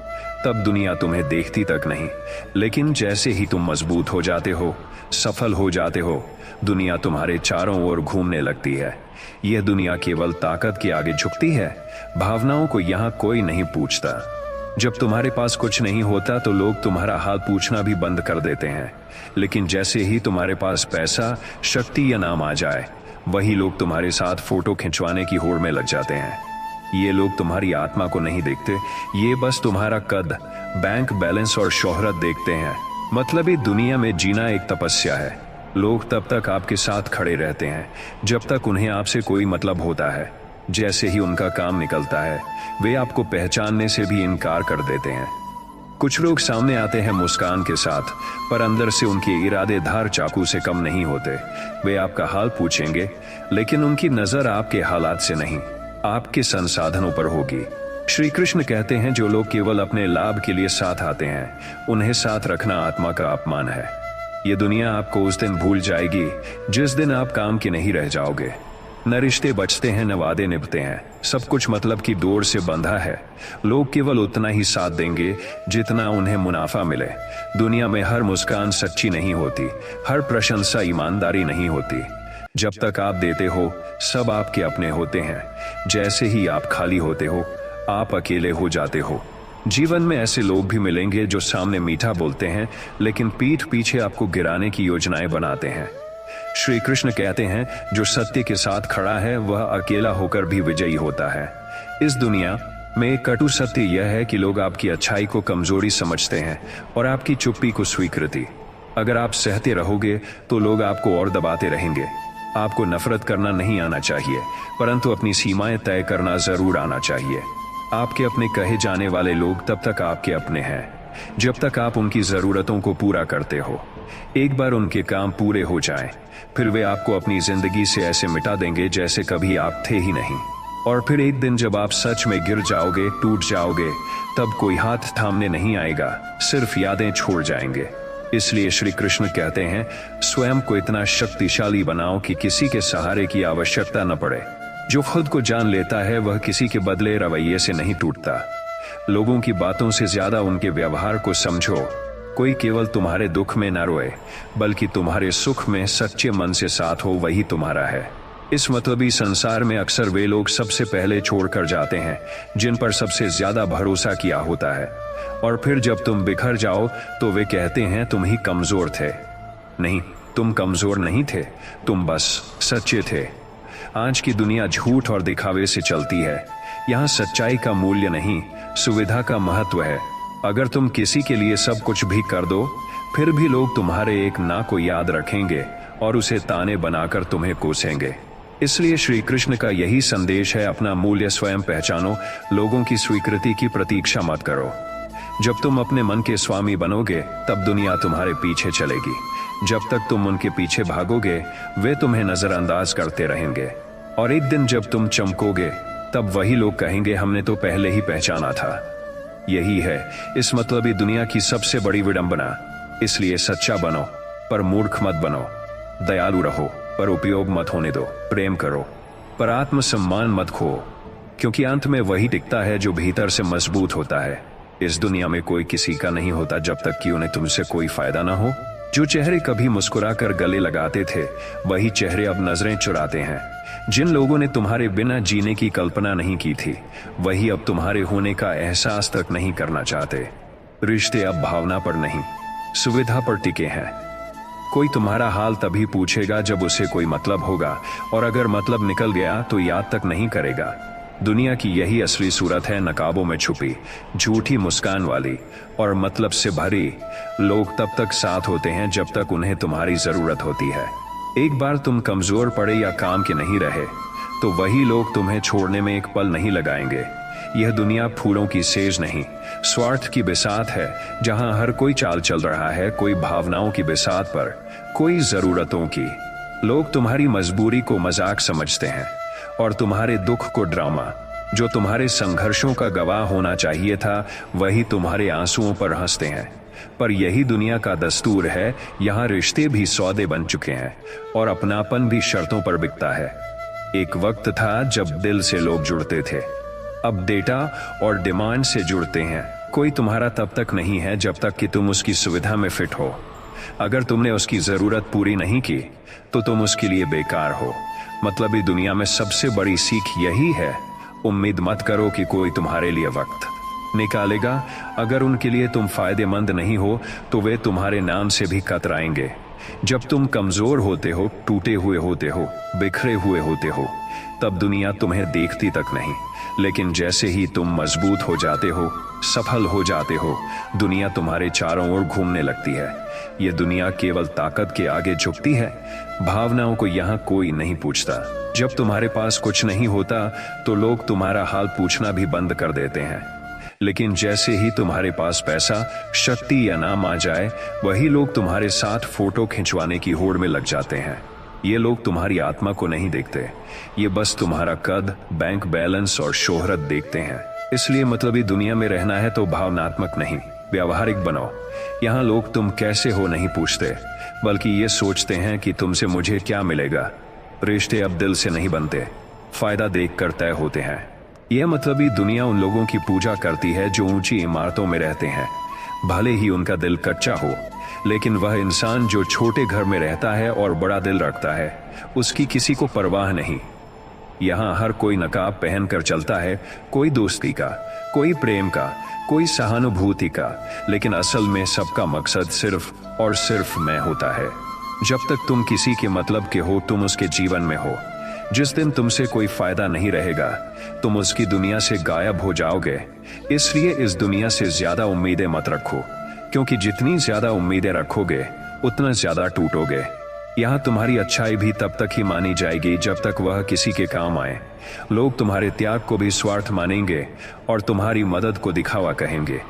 तब दुनिया तुम्हें देखती तक नहीं। लेकिन जैसे ही तुम मजबूत हो जाते हो, सफल हो जाते हो, दुनिया तुम्हारे चारों ओर घूमने लगती है। यह दुनिया केवल ताकत के आगे झुकती है, भावनाओं को यहाँ कोई नहीं पूछता। जब तुम्हारे पास कुछ नहीं होता तो लोग तुम्हारा हाल पूछना भी बंद कर देते हैं, लेकिन जैसे ही तुम्हारे पास पैसा, शक्ति या नाम आ जाए, वही लोग तुम्हारे साथ फोटो खिंचवाने की होड़ में लग जाते हैं। ये लोग तुम्हारी आत्मा को नहीं देखते, ये बस तुम्हारा कद, बैंक बैलेंस और शोहरत देखते हैं। मतलब ये दुनिया में जीना एक तपस्या है। लोग तब तक आपके साथ खड़े रहते हैं जब तक उन्हें आपसे कोई मतलब होता है। जैसे ही उनका काम निकलता है, वे आपको पहचानने से भी इनकार कर देते हैं। कुछ लोग सामने आते हैं मुस्कान के साथ, पर अंदर से उनके इरादे धार चाकू से कम नहीं होते। वे आपका हाल पूछेंगे, लेकिन उनकी नजर आपके हालात से नहीं, आपके संसाधनों पर होगी। श्री कृष्ण कहते हैं, जो लोग केवल अपने लाभ के लिए साथ आते हैं, उन्हें साथ रखना आत्मा का अपमान है। ये दुनिया आपको उस दिन भूल जाएगी जिस दिन आप काम के नहीं रह जाओगे। न रिश्ते बचते हैं, न वादे निभते हैं, सब कुछ मतलब की डोर से बंधा है। लोग केवल उतना ही साथ देंगे जितना उन्हें मुनाफा मिले। दुनिया में हर मुस्कान सच्ची नहीं होती, हर प्रशंसा ईमानदारी नहीं होती। जब तक आप देते हो, सब आपके अपने होते हैं। जैसे ही आप खाली होते हो, आप अकेले हो जाते हो। जीवन में ऐसे लोग भी मिलेंगे जो सामने मीठा बोलते हैं, लेकिन पीठ पीछे आपको गिराने की योजनाएं बनाते हैं। श्री कृष्ण कहते हैं, जो सत्य के साथ खड़ा है वह अकेला होकर भी विजयी होता है। इस दुनिया में एक कटु सत्य यह है कि लोग आपकी अच्छाई को कमजोरी समझते हैं और आपकी चुप्पी को स्वीकृति। अगर आप सहते रहोगे तो लोग आपको और दबाते रहेंगे। आपको नफरत करना नहीं आना चाहिए, परंतु अपनी सीमाएं तय करना जरूर आना चाहिए। आपके अपने कहे जाने वाले लोग तब तक आपके अपने हैं जब तक आप उनकी जरूरतों को पूरा करते हो। एक बार उनके काम पूरे हो जाएं, फिर वे आपको अपनी जिंदगी से ऐसे मिटा देंगे जैसे कभी आप थे ही नहीं। और फिर एक दिन जब आप सच में गिर जाओगे, टूट जाओगे, तब कोई हाथ थामने नहीं आएगा, सिर्फ यादें छोड़ जाएंगे। इसलिए श्री कृष्ण कहते हैं, स्वयं को इतना शक्तिशाली बनाओ कि किसी के सहारे की आवश्यकता न पड़े। जो खुद को जान लेता है वह किसी के बदले रवैये से नहीं टूटता। लोगों की बातों से ज्यादा उनके व्यवहार को समझो। कोई केवल तुम्हारे दुख में न रोए, बल्कि तुम्हारे सुख में सच्चे मन से साथ हो, वही तुम्हारा है। इस मतलबी संसार में अक्सर वे लोग सबसे पहले छोड़कर जाते हैं जिन पर सबसे ज्यादा भरोसा किया होता है। और फिर जब तुम बिखर जाओ तो वे कहते हैं, तुम ही कमजोर थे। नहीं, तुम कमजोर नहीं थे, तुम बस सच्चे थे। आज की दुनिया झूठ और दिखावे से चलती है। यहाँ सच्चाई का मूल्य नहीं, सुविधा का महत्व है। अगर तुम किसी के लिए सब कुछ भी कर दो, फिर भी लोग तुम्हारे एक ना को याद रखेंगे और उसे ताने बनाकर तुम्हें कोसेंगे। इसलिए श्री कृष्ण का यही संदेश है, अपना मूल्य स्वयं पहचानो, लोगों की स्वीकृति की प्रतीक्षा मत करो। जब तुम अपने मन के स्वामी बनोगे, तब दुनिया तुम्हारे पीछे चलेगी। जब तक तुम उनके पीछे भागोगे, वे तुम्हें नजरअंदाज करते रहेंगे। और एक दिन जब तुम चमकोगे, तब वही लोग कहेंगे, हमने तो पहले ही पहचाना था। यही है इस मतलबी दुनिया की सबसे बड़ी विडंबना। इसलिए सच्चा बनो, पर मूर्ख मत बनो। दयालु रहो, पर उपयोग मत होने दो। प्रेम करो, पर आत्मसम्मान मत खो, क्योंकि अंत में वही टिकता है जो भीतर से मजबूत होता है। इस दुनिया में कोई किसी का नहीं होता जब तक कि उन्हें तुमसे कोई फायदा ना हो। जो चेहरे कभी मुस्कुराकर गले लगाते थे, वही चेहरे अब नजरें चुराते हैं। जिन लोगों ने तुम्हारे बिना जीने की कल्पना नहीं की थी, वही अब तुम्हारे होने का एहसास तक नहीं करना चाहते। रिश्ते अब भावना पर नहीं, सुविधा पर टिके हैं। कोई तुम्हारा हाल तभी पूछेगा जब उसे कोई मतलब होगा, और अगर मतलब निकल गया तो याद तक नहीं करेगा। दुनिया की यही असली सूरत है, नकाबों में छुपी, झूठी मुस्कान वाली और मतलब से भरी। लोग तब तक साथ होते हैं जब तक उन्हें तुम्हारी जरूरत होती है। एक बार तुम कमजोर पड़े या काम के नहीं रहे, तो वही लोग तुम्हें छोड़ने में एक पल नहीं लगाएंगे। यह दुनिया फूलों की सेज नहीं, स्वार्थ की बिसात है, जहां हर कोई चाल चल रहा है, कोई भावनाओं की बिसात पर, कोई जरूरतों की। लोग तुम्हारी मजबूरी को मजाक समझते हैं और तुम्हारे दुख को ड्रामा। जो तुम्हारे संघर्षों का गवाह होना चाहिए था, वही तुम्हारे आंसुओं पर हंसते हैं। पर यही दुनिया का दस्तूर है, यहाँ रिश्ते भी सौदे बन चुके हैं और अपनापन भी शर्तों पर बिकता है। एक वक्त था जब दिल से लोग जुड़ते थे, अब डेटा और डिमांड से जुड़ते हैं। कोई तुम्हारा तब तक नहीं है जब तक कि तुम उसकी सुविधा में फिट हो। अगर तुमने उसकी जरूरत पूरी नहीं की, तो तुम उसके लिए बेकार हो। मतलबी दुनिया में सबसे बड़ी सीख यही है, उम्मीद मत करो कि कोई तुम्हारे लिए वक्त निकालेगा। अगर उनके लिए तुम फायदेमंद नहीं हो तो वे तुम्हारे नाम से भी कतराएंगे। जब तुम कमजोर होते हो, टूटे हुए होते हो, बिखरे हुए होते हो, तब दुनिया तुम्हें देखती तक नहीं। लेकिन जैसे ही तुम मजबूत हो जाते हो, सफल हो जाते हो, दुनिया तुम्हारे चारों ओर घूमने लगती है। ये दुनिया केवल ताकत के आगे झुकती है, भावनाओं को यहाँ कोई नहीं पूछता। जब तुम्हारे पास कुछ नहीं होता तो लोग तुम्हारा हाल पूछना भी बंद कर देते हैं। लेकिन जैसे ही तुम्हारे पास पैसा, शक्ति या नाम आ जाए, वही लोग तुम्हारे साथ फोटो खिंचवाने की होड़ में लग जाते हैं। ये लोग तुम्हारी आत्मा को नहीं देखते, ये बस तुम्हारा कद, बैंक बैलेंस और शोहरत देखते हैं। इसलिए मतलबी दुनिया में रहना है तो भावनात्मक नहीं, व्यवहारिक बनो। यहाँ लोग तुम कैसे हो नहीं पूछते, बल्कि ये सोचते हैं कि तुमसे मुझे क्या मिलेगा। रिश्ते अब दिल से नहीं बनते, फायदा देखकर तय होते हैं। यह मतलबी दुनिया उन लोगों की पूजा करती है जो ऊंची इमारतों में रहते हैं, भले ही उनका दिल कच्चा हो। लेकिन वह इंसान जो छोटे घर में रहता है और बड़ा दिल रखता है, उसकी किसी को परवाह नहीं। यहाँ हर कोई नकाब पहनकर चलता है, कोई दोस्ती का, कोई प्रेम का, कोई सहानुभूति का, लेकिन असल में सबका मकसद सिर्फ और सिर्फ मैं होता है। जब तक तुम किसी के मतलब के हो, तुम उसके जीवन में हो। जिस दिन तुमसे कोई फायदा नहीं रहेगा, तुम उसकी दुनिया से गायब हो जाओगे। इसलिए इस दुनिया से ज्यादा उम्मीदें मत रखो, क्योंकि जितनी ज्यादा उम्मीदें रखोगे उतना ज्यादा टूटोगे। यहाँ तुम्हारी अच्छाई भी तब तक ही मानी जाएगी जब तक वह किसी के काम आए। लोग तुम्हारे त्याग को भी स्वार्थ मानेंगे और तुम्हारी मदद को दिखावा कहेंगे।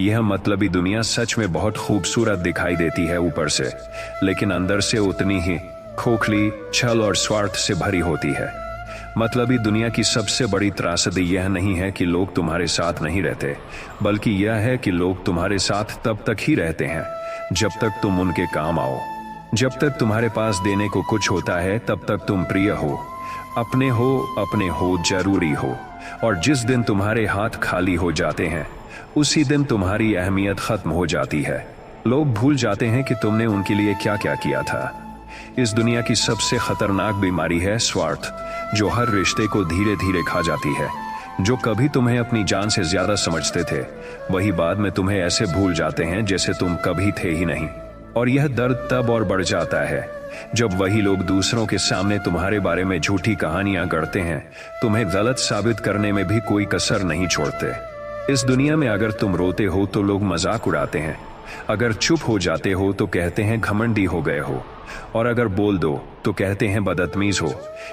यह मतलबी दुनिया सच में बहुत खूबसूरत दिखाई देती है ऊपर से, लेकिन अंदर से उतनी ही खोखली, छल और स्वार्थ से भरी होती है। मतलबी दुनिया की सबसे बड़ी त्रासदी यह नहीं है कि लोग तुम्हारे साथ नहीं रहते, बल्कि यह है कि लोग तुम्हारे साथ तब तक ही रहते हैं जब तक तुम उनके काम आओ। जब तक तुम्हारे पास देने को कुछ होता है, तब तक तुम प्रिय हो, अपने हो, जरूरी हो। और जिस दिन तुम्हारे हाथ खाली हो जाते हैं, उसी दिन तुम्हारी अहमियत खत्म हो जाती है। लोग भूल जाते हैं कि तुमने उनके लिए क्या क्या किया था। इस दुनिया की सबसे खतरनाक बीमारी है स्वार्थ, जो हर रिश्ते को धीरे धीरे खा जाती है। जो कभी तुम्हें अपनी जान से ज्यादा समझते थे, वही बाद में तुम्हें ऐसे भूल जाते हैं जैसे तुम कभी थे ही नहीं। और यह दर्द तब और बढ़ जाता है जब वही लोग दूसरों के सामने तुम्हारे बारे में झूठी कहानियां गढ़ते हैं। तुम्हें गलत साबित करने में भी कोई कसर नहीं छोड़ते। इस दुनिया में अगर तुम रोते हो तो लोग मजाक उड़ाते हैं, अगर चुप हो जाते हो तो कहते हैं घमंडी हो गए हो, और अगर बोल दो तो कहते हैं बदतमीज हो।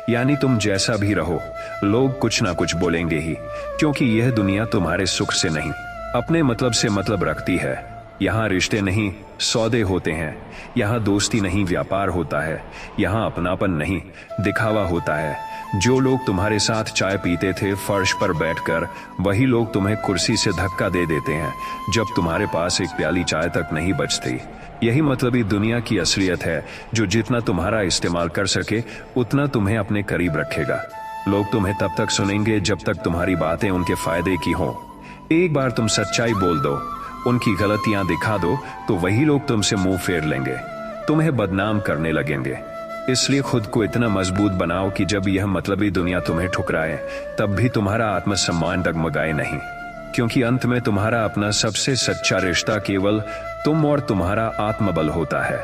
यानी तुम जैसा भी रहो, लोग कुछ ना कुछ बोलेंगे ही, क्योंकि यह दुनिया तुम्हारे सुख से नहीं, अपने मतलब से मतलब रखती है। यहाँ रिश्ते नहीं, सौदे होते हैं। यहाँ दोस्ती नहीं, व्यापार होता है। यहाँ अपनापन नहीं, दिखावा होता है। जो लोग तुम्हारे साथ चाय पीते थे फर्श पर बैठकर, वही लोग तुम्हें कुर्सी से धक्का दे देते हैं जब तुम्हारे पास एक प्याली चाय तक नहीं बचती। यही मतलबी दुनिया की असलियत है, जो जितना तुम्हारा इस्तेमाल कर सके उतना तुम्हें अपने करीब रखेगा। लोग तुम्हें तब तक सुनेंगे जब तक तुम्हारी बातें उनके फायदे की हों। एक बार तुम सच्चाई बोल दो, उनकी गलतियां दिखा दो, तो वही लोग तुमसे मुंह फेर लेंगे, तुम्हें बदनाम करने लगेंगे। इसलिए खुद को इतना मजबूत बनाओ कि जब यह मतलबी दुनिया तुम्हें ठुकराए, तब भी तुम्हारा आत्मसम्मान डगमगाए नहीं, क्योंकि अंत में तुम्हारा अपना सबसे सच्चा रिश्ता केवल तुम और तुम्हारा आत्मबल होता है।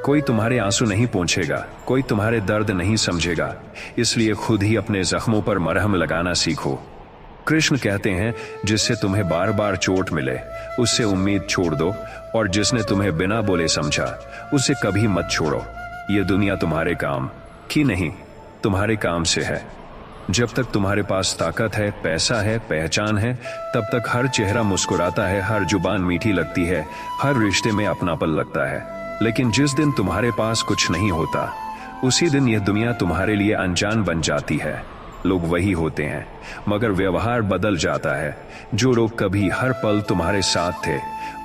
कोई तुम्हारे आंसू नहीं पोंछेगा, कोई तुम्हारे दर्द नहीं समझेगा। इसलिए खुद ही अपने जख्मों पर मरहम लगाना सीखो। कृष्ण कहते हैं, जिससे तुम्हें बार बार चोट मिले उससे उम्मीद छोड़ दो, और जिसने तुम्हें बिना बोले समझा उसे कभी मत छोड़ो। ये दुनिया तुम्हारे काम की नहीं, तुम्हारे काम से है। जब तक तुम्हारे पास ताकत है, पैसा है, पहचान है, तब तक हर चेहरा मुस्कुराता है, हर जुबान मीठी लगती है, हर रिश्ते में अपनापन लगता है। लेकिन जिस दिन तुम्हारे पास कुछ नहीं होता, उसी दिन यह दुनिया तुम्हारे लिए अनजान बन जाती है। लोग वही होते हैं, मगर व्यवहार बदल जाता है। जो लोग कभी हर पल तुम्हारे साथ थे,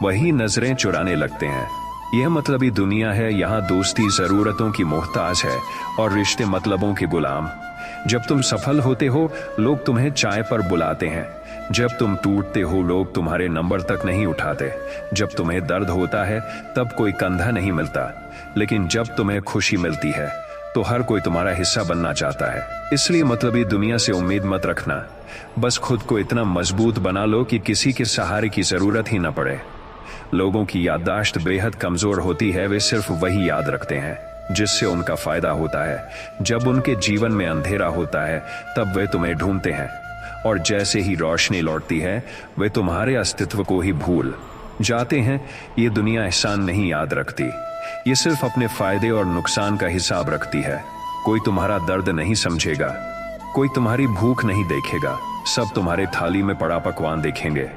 वही नजरें चुराने लगते हैं। यह मतलबी दुनिया है। यहाँ दोस्ती जरूरतों की मोहताज है और रिश्ते मतलबों के गुलाम। जब तुम सफल होते हो, लोग तुम्हें चाय पर बुलाते हैं। जब तुम टूटते हो, लोग तुम्हारे नंबर तक नहीं उठाते। जब तुम्हें दर्द होता है, तब कोई कंधा नहीं मिलता। लेकिन जब तुम्हें खुशी मिलती है, तो हर कोई तुम्हारा हिस्सा बनना चाहता है। इसलिए मतलबी दुनिया से उम्मीद मत रखना। बस खुद को इतना मजबूत बना लो कि किसी के सहारे की जरूरत ही न पड़े। लोगों की याददाश्त बेहद कमजोर होती है। वे सिर्फ वही याद रखते हैं जिससे उनका फायदा होता है। जब उनके जीवन में अंधेरा होता है तब वे तुम्हें ढूंढते हैं, और जैसे ही रोशनी लौटती है वे तुम्हारे अस्तित्व को ही भूल जाते हैं। ये दुनिया एहसान नहीं याद रखती, ये सिर्फ अपने फायदे और नुकसान का हिसाब रखती है। कोई तुम्हारा दर्द नहीं समझेगा, कोई तुम्हारी भूख नहीं देखेगा। सब तुम्हारे थाली में पड़ा पकवान देखेंगे।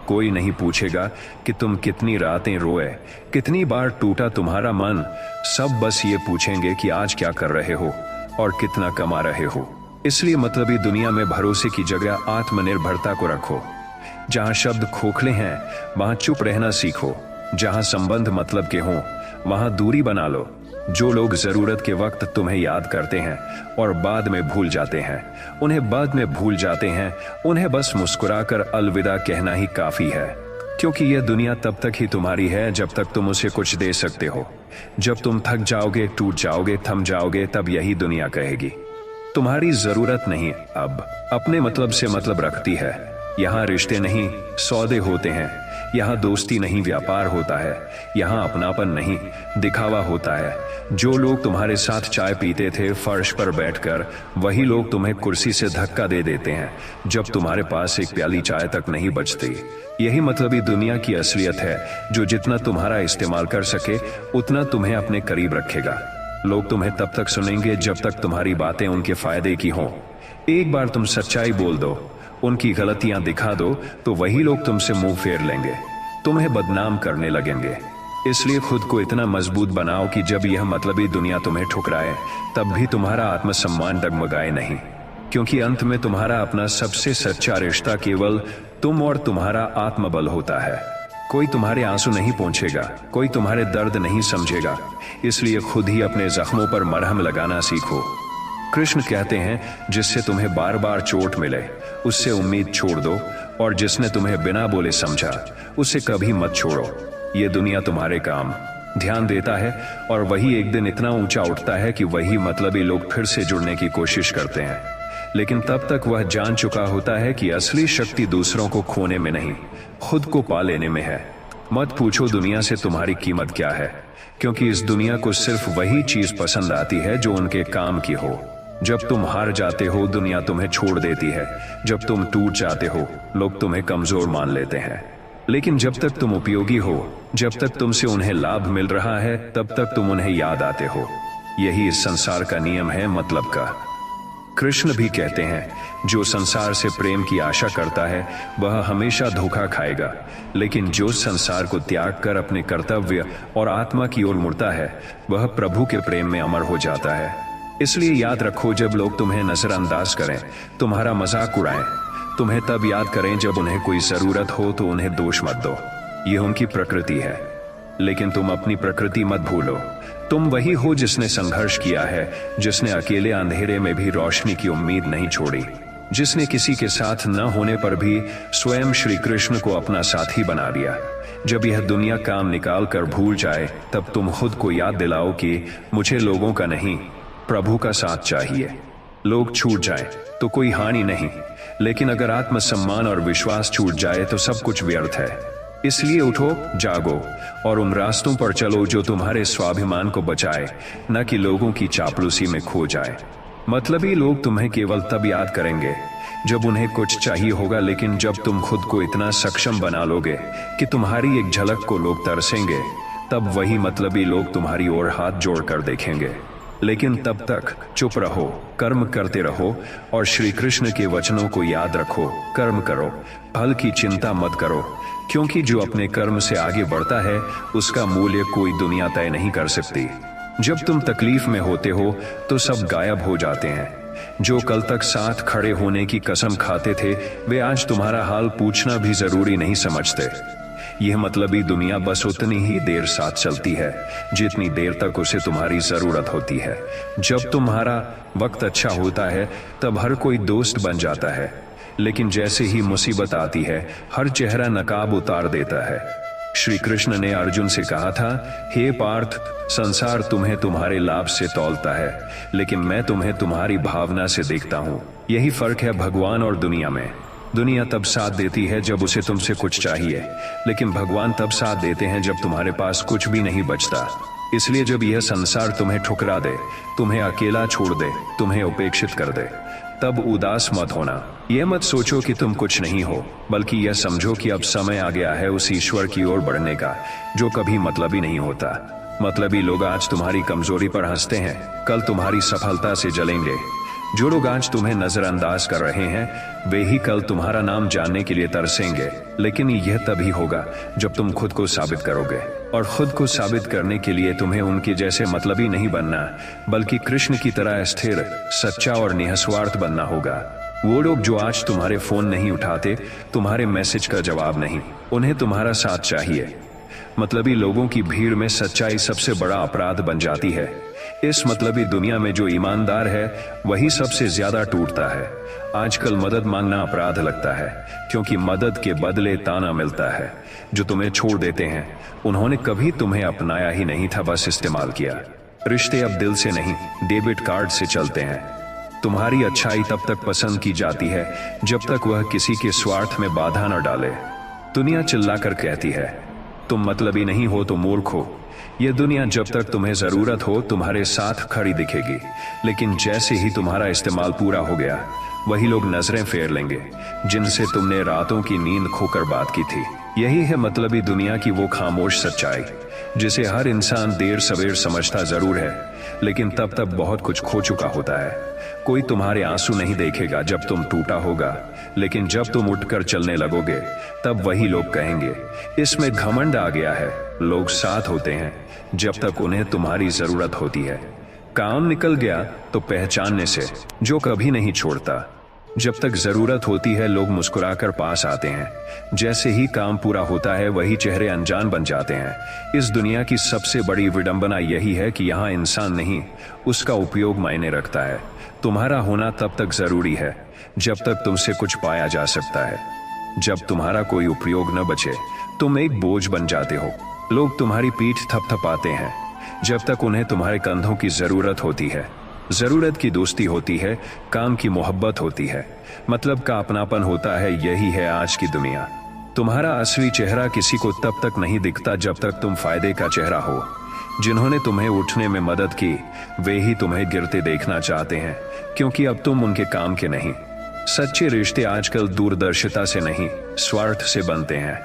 कोई नहीं पूछेगा कि तुम कितनी रातें रोए, कितनी बार टूटा तुम्हारा मन। सब बस ये पूछेंगे कि आज क्या कर रहे हो और कितना कमा रहे हो। इसलिए मतलबी दुनिया में भरोसे की जगह आत्मनिर्भरता को रखो। जहां शब्द खोखले हैं वहां चुप रहना सीखो। जहां संबंध मतलब के हों वहां दूरी बना लो। जो लोग जरूरत के वक्त तुम्हें याद करते हैं और बाद में भूल जाते हैं, उन्हें बस मुस्कुराकर अलविदा कहना ही काफी है। क्योंकि यह दुनिया तब तक ही तुम्हारी है जब तक तुम उसे कुछ दे सकते हो। जब तुम थक जाओगे, टूट जाओगे, थम जाओगे, तब यही दुनिया कहेगी तुम्हारी जरूरत नहीं अब अपने मतलब से मतलब रखती है। यहाँ रिश्ते नहीं सौदे होते हैं, यहाँ दोस्ती नहीं व्यापार होता है, यहाँ अपनापन नहीं दिखावा होता है। जो लोग तुम्हारे साथ चाय पीते थे फर्श पर बैठकर, वही लोग तुम्हें कुर्सी से धक्का दे देते हैं जब तुम्हारे पास एक प्याली चाय तक नहीं बचती। यही मतलबी दुनिया की असलियत है, जो जितना तुम्हारा इस्तेमाल कर सके उतना तुम्हें अपने करीब रखेगा। लोग तुम्हें तब तक सुनेंगे जब तक तुम्हारी बातें उनके फायदे की हों। एक बार तुम सच्चाई बोल दो, उनकी गलतियां दिखा दो, तो वही लोग तुमसे मुंह फेर लेंगे, तुम्हें बदनाम करने लगेंगे। इसलिए खुद को इतना मजबूत बनाओ कि जब यह मतलबी दुनिया तुम्हें ठुकराए तब भी तुम्हारा आत्मसम्मान डगमगाए नहीं। क्योंकि अंत में तुम्हारा अपना सबसे सच्चा रिश्ता केवल तुम और तुम्हारा आत्मबल होता है। कोई तुम्हारे आंसू नहीं पोंछेगा, कोई तुम्हारे दर्द नहीं समझेगा। इसलिए खुद ही अपने जख्मों पर मरहम लगाना सीखो। कृष्ण कहते हैं, जिससे तुम्हें बार बार चोट मिले उससे उम्मीद छोड़ दो, और जिसने तुम्हें बिना बोले समझा उसे कभी मत छोड़ो। ये दुनिया तुम्हारे काम ध्यान देता है, और वही एक दिन इतना ऊंचा उठता है कि वही मतलबी लोग फिर से जुड़ने की कोशिश करते हैं। लेकिन तब तक वह जान चुका होता है कि असली शक्ति दूसरों को खोने में नहीं, खुद को पा लेने में है। मत पूछो दुनिया से तुम्हारी कीमत क्या है, क्योंकि इस दुनिया को सिर्फ वही चीज पसंद आती है जो उनके काम की हो। जब तुम हार जाते हो दुनिया तुम्हें छोड़ देती है, जब तुम टूट जाते हो लोग तुम्हें कमजोर मान लेते हैं। लेकिन जब तक तुम उपयोगी हो, जब तक तुमसे उन्हें लाभ मिल रहा है, तब तक तुम उन्हें याद आते हो। यही इस संसार का नियम है मतलब का। कृष्ण भी कहते हैं, जो संसार से प्रेम की आशा करता है वह हमेशा धोखा खाएगा, लेकिन जो संसार को त्याग कर अपने कर्तव्य और आत्मा की ओर मुड़ता है वह प्रभु के प्रेम में अमर हो जाता है। इसलिए याद रखो, जब लोग तुम्हें नजरअंदाज करें, तुम्हारा मजाक उड़ाएं, तुम्हें तब याद करें जब उन्हें कोई जरूरत हो तो उन्हें दोष मत दो। यह उनकी प्रकृति है, लेकिन तुम अपनी प्रकृति मत भूलो। तुम वही हो जिसने संघर्ष किया है, जिसने अकेले अंधेरे में भी रोशनी की उम्मीद नहीं छोड़ी, जिसने किसी के साथ न होने पर भी स्वयं श्री कृष्ण को अपना साथी बना लिया। जब यह दुनिया काम निकाल कर भूल जाए तब तुम खुद को याद दिलाओ कि मुझे लोगों का नहीं प्रभु का साथ चाहिए। लोग छूट जाए तो कोई हानि नहीं, लेकिन अगर आत्मसम्मान और विश्वास छूट जाए तो सब कुछ व्यर्थ है। इसलिए उठो, जागो और उन रास्तों पर चलो जो तुम्हारे स्वाभिमान को बचाए, न कि लोगों की चापलूसी में खो जाए। मतलबी लोग तुम्हें केवल तब याद करेंगे जब उन्हें कुछ चाहिए होगा, लेकिन जब तुम खुद को इतना सक्षम बना लोगे कि तुम्हारी एक झलक को लोग तरसेंगे, तब वही मतलबी लोग तुम्हारी ओर हाथ जोड़कर देखेंगे। लेकिन तब तक चुप रहो, कर्म करते रहो और श्री कृष्ण के वचनों को याद रखो। कर्म करो, फल की चिंता मत करो, क्योंकि जो अपने कर्म से आगे बढ़ता है उसका मूल्य कोई दुनिया तय नहीं कर सकती। जब तुम तकलीफ में होते हो तो सब गायब हो जाते हैं। जो कल तक साथ खड़े होने की कसम खाते थे वे आज तुम्हारा हाल पूछना भी जरूरी नहीं समझते। यह मतलबी दुनिया बस उतनी ही देर साथ चलती है जितनी देर तक उसे तुम्हारी जरूरत होती है। जब तुम्हारा वक्त अच्छा होता है तब हर कोई दोस्त बन जाता है, लेकिन जैसे ही मुसीबत आती है हर चेहरा नकाब उतार देता है। श्री कृष्ण ने अर्जुन से कहा था, हे पार्थ, संसार तुम्हें तुम्हारे लाभ से तौलता है, लेकिन मैं तुम्हें तुम्हारी भावना से देखता हूँ। यही फर्क है भगवान और दुनिया में। दुनिया तब साथ देती है जब उसे तुमसे कुछ चाहिए, लेकिन भगवान तब साथ देते हैं जब तुम्हारे पास कुछ भी नहीं बचता। इसलिए जब यह संसार तुम्हें ठुकरा दे, तुम्हें अकेला छोड़ दे, तुम्हें उपेक्षित कर दे, तब उदास मत होना। यह मत सोचो कि तुम कुछ नहीं हो, बल्कि यह समझो कि अब समय आ गया है उस ईश्वर की ओर बढ़ने का जो कभी मतलबी नहीं होता। मतलबी लोग आज तुम्हारी कमजोरी पर हंसते हैं, कल तुम्हारी सफलता से जलेंगे। जो लोग आज तुम्हें नजरअंदाज कर रहे हैं, वे ही कल तुम्हारा नाम जानने के लिए तरसेंगे। लेकिन यह तभी होगा जब तुम खुद को साबित करोगे, और खुद को साबित करने के लिए तुम्हें उनके जैसे मतलबी नहीं बनना, बल्कि कृष्ण की तरह स्थिर, सच्चा और निस्वार्थ बनना होगा। वो लोग जो आज तुम्हारे फोन नहीं उठाते, तुम्हारे मैसेज का जवाब नहीं, उन्हें तुम्हारा साथ चाहिए। मतलबी लोगों की भीड़ में सच्चाई सबसे बड़ा अपराध बन जाती है। इस मतलबी दुनिया में जो ईमानदार है वही सबसे ज्यादा टूटता है। आजकल मदद मांगना अपराध लगता है, क्योंकि मदद के बदले ताना मिलता है। जो तुम्हें छोड़ देते हैं, उन्होंने कभी तुम्हें अपनाया ही नहीं था, बस इस्तेमाल किया। रिश्ते अब दिल से नहीं, डेबिट कार्ड से चलते हैं। तुम्हारी अच्छाई तब तक पसंद की जाती है जब तक वह किसी के स्वार्थ में बाधा न डाले। दुनिया चिल्लाकर कहती है, तुम मतलबी नहीं हो तो मूर्ख हो। यह दुनिया जब तक तुम्हें जरूरत हो तुम्हारे साथ खड़ी दिखेगी, लेकिन जैसे ही तुम्हारा इस्तेमाल पूरा हो गया, वही लोग नजरें फेर लेंगे जिनसे तुमने रातों की नींद खोकर बात की थी। यही है मतलबी दुनिया की वो खामोश सच्चाई, जिसे हर इंसान देर सवेर समझता जरूर है, लेकिन तब तक बहुत कुछ खो चुका होता है। कोई तुम्हारे आंसू नहीं देखेगा जब तुम टूटा होगा, लेकिन जब तुम उठकर चलने लगोगे, तब वही लोग कहेंगे, इसमें घमंड आ गया है। लोग साथ होते हैं जब तक उन्हें तुम्हारी जरूरत होती है। काम निकल गया तो पहचानने से, जो कभी नहीं छोड़ता। जब तक जरूरत होती है लोग मुस्कुराकर पास आते हैं, जैसे ही काम पूरा होता है वही चेहरे अनजान बन जाते हैं। इस दुनिया की सबसे बड़ी विडंबना यही है कि यहाँ इंसान नहीं, उसका उपयोग मायने रखता है। तुम्हारा होना तब तक जरूरी है जब तक तुमसे कुछ पाया जा सकता है। जब तुम्हारा कोई उपयोग न बचे, तुम एक बोझ बन जाते हो। लोग तुम्हारी पीठ थपथपाते हैं जब तक उन्हें तुम्हारे कंधों की जरूरत होती है। जरूरत की दोस्ती होती है, काम की मोहब्बत होती है, मतलब का अपनापन होता है। यही है आज की दुनिया। तुम्हारा असली चेहरा किसी को तब तक नहीं दिखता जब तक तुम फायदे का चेहरा हो। जिन्होंने तुम्हें उठने में मदद की, वे ही तुम्हें गिरते देखना चाहते हैं, क्योंकि अब तुम उनके काम के नहीं। सच्चे रिश्ते आजकल दूरदर्शिता से नहीं, स्वार्थ से बनते हैं।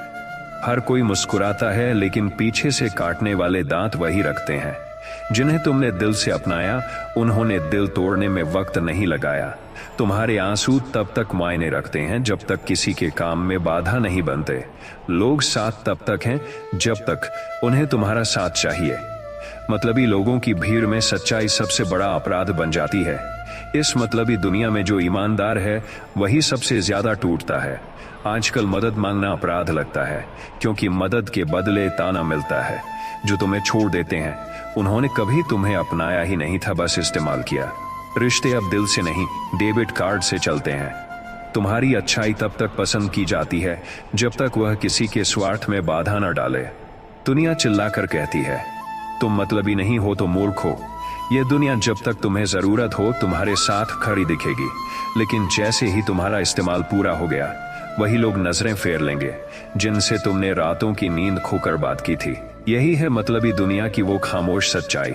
हर कोई मुस्कुराता है, लेकिन पीछे से काटने वाले दांत वही रखते हैं। जिन्हें तुमने दिल से अपनाया, उन्होंने दिल तोड़ने में वक्त नहीं लगाया। तुम्हारे आंसू तब तक मायने रखते हैं जब तक किसी के काम में बाधा नहीं बनते। लोग साथ तब तक हैं जब तक उन्हें तुम्हारा साथ चाहिए। मतलबी लोगों की भीड़ में सच्चाई सबसे बड़ा अपराध बन जाती है। इस मतलबी दुनिया में जो ईमानदार है वही सबसे ज्यादा टूटता है। आजकल मदद मांगना अपराध लगता है, क्योंकि मदद के बदले ताना मिलता है। जो तुम्हें छोड़ देते हैं, उन्होंने कभी तुम्हें अपनाया ही नहीं था, बस इस्तेमाल किया। रिश्ते अब दिल से नहीं, डेबिट कार्ड से चलते हैं। तुम्हारी अच्छाई तब तक पसंद की जाती है जब तक वह किसी के स्वार्थ में बाधा न डाले। दुनिया चिल्लाकर कहती है, तुम मतलबी नहीं हो तो मूर्ख हो। यह दुनिया जब तक तुम्हें जरूरत हो तुम्हारे साथ खड़ी दिखेगी, लेकिन जैसे ही तुम्हारा इस्तेमाल पूरा हो गया, वही लोग नजरें फेर लेंगे जिनसे तुमने रातों की नींद खोकर बात की थी। यही है मतलबी दुनिया की वो खामोश सच्चाई,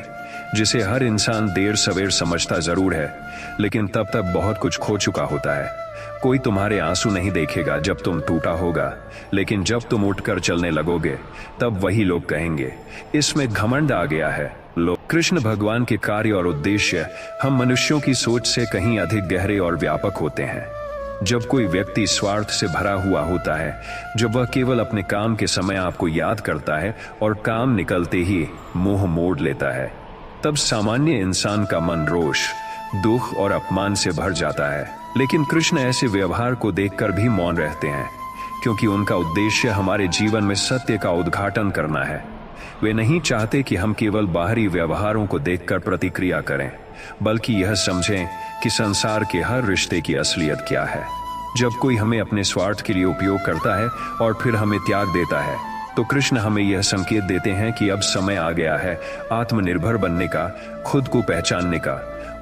जिसे हर इंसान देर सवेर समझता जरूर है, लेकिन तब तक बहुत कुछ खो चुका होता है। कोई तुम्हारे आंसू नहीं देखेगा जब तुम टूटा होगा, लेकिन जब तुम उठकर चलने लगोगे, तब वही लोग कहेंगे, इसमें घमंड आ गया है। लोग कृष्ण भगवान के कार्य और उद्देश्य हम मनुष्यों की सोच से कहीं अधिक गहरे और व्यापक होते हैं। जब कोई व्यक्ति स्वार्थ से भरा हुआ होता है, जब वह केवल अपने काम के समय आपको याद करता है और काम निकलते ही मुंह मोड़ लेता है, तब सामान्य इंसान का मन रोष, दुख और अपमान से भर जाता है। लेकिन कृष्ण ऐसे व्यवहार को देखकर भी मौन रहते हैं, क्योंकि उनका उद्देश्य हमारे जीवन में सत्य का उद्घाटन करना है। वे नहीं चाहते कि हम केवल बाहरी व्यवहारों को देखकर प्रतिक्रिया करें, बल्कि यह समझें कि संसार के हर रिश्ते की असलियत क्या है। जब कोई हमें अपने स्वार्थ के लिए उपयोग करता है और फिर हमें त्याग देता है, तो कृष्ण हमें यह संकेत देते हैं कि अब समय आ गया है आत्मनिर्भर बनने का, खुद को पहचानने का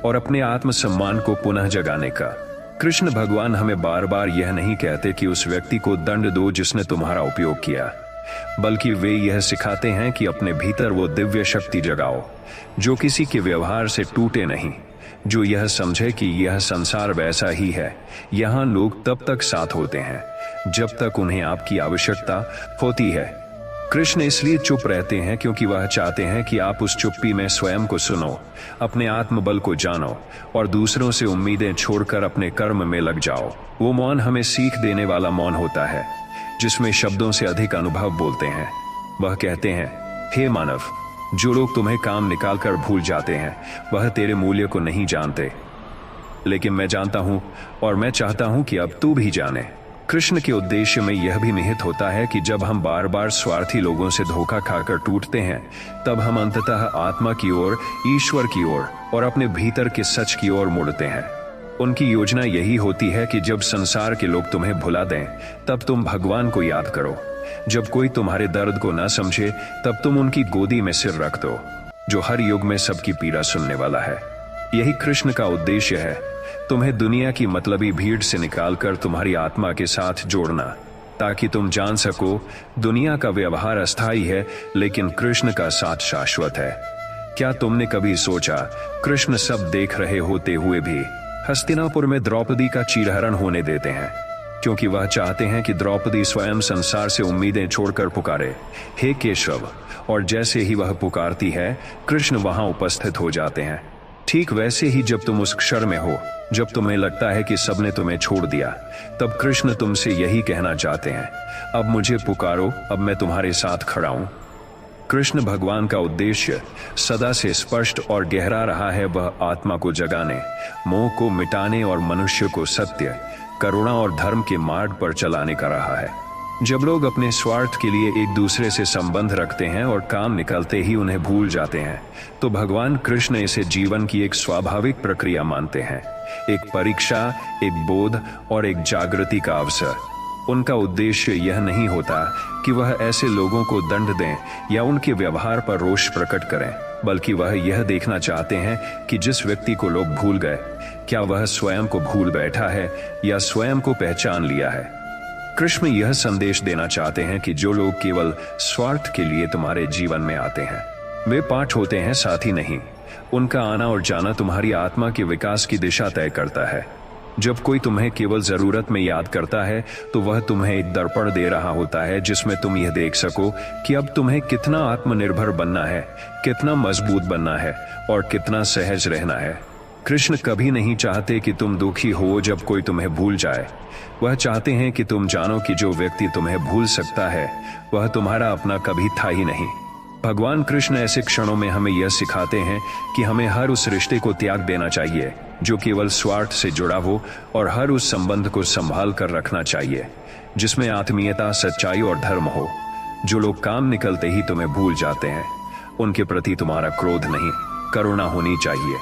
और अपने आत्मसम्मान को पुनः जगाने का। कृष्ण भगवान हमें बार बार यह नहीं कहते कि उस व्यक्ति को दंड दो जिसने तुम्हारा उपयोग किया, बल्कि वे यह सिखाते हैं कि अपने भीतर वो दिव्य शक्ति जगाओ जो किसी के व्यवहार से टूटे नहीं, जो यह समझे कि यह संसार वैसा ही है, यहाँ लोग तब तक साथ होते हैं जब तक उन्हें आपकी आवश्यकता होती है। कृष्ण इसलिए चुप रहते हैं क्योंकि वह चाहते हैं कि आप उस चुप्पी में स्वयं को सुनो, अपने आत्मबल को जानो और दूसरों से उम्मीदें छोड़कर अपने कर्म में लग जाओ। वो मौन हमें सीख देने वाला मौन होता है जिसमें शब्दों से अधिक अनुभव बोलते हैं। वह कहते हैं, हे मानव, जो लोग तुम्हें काम निकालकर भूल जाते हैं वह तेरे मूल्य को नहीं जानते, लेकिन मैं जानता हूं और मैं चाहता हूं कि अब तू भी जाने। कृष्ण के उद्देश्य में यह भी निहित होता है कि जब हम बार बार स्वार्थी लोगों से धोखा खाकर टूटते हैं, तब हम अंततः आत्मा की ओर, ईश्वर की ओर और अपने भीतर के सच की ओर मुड़ते हैं। उनकी योजना यही होती है कि जब संसार के लोग तुम्हें भुला दें, तब तुम भगवान को याद करो। जब कोई तुम्हारे दर्द को ना समझे, तब तुम उनकी गोदी में सिर रख दो, जो हर युग में सबकी पीड़ा सुनने वाला है। यही कृष्ण का उद्देश्य है, तुम्हें दुनिया की मतलबी भीड़ से निकालकर तुम्हारी आत्मा के साथ जोड़ना, ताकि तुम जान सको दुनिया का व्यवहार अस्थायी है लेकिन कृष्ण का साथ शाश्वत है। क्या तुमने कभी सोचा, कृष्ण सब देख रहे होते हुए भी हस्तिनापुर में द्रौपदी का चीरहरण होने देते हैं, क्योंकि वह चाहते हैं कि द्रौपदी स्वयं संसार से उम्मीदें छोड़कर पुकारे, हे केशव, और जैसे ही वह पुकारती है कृष्ण वहां उपस्थित हो जाते हैं। ठीक वैसे ही जब तुम उस क्षण में हो जब तुम्हें लगता है कि सबने तुम्हें छोड़ दिया, तब कृष्ण तुमसे यही कहना चाहते हैं, अब मुझे पुकारो, अब मैं तुम्हारे साथ खड़ा हूं। कृष्ण भगवान का उद्देश्य सदा से स्पष्ट और गहरा रहा है, वह आत्मा को जगाने, मोह को मिटाने और मनुष्य को सत्य, करुणा और धर्म के मार्ग पर चलाने का रहा है। जब लोग अपने स्वार्थ के लिए एक दूसरे से संबंध रखते हैं और काम निकलते ही उन्हें भूल जाते हैं, तो भगवान कृष्ण इसे जीवन की एक स्वाभाविक प्रक्रिया मानते हैं, एक परीक्षा, एक बोध और एक जागृति का अवसर। उनका उद्देश्य यह नहीं होता कि वह ऐसे लोगों को दंड दें या उनके व्यवहार पर रोष प्रकट करें, बल्कि वह यह देखना चाहते हैं कि जिस व्यक्ति को लोग भूल गए, क्या वह स्वयं को भूल बैठा है या स्वयं को पहचान लिया है। कृष्ण यह संदेश देना चाहते हैं कि जो लोग केवल स्वार्थ के लिए तुम्हारे जीवन में आते हैं, वे पाठ होते हैं, साथी नहीं। उनका आना और जाना तुम्हारी आत्मा के विकास की दिशा तय करता है। जब कोई तुम्हें केवल जरूरत में याद करता है, तो वह तुम्हें एक दर्पण दे रहा होता है जिसमें तुम यह देख सको कि अब तुम्हें कितना आत्मनिर्भर बनना है, कितना मजबूत बनना है और कितना सहज रहना है। कृष्ण कभी नहीं चाहते कि तुम दुखी हो जब कोई तुम्हें भूल जाए। वह चाहते हैं कि तुम जानो कि जो व्यक्ति तुम्हें भूल सकता है वह तुम्हारा अपना कभी था ही नहीं। भगवान कृष्ण ऐसे क्षणों में हमें यह सिखाते हैं कि हमें हर उस रिश्ते को त्याग देना चाहिए जो केवल स्वार्थ से जुड़ा हो, और हर उस संबंध को संभाल कर रखना चाहिए जिसमें आत्मीयता, सच्चाई और धर्म हो। जो लोग काम निकलते ही तुम्हें भूल जाते हैं, उनके प्रति तुम्हारा क्रोध नहीं, करुणा होनी चाहिए,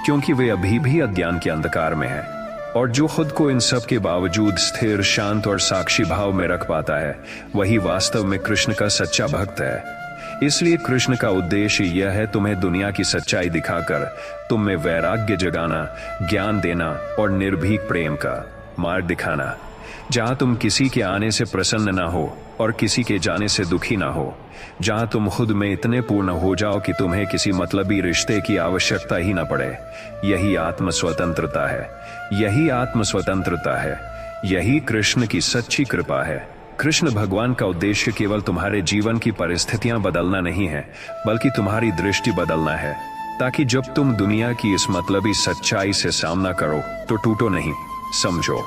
क्योंकि वे अभी भी अज्ञान के अंधकार में हैं। और जो खुद को इन सब के बावजूद स्थिर, शांत और साक्षी भाव में रख पाता है, वही वास्तव में कृष्ण का सच्चा भक्त है। इसलिए कृष्ण का उद्देश्य यह है तुम्हें दुनिया की सच्चाई दिखाकर तुम में वैराग्य जगाना, ज्ञान देना और निर्भीक प्रेम का मार्ग दिखाना, जहां तुम किसी के आने से प्रसन्न ना हो और किसी के जाने से दुखी ना हो, जहां तुम खुद में इतने पूर्ण हो जाओ कि तुम्हें किसी मतलबी रिश्ते की आवश्यकता ही ना पड़े। यही आत्म स्वतंत्रता है, यही आत्म स्वतंत्रता है, यही कृष्ण की सच्ची कृपा है। कृष्ण भगवान का उद्देश्य केवल तुम्हारे जीवन की परिस्थितियां बदलना नहीं है, बल्कि तुम्हारी दृष्टि बदलना है, ताकि जब तुम दुनिया की इस मतलबी सच्चाई से सामना करो तो टूटो नहीं, समझो।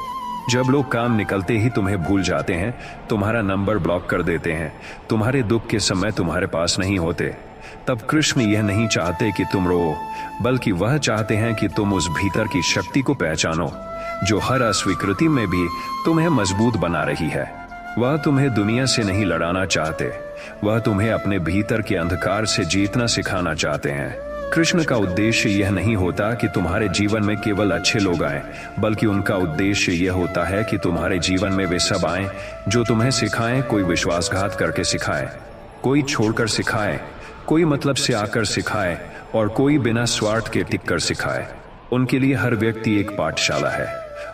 जब लोग काम निकलते ही तुम्हें भूल जाते हैं, तुम्हारा नंबर ब्लॉक कर देते हैं, तुम्हारे दुख के समय तुम्हारे पास नहीं होते, तब कृष्ण यह नहीं चाहते कि तुम रो, बल्कि वह चाहते हैं कि तुम उस भीतर की शक्ति को पहचानो जो हर अस्वीकृति में भी तुम्हें मजबूत बना रही है। वह तुम्हें दुनिया से नहीं लड़ाना चाहते, वह तुम्हें अपने भीतर के अंधकार से जीतना सिखाना चाहते हैं। कृष्ण का उद्देश्य यह नहीं होता कि तुम्हारे जीवन में केवल अच्छे लोग आए, बल्कि उनका उद्देश्य यह होता है कि तुम्हारे जीवन में वे सब आए जो तुम्हें सिखाएं। कोई विश्वासघात करके सिखाए, कोई छोड़कर सिखाए, कोई मतलब से आकर सिखाए और कोई बिना स्वार्थ के टिक कर सिखाए। उनके लिए हर व्यक्ति एक पाठशाला है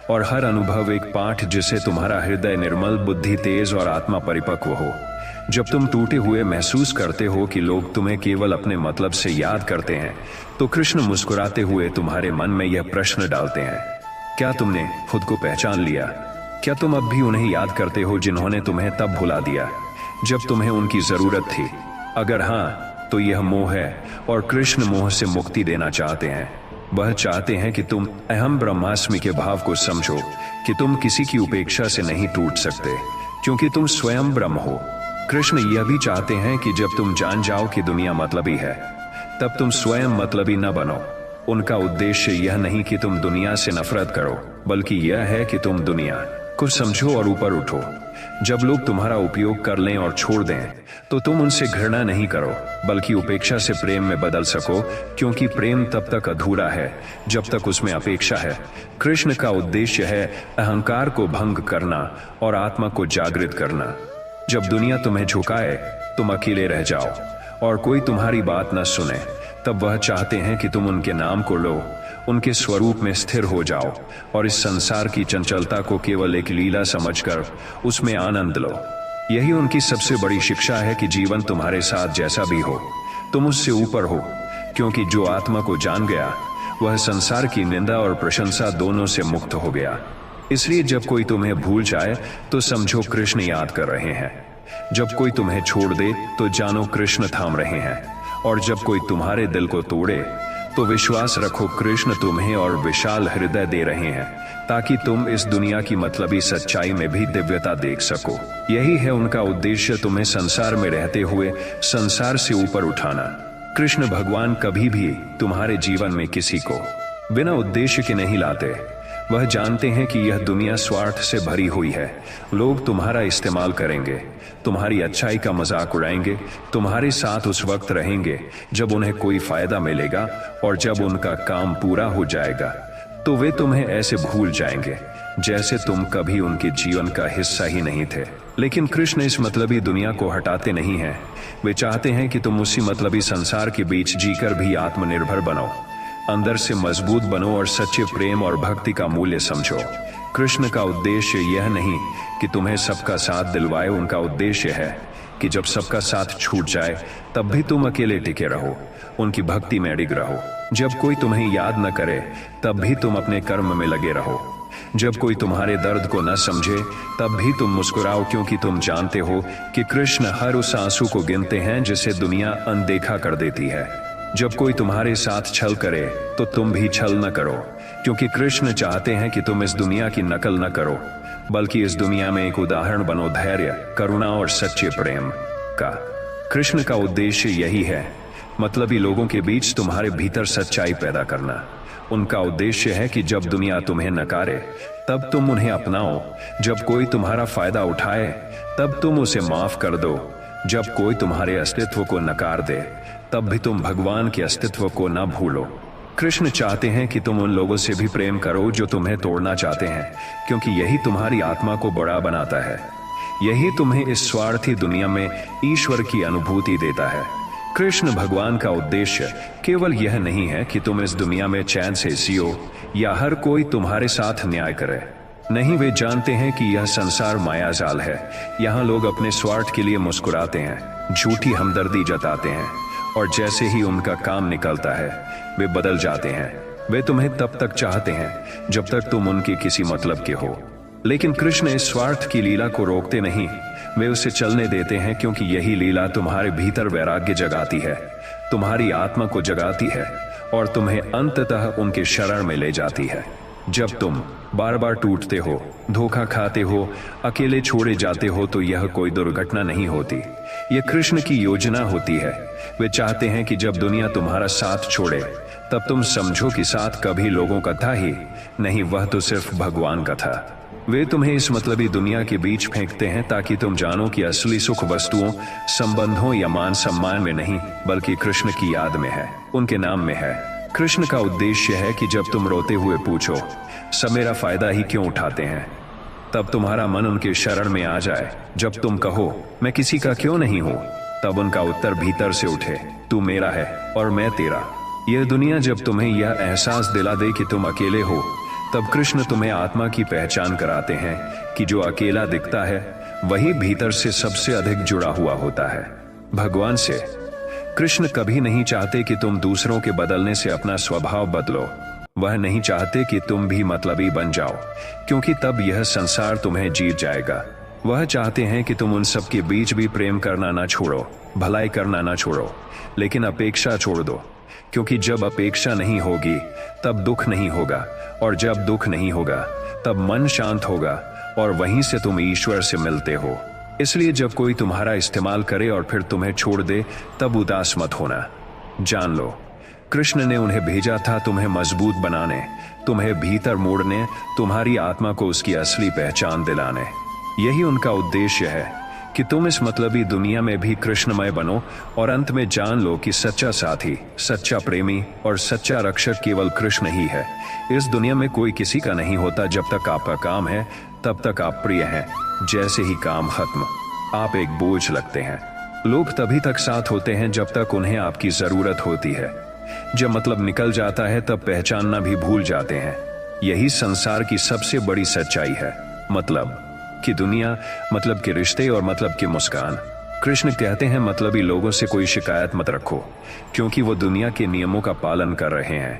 और हर अनुभव एक पाठ, जिससे तुम्हारा हृदय निर्मल, बुद्धि तेज और आत्मा परिपक्व हो। जब तुम टूटे हुए महसूस करते हो कि लोग तुम्हें केवल अपने मतलब से याद करते हैं, तो कृष्ण मुस्कुराते हुए तुम्हारे मन में यह प्रश्न डालते हैं, क्या तुमने खुद को पहचान लिया? क्या तुम अब भी उन्हें याद करते हो जिन्होंने तुम्हें तब भुला दिया जब तुम्हें उनकी जरूरत थी? अगर हाँ, तो यह मोह है और कृष्ण मोह से मुक्ति देना चाहते हैं। वह चाहते हैं कि तुम अहम ब्रह्मास्मि के भाव को समझो कि तुम किसी की उपेक्षा से नहीं टूट सकते, क्योंकि तुम स्वयं ब्रह्म हो। कृष्ण यह भी चाहते हैं कि जब तुम जान जाओ कि दुनिया मतलबी है, तब तुम स्वयं मतलबी न बनो। उनका उद्देश्य यह नहीं कि तुम दुनिया से नफरत करो, बल्कि यह है कि तुम दुनिया को समझो और ऊपर उठो। जब लोग तुम्हारा उपयोग कर लें और छोड़ दें, तो तुम उनसे घृणा नहीं करो, बल्कि उपेक्षा से प्रेम में बदल सको, क्योंकि प्रेम तब तक अधूरा है जब तक उसमें अपेक्षा है। कृष्ण का उद्देश्य है अहंकार को भंग करना और आत्मा को जागृत करना। जब दुनिया तुम्हें झुकाए, तुम अकेले रह जाओ और कोई तुम्हारी बात न सुने, तब वह चाहते हैं कि तुम उनके नाम को लो, उनके स्वरूप में स्थिर हो जाओ और इस संसार की चंचलता को केवल एक लीला समझकर उसमें आनंद लो। यही उनकी सबसे बड़ी शिक्षा है कि जीवन तुम्हारे साथ जैसा भी हो, तुम उससे ऊपर हो, क्योंकि जो आत्मा को जान गया, वह संसार की निंदा और प्रशंसा दोनों से मुक्त हो गया। इसलिए जब कोई तुम्हें भूल जाए, तो समझो कृष्ण याद कर रहे हैं। जब कोई तुम्हें छोड़ दे, तो जानो कृष्ण थाम रहे हैं। और जब कोई तुम्हारे दिल को तोड़े, तो विश्वास रखो कृष्ण तुम्हें और विशाल हृदय दे रहे हैं, ताकि तुम इस दुनिया की मतलबी सच्चाई में भी दिव्यता देख सको। यही है उनका उद्देश्य, तुम्हें संसार में रहते हुए संसार से ऊपर उठाना। कृष्ण भगवान कभी भी तुम्हारे जीवन में किसी को बिना उद्देश्य के नहीं लाते। वह जानते हैं कि यह दुनिया स्वार्थ से भरी हुई है। लोग तुम्हारा इस्तेमाल करेंगे, तुम्हारी अच्छाई का मजाक उड़ाएंगे, तुम्हारे साथ उस वक्त रहेंगे जब उन्हें कोई फायदा मिलेगा, और जब उनका काम पूरा हो जाएगा, तो वे तुम्हें ऐसे भूल जाएंगे जैसे तुम कभी उनके जीवन का हिस्सा ही नहीं थे। लेकिन कृष्ण इस मतलबी दुनिया को हटाते नहीं हैं। वे चाहते हैं कि तुम उसी मतलबी संसार के बीच जीकर भी आत्मनिर्भर बनो, अंदर से मजबूत बनो और सच्चे प्रेम और भक्ति का मूल्य समझो। कृष्ण का उद्देश्य यह नहीं कि तुम्हें सबका साथ दिलवाए, उनका उद्देश्य है कि जब सबका साथ छूट जाए, तब भी तुम अकेले टिके रहो, उनकी भक्ति में अडिग रहो। जब कोई तुम्हें याद न करे, तब भी तुम अपने कर्म में लगे रहो। जब कोई तुम्हारे दर्द को न समझे, तब भी तुम मुस्कुराओ, क्योंकि तुम जानते हो कि कृष्ण हर उस आंसू को गिनते हैं जिसे दुनिया अनदेखा कर देती है। जब कोई तुम्हारे साथ छल करे, तो तुम भी छल न करो, क्योंकि कृष्ण चाहते हैं कि तुम इस दुनिया की नकल न करो, बल्कि इस दुनिया में एक उदाहरण बनो धैर्य, करुणा और सच्चे प्रेम का। कृष्ण का उद्देश्य यही है, मतलबी लोगों के बीच तुम्हारे भीतर सच्चाई पैदा करना। उनका उद्देश्य है कि जब दुनिया तुम्हें नकारे, तब तुम उन्हें अपनाओ। जब कोई तुम्हारा फायदा उठाए, तब तुम उसे माफ कर दो। जब कोई तुम्हारे अस्तित्व को नकार दे, तब भी तुम भगवान के अस्तित्व को न भूलो। कृष्ण चाहते हैं कि तुम उन लोगों से भी प्रेम करो जो तुम्हें तोड़ना चाहते हैं, क्योंकि यही तुम्हारी आत्मा को बड़ा बनाता है। यही तुम्हें इस स्वार्थी दुनिया में ईश्वर की अनुभूति देता है। कृष्ण भगवान का उद्देश्य केवल यह नहीं है कि तुम इस दुनिया में चैन से जियो या हर कोई तुम्हारे साथ न्याय करे। नहीं, वे जानते हैं कि यह संसार मायाजाल है। यहाँ लोग अपने स्वार्थ के लिए मुस्कुराते हैं, झूठी हमदर्दी जताते हैं, और जैसे ही उनका काम निकलता है, वे बदल जाते हैं। वे तुम्हें तब तक चाहते हैं जब तक तुम उनके किसी मतलब के हो। लेकिन कृष्ण इस स्वार्थ की लीला को रोकते नहीं, वे उसे चलने देते हैं, क्योंकि यही लीला तुम्हारे भीतर वैराग्य जगाती है, तुम्हारी आत्मा को जगाती है और तुम्हें अंततः उनके शरण में ले जाती है। जब तुम बार बार टूटते हो, धोखा खाते हो, अकेले छोड़े जाते हो, तो यह कोई दुर्घटना नहीं होती, यह कृष्ण की योजना होती है। वे चाहते हैं कि जब दुनिया तुम्हारा साथ छोड़े, तब तुम समझो कि साथ कभी लोगों का था ही नहीं, वह तो सिर्फ भगवान का था। वे तुम्हें इस मतलबी दुनिया के बीच फेंकते हैं ताकि तुम जानो कि असली सुख वस्तुओं, संबंधों या मान सम्मान में नहीं बल्कि कृष्ण की याद में है, उनके नाम में है। कृष्ण का उद्देश्य है कि जब तुम रोते हुए पूछो सब मेरा फायदा ही क्यों उठाते हैं, तब तुम्हारा मन उनके शरण में आ जाए। जब तुम कहो मैं किसी का क्यों नहीं हूं, तब उनका उत्तर भीतर से उठे, तू मेरा है और मैं तेरा। यह दुनिया जब तुम्हें यह एहसास दिला दे कि तुम अकेले हो, तब कृष्ण तुम्हें आत्मा की पहचान कराते हैं कि जो अकेला दिखता है वही भीतर से सबसे अधिक जुड़ा हुआ होता है भगवान से। कृष्ण कभी नहीं चाहते कि तुम दूसरों के बदलने से अपना स्वभाव बदलो। वह नहीं चाहते कि तुम भी मतलबी बन जाओ, क्योंकि तब यह संसार तुम्हें जीत जाएगा। वह चाहते हैं कि तुम उन सब के बीच भी प्रेम करना ना छोड़ो, भलाई करना ना छोड़ो, लेकिन अपेक्षा छोड़ दो, क्योंकि जब अपेक्षा नहीं होगी तब दुख नहीं होगा, और जब दुख नहीं होगा तब मन शांत होगा, और वहीं से तुम ईश्वर से मिलते हो। इसलिए जब कोई तुम्हारा इस्तेमाल करे और फिर तुम्हें छोड़ दे, तब उदास मत होना। जान लो, कृष्ण ने उन्हें भेजा था तुम्हें मजबूत बनाने, तुम्हें भीतर मोड़ने, तुम्हारी आत्मा को उसकी असली पहचान दिलाने। यही उनका उद्देश्य है कि तुम इस मतलबी दुनिया में भी कृष्णमय बनो, और अंत में जान लो कि सच्चा साथी, सच्चा प्रेमी और सच्चा रक्षक केवल कृष्ण ही है। इस दुनिया में कोई किसी का नहीं होता। जब तक आपका काम है तब तक आप प्रिय हैं, जैसे ही काम खत्म आप एक बोझ लगते हैं। लोग तभी तक साथ होते हैं जब तक उन्हें आपकी जरूरत होती है। जब मतलब निकल जाता है तब पहचानना भी भूल जाते हैं। यही संसार की सबसे बड़ी सच्चाई है। मतलब की दुनिया, मतलब के रिश्ते और मतलब की मुस्कान। कृष्ण कहते हैं मतलबी लोगों से कोई शिकायत मत रखो, क्योंकि वो दुनिया के नियमों का पालन कर रहे हैं।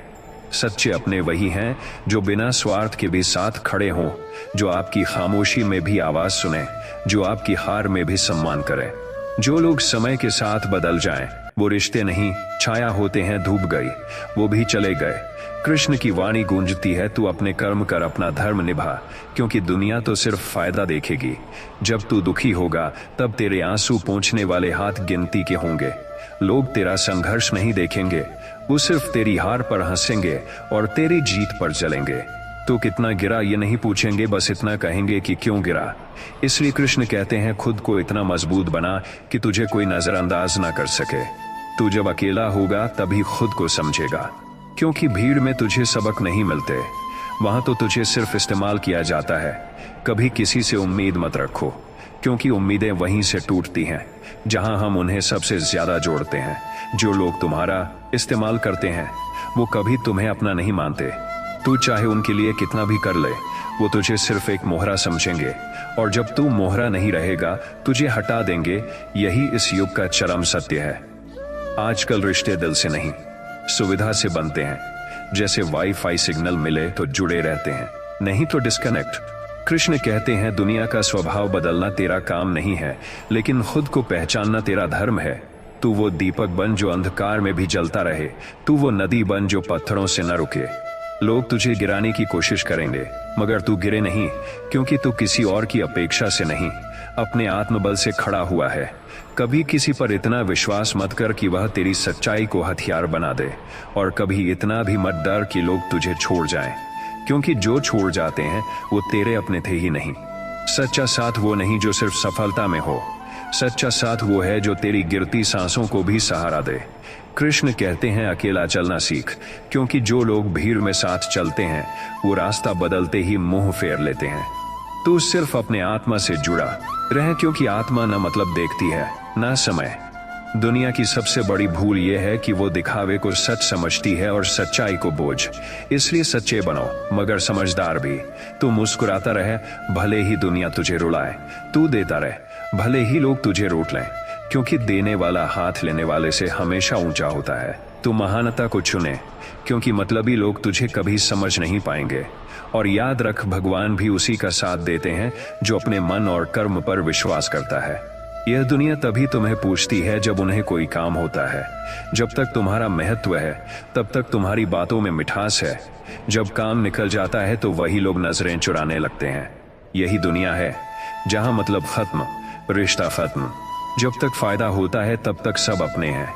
सच्चे अपने वही हैं जो बिना स्वार्थ के भी साथ खड़े हों, जो आपकी खामोशी में भी आवाज सुने, जो आपकी हार में भी सम्मान करें। जो लोग समय के साथ बदल जाएं, वो रिश्ते नहीं, छाया होते हैं, धूप गई, वो भी चले गए। कृष्ण की वाणी गूंजती है, तू अपने कर्म कर, अपना धर्म निभा, क्योंकि दुनिया तो सिर्फ फायदा देखेगी। जब तू दुखी होगा तब तेरे आंसू पोंछने वाले हाथ गिनती के होंगे। लोग तेरा संघर्ष नहीं देखेंगे, वो सिर्फ तेरी हार पर हंसेंगे और तेरी जीत पर चलेंगे। तू कितना गिरा ये नहीं पूछेंगे, बस इतना कहेंगे कि क्यों गिरा। इसलिए कृष्ण कहते हैं खुद को इतना मजबूत बना कि तुझे कोई नजरअंदाज ना कर सके। तू जब अकेला होगा तभी खुद को समझेगा, क्योंकि भीड़ में तुझे सबक नहीं मिलते, वहां तो तुझे सिर्फ इस्तेमाल किया जाता है। कभी किसी से उम्मीद मत रखो, क्योंकि उम्मीदें वहीं से टूटती हैं जहां हम उन्हें सबसे ज्यादा जोड़ते हैं। जो लोग तुम्हारा इस्तेमाल करते हैं वो कभी तुम्हें अपना नहीं मानते। तू चाहे उनके लिए कितना भी कर ले, वो तुझे सिर्फ एक मोहरा समझेंगे, और जब तू मोहरा नहीं रहेगा तुझे हटा देंगे। यही इस युग का चरम सत्य है। आजकल रिश्ते दिल से नहीं, सुविधा से बनते हैं। जैसे वाईफाई सिग्नल मिले तो जुड़े रहते हैं, नहीं तो डिस्कनेक्ट। कृष्ण कहते हैं दुनिया का स्वभाव बदलना तेरा काम नहीं है, लेकिन खुद को पहचानना तेरा धर्म है। तू वो दीपक बन जो अंधकार में भी जलता रहे, तू वो नदी बन जो पत्थरों से न रुके। लोग तुझे गिराने की कोशिश करेंगे, मगर तू गिरे नहीं, क्योंकि तू किसी और की अपेक्षा से नहीं, अपने आत्मबल से खड़ा हुआ है। कभी किसी पर इतना विश्वास मत कर कि वह तेरी सच्चाई को हथियार बना दे, और कभी इतना भी मत डर कि लोग तुझे छोड़ जाएं, क्योंकि जो छोड़ जाते हैं वो तेरे अपने थे ही नहीं। सच्चा साथ वो नहीं जो सिर्फ सफलता में हो, सच्चा साथ वो है जो तेरी गिरती सांसों को भी सहारा दे। कृष्ण कहते हैं अकेला चलना सीख, क्योंकि जो लोग भीड़ में साथ चलते हैं वो रास्ता बदलते ही मुंह फेर लेते हैं। तू सिर्फ अपने आत्मा से जुड़ा रहे, क्योंकि आत्मा न मतलब देखती है ना समय। दुनिया की सबसे बड़ी भूल यह है कि वो दिखावे को सच समझती है और सच्चाई को बोझ। इसलिए सच्चे बनो, मगर समझदार भी। तू मुस्कुराता रहे, भले ही दुनिया तुझे रुलाए। तू देता रहे, भले ही लोग तुझे रोट लें, क्योंकि देने वाला हाथ लेने वाले से हमेशा ऊंचा होता है। तू महानता को चुने, क्योंकि मतलबी लोग तुझे कभी समझ नहीं पाएंगे। और याद रख, भगवान भी उसी का साथ देते हैं जो अपने मन और कर्म पर विश्वास करता है। यह दुनिया तभी तुम्हें पूछती है जब उन्हें कोई काम होता है। जब तक तुम्हारा महत्व है तब तक तुम्हारी बातों में मिठास है। जब काम निकल जाता है तो वही लोग नजरें चुराने लगते हैं। यही दुनिया है जहां मतलब खत्म, रिश्ता खत्म। जब तक फायदा होता है तब तक सब अपने हैं,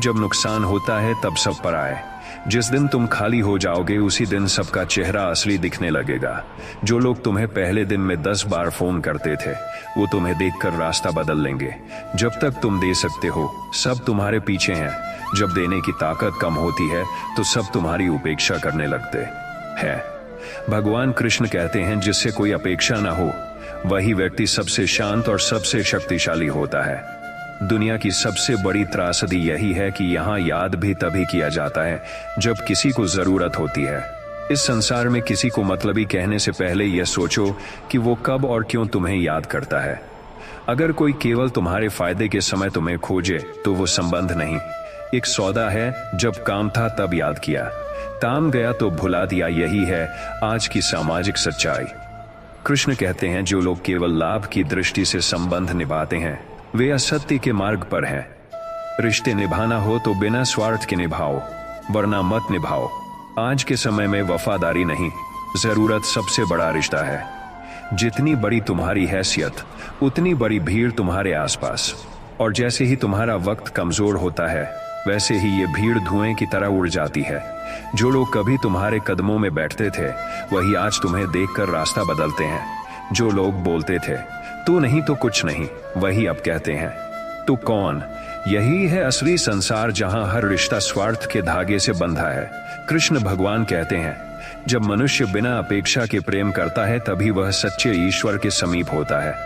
जब नुकसान होता है तब सब पर आए। जिस दिन तुम खाली हो जाओगे उसी दिन सबका चेहरा असली दिखने लगेगा। जो लोग तुम्हें पहले दिन में 10 बार फोन करते थे वो तुम्हें देखकर रास्ता बदल लेंगे। जब तक तुम दे सकते हो सब तुम्हारे पीछे हैं। जब देने की ताकत कम होती है तो सब तुम्हारी उपेक्षा करने लगते हैं। भगवान कृष्ण कहते हैं जिससे कोई अपेक्षा ना हो वही व्यक्ति सबसे शांत और सबसे शक्तिशाली होता है। दुनिया की सबसे बड़ी त्रासदी यही है कि यहाँ याद भी तभी किया जाता है जब किसी को जरूरत होती है। इस संसार में किसी को मतलबी कहने से पहले यह सोचो कि वो कब और क्यों तुम्हें याद करता है। अगर कोई केवल तुम्हारे फायदे के समय तुम्हें खोजे तो वो संबंध नहीं, एक सौदा है। जब काम था तब याद किया, काम गया तो भुला दिया। यही है आज की सामाजिक सच्चाई। कृष्ण कहते हैं जो लोग केवल लाभ की दृष्टि से संबंध निभाते हैं वे असत्य के मार्ग पर हैं। रिश्ते निभाना हो तो बिना स्वार्थ के निभाओ वरना मत निभाओ। आज के समय में वफादारी नहीं, जरूरत सबसे बड़ा रिश्ता है। जितनी बड़ी तुम्हारी हैसियत उतनी बड़ी भीड़ तुम्हारे आसपास। और जैसे ही तुम्हारा वक्त कमजोर होता है वैसे ही ये भीड़ धुएं की तरह उड़ जाती है। जो लोग कभी तुम्हारे कदमों में बैठते थे वही आज तुम्हें देखकर रास्ता बदलते हैं। जो लोग बोलते थे तू नहीं तो कुछ नहीं वही अब कहते हैं तू कौन। यही है असली संसार जहां हर रिश्ता स्वार्थ के धागे से बंधा है। कृष्ण भगवान कहते हैं जब मनुष्य बिना अपेक्षा के प्रेम करता है तभी वह सच्चे ईश्वर के समीप होता है।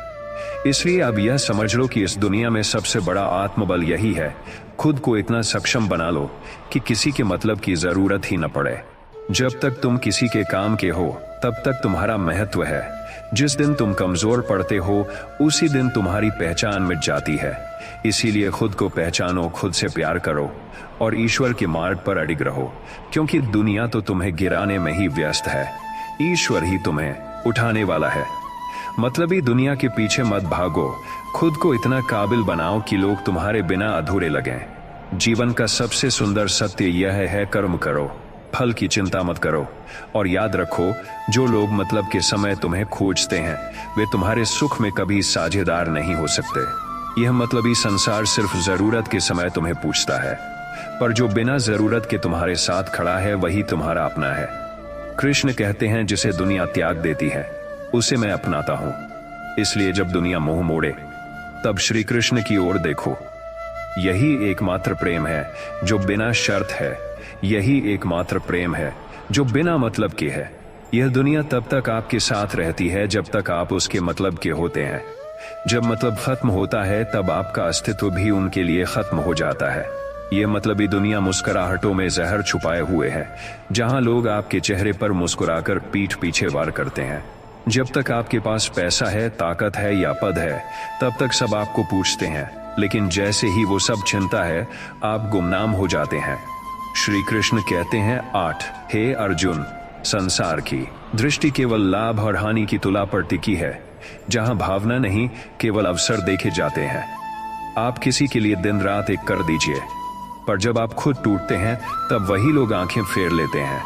इसलिए अब यह समझ लो कि इस दुनिया में सबसे बड़ा आत्मबल यही है, खुद को इतना सक्षम बना लो कि किसी के मतलब की जरूरत ही न पड़े। जब तक तुम किसी के काम के हो तब तक तुम्हारा महत्व है। जिस दिन तुम कमजोर पड़ते हो उसी दिन तुम्हारी पहचान मिट जाती है। इसीलिए खुद को पहचानो, खुद से प्यार करो और ईश्वर के मार्ग पर अडिग रहो, क्योंकि दुनिया तो तुम्हें गिराने में ही व्यस्त है, ईश्वर ही तुम्हें उठाने वाला है। मतलबी दुनिया के पीछे मत भागो, खुद को इतना काबिल बनाओ कि लोग तुम्हारे बिना अधूरे लगें। जीवन का सबसे सुंदर सत्य यह है कर्म करो, फल की चिंता मत करो। और याद रखो जो लोग मतलब के समय तुम्हें खोजते हैं वे तुम्हारे सुख में कभी साझेदार नहीं हो सकते। यह मतलबी संसार सिर्फ जरूरत के समय तुम्हें पूछता है, पर जो बिना जरूरत के तुम्हारे साथ खड़ा है वही तुम्हारा अपना है। कृष्ण कहते हैं जिसे दुनिया त्याग देती है उसे मैं अपनाता हूं। इसलिए जब दुनिया मुंह मोड़े तब श्री कृष्ण की ओर देखो। यही एकमात्र प्रेम है जो बिना शर्त है, यही एकमात्र प्रेम है जो बिना मतलब के है। यह दुनिया तब तक आपके साथ रहती है जब तक आप उसके मतलब के होते हैं। जब मतलब खत्म होता है तब आपका अस्तित्व भी उनके लिए खत्म हो जाता है। यह मतलबी दुनिया मुस्कुराहटों में जहर छुपाए हुए है, जहां लोग आपके चेहरे पर मुस्कुराकर पीठ पीछे वार करते हैं। जब तक आपके पास पैसा है, ताकत है या पद है तब तक सब आपको पूछते हैं, लेकिन जैसे ही वो सब छिनता है आप गुमनाम हो जाते हैं। श्री कृष्ण कहते हैं 8 हे अर्जुन, संसार की दृष्टि केवल लाभ और हानि की तुला पर टिकी है, जहां भावना नहीं केवल अवसर देखे जाते हैं। आप किसी के लिए दिन रात एक कर दीजिए, पर जब आप खुद टूटते हैं तब वही लोग आंखें फेर लेते हैं।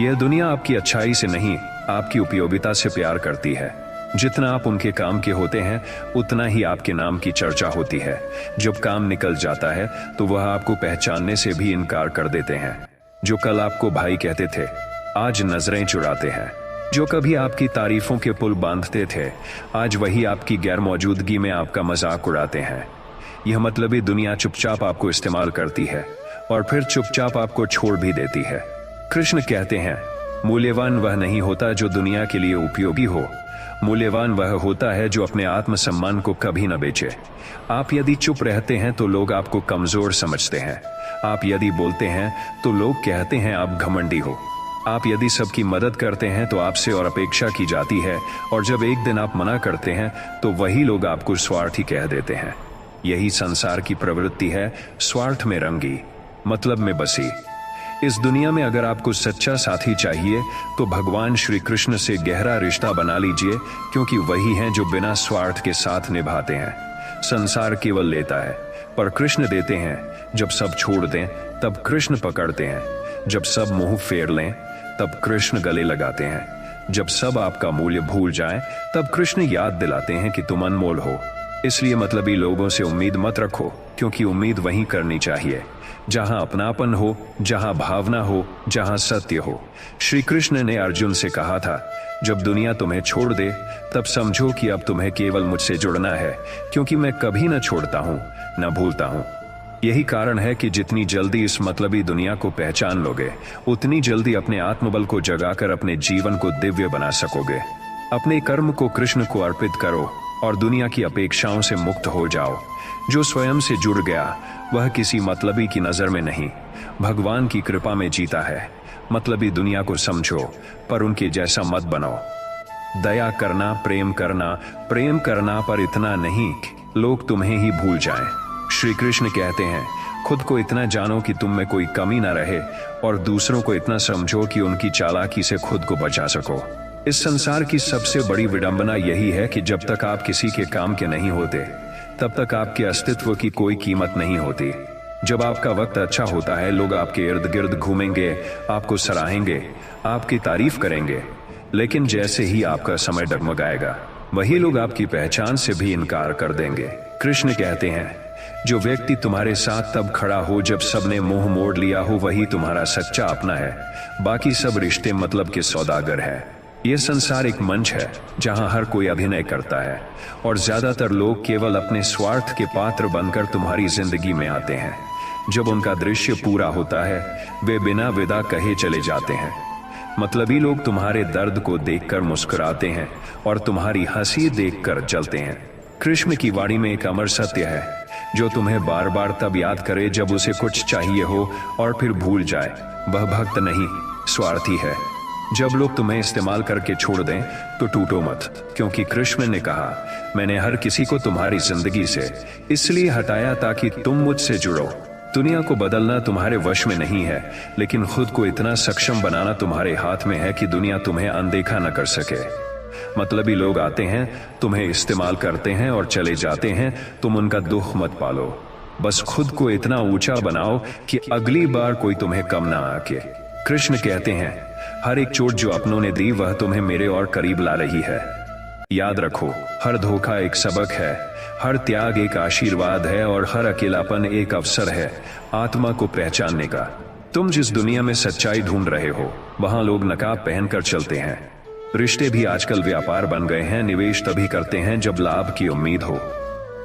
यह दुनिया आपकी अच्छाई से नहीं आपकी उपयोगिता से प्यार करती है। जितना आप उनके काम के होते हैं उतना ही आपके नाम की चर्चा होती है। जब काम निकल जाता है तो वह आपको पहचानने से भी इनकार कर देते हैं। जो कल आपको भाई कहते थे आज नजरें चुराते हैं। जो कभी आपकी तारीफों के पुल बांधते थे आज वही आपकी गैर मौजूदगी में आपका मजाक उड़ाते हैं। यह मतलबी दुनिया चुपचाप आपको इस्तेमाल करती है और फिर चुपचाप आपको छोड़ भी देती है। कृष्ण कहते हैं मूल्यवान वह नहीं होता जो दुनिया के लिए उपयोगी हो, मूल्यवान वह होता है जो अपने आत्मसम्मान को कभी न बेचे। आप यदि चुप रहते हैं तो लोग आपको कमजोर समझते हैं। आप यदि बोलते हैं तो लोग कहते हैं आप घमंडी हो। आप यदि सबकी मदद करते हैं तो आपसे और अपेक्षा की जाती है, और जब एक दिन आप मना करते हैं तो वही लोग आपको स्वार्थी कह देते हैं। यही संसार की प्रवृत्ति है, स्वार्थ में रंगी, मतलब में बसी। इस दुनिया में अगर आपको सच्चा साथी चाहिए तो भगवान श्री कृष्ण से गहरा रिश्ता बना लीजिए, क्योंकि वही हैं जो बिना स्वार्थ के साथ निभाते हैं। संसार केवल लेता है पर कृष्ण देते हैं। जब सब छोड़ दें तब कृष्ण पकड़ते हैं। जब सब मुंह फेर लें तब कृष्ण गले लगाते हैं। जब सब आपका मूल्य भूल जाएं तब कृष्ण याद दिलाते हैं कि तुम अनमोल हो। इसलिए मतलबी लोगों से उम्मीद मत रखो, क्योंकि उम्मीद वहीं करनी चाहिए जहां अपनापन हो, जहां भावना हो, जहां सत्य हो। श्री कृष्ण ने अर्जुन से कहा था, जब दुनिया तुम्हें छोड़ दे तब समझो कि अब तुम्हें केवल मुझसे जुड़ना है, क्योंकि मैं कभी न छोड़ता हूं न भूलता हूं। यही कारण है कि जितनी जल्दी इस मतलबी दुनिया को पहचान लोगे, उतनी जल्दी अपने आत्मबल को जगाकर अपने जीवन को दिव्य बना सकोगे। अपने कर्म को कृष्ण को अर्पित करो और दुनिया की अपेक्षाओं से मुक्त हो जाओ। जो स्वयं से जुड़ गया वह किसी मतलबी की नजर में नहीं, भगवान की कृपा में जीता है। मतलबी दुनिया को समझो पर उनके जैसा मत बनो। दया करना, प्रेम करना पर इतना नहीं कि लोग तुम्हें ही भूल जाएं। श्री कृष्ण कहते हैं, खुद को इतना जानो कि तुम में कोई कमी ना रहे और दूसरों को इतना समझो कि उनकी चालाकी से खुद को बचा सको। इस संसार की सबसे बड़ी विडंबना यही है कि जब तक आप किसी के काम के नहीं होते, तब तक आपके अस्तित्व की कोई कीमत नहीं होती। जब आपका वक्त अच्छा होता है, लोग आपके इर्द गिर्द घूमेंगे, आपको सराहेंगे, आपकी तारीफ करेंगे। लेकिन जैसे ही आपका समय डगमगाएगा, वही लोग आपकी पहचान से भी इनकार कर देंगे। कृष्ण कहते हैं, जो व्यक्ति तुम्हारे साथ तब खड़ा हो जब सबने मुंह मोड़ लिया हो, वही तुम्हारा सच्चा अपना है। बाकी सब रिश्ते मतलब के सौदागर है। यह संसार एक मंच है जहां हर कोई अभिनय करता है और ज्यादातर लोग केवल अपने स्वार्थ के पात्र बनकर तुम्हारी जिंदगी में आते हैं। जब उनका दृश्य पूरा होता है, वे बिना विदा कहे चले जाते हैं। मतलबी लोग तुम्हारे दर्द को देखकर मुस्कुराते हैं और तुम्हारी हंसी देखकर जलते हैं। कृष्ण की वाणी में एक अमर सत्य है, जो तुम्हें बार बार तब याद करे जब उसे कुछ चाहिए हो और फिर भूल जाए। वह भक्त नहीं, स्वार्थी है। जब लोग तुम्हें इस्तेमाल करके छोड़ दें तो टूटो मत, क्योंकि कृष्ण ने कहा, मैंने हर किसी को तुम्हारी जिंदगी से इसलिए हटाया ताकि तुम मुझसे जुड़ो। दुनिया को बदलना तुम्हारे वश में नहीं है, लेकिन खुद को इतना सक्षम बनाना तुम्हारे हाथ में है कि दुनिया तुम्हें अनदेखा न कर सके। मतलबी लोग आते हैं, तुम्हें इस्तेमाल करते हैं और चले जाते हैं। तुम उनका दुख मत पालो, बस खुद को इतना ऊंचा बनाओ कि अगली बार कोई तुम्हें कम ना आके। कृष्ण कहते हैं, हर एक चोट जो अपनों ने दी वह तुम्हें मेरे और करीब ला रही है। याद रखो, हर धोखा एक सबक है, हर त्याग एक आशीर्वाद है और हर अकेलापन एक अवसर है आत्मा को पहचानने का। तुम जिस दुनिया में सच्चाई ढूंढ रहे हो, वहां लोग नकाब पहनकर चलते हैं। रिश्ते भी आजकल व्यापार बन गए हैं। निवेश तभी करते हैं जब लाभ की उम्मीद हो।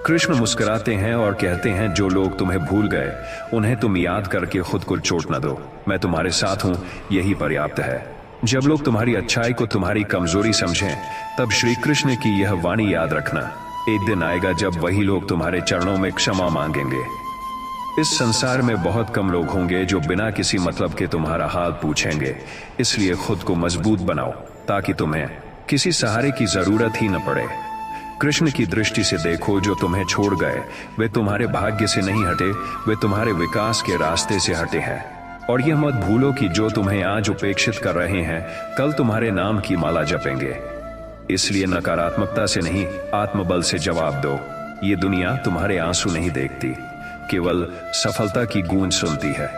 कृष्ण मुस्कुराते हैं और कहते हैं, जो लोग तुम्हें भूल गए उन्हें तुम याद करके खुद को चोट न दो। मैं तुम्हारे साथ हूं, यही पर्याप्त है। जब लोग तुम्हारी अच्छाई को तुम्हारी कमजोरी समझें, तब श्री कृष्ण की यह वाणी याद रखना, एक दिन आएगा जब वही लोग तुम्हारे चरणों में क्षमा मांगेंगे। इस संसार में बहुत कम लोग होंगे जो बिना किसी मतलब के तुम्हारा हाल पूछेंगे। इसलिए खुद को मजबूत बनाओ ताकि तुम्हें किसी सहारे की जरूरत ही न पड़े। कृष्ण की दृष्टि से देखो, जो तुम्हें छोड़ गए वे तुम्हारे भाग्य से नहीं हटे, वे तुम्हारे विकास के रास्ते से हटे हैं। और यह मत भूलो कि जो तुम्हें आज उपेक्षित कर रहे हैं, कल तुम्हारे नाम की माला जपेंगे। इसलिए नकारात्मकता से नहीं, आत्मबल से जवाब दो। ये दुनिया तुम्हारे आंसू नहीं देखती, केवल सफलता की गूंज सुनती है।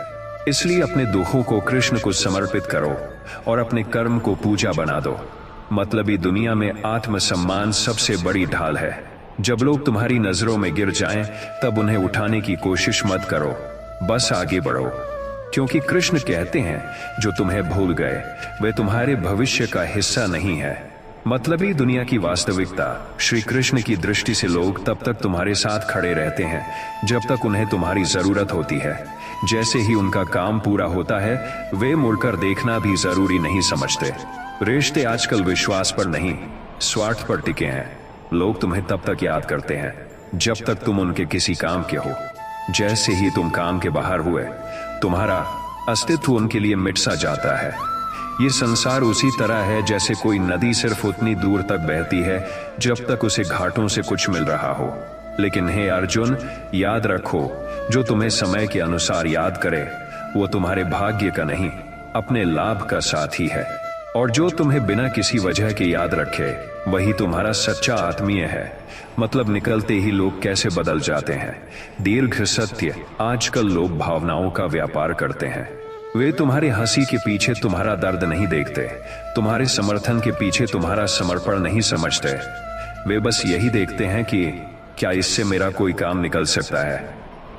इसलिए अपने दुखों को कृष्ण को समर्पित करो और अपने कर्म को पूजा बना दो। मतलबी दुनिया में आत्मसम्मान सबसे बड़ी ढाल है। जब लोग तुम्हारी नजरों में गिर जाएं, तब उन्हें उठाने की कोशिश मत करो, बस आगे बढ़ो। क्योंकि कृष्ण कहते हैं, जो तुम्हें भूल गए वे तुम्हारे भविष्य का हिस्सा नहीं है। मतलबी दुनिया की वास्तविकता, श्री कृष्ण की दृष्टि से लोग तब तक तुम्हारे साथ खड़े रहते हैं जब तक उन्हें तुम्हारी जरूरत होती है। जैसे ही उनका काम पूरा होता है, वे मुड़कर देखना भी जरूरी नहीं समझते। रिश्ते आजकल विश्वास पर नहीं, स्वार्थ पर टिके हैं। लोग तुम्हें तब तक याद करते हैं जब तक तुम उनके किसी काम के हो। जैसे ही तुम काम के बाहर हुए, तुम्हारा अस्तित्व उनके लिए मिट सा जाता है। ये संसार उसी तरह है जैसे कोई नदी सिर्फ उतनी दूर तक बहती है जब तक उसे घाटों से कुछ मिल रहा हो। लेकिन हे अर्जुन, याद रखो, जो तुम्हें समय के अनुसार याद करे वो तुम्हारे भाग्य का नहीं, अपने लाभ का साथी है। और जो तुम्हें बिना किसी वजह के याद रखे, वही तुम्हारा सच्चा आत्मीय है। मतलब निकलते ही लोग कैसे बदल जाते हैं। दीर्घ सत्य, आजकल लोग भावनाओं का व्यापार करते हैं। वे तुम्हारी हंसी के पीछे तुम्हारा दर्द नहीं देखते, तुम्हारे समर्थन के पीछे तुम्हारा समर्पण नहीं समझते। वे बस यही देखते हैं कि क्या इससे मेरा कोई काम निकल सकता है?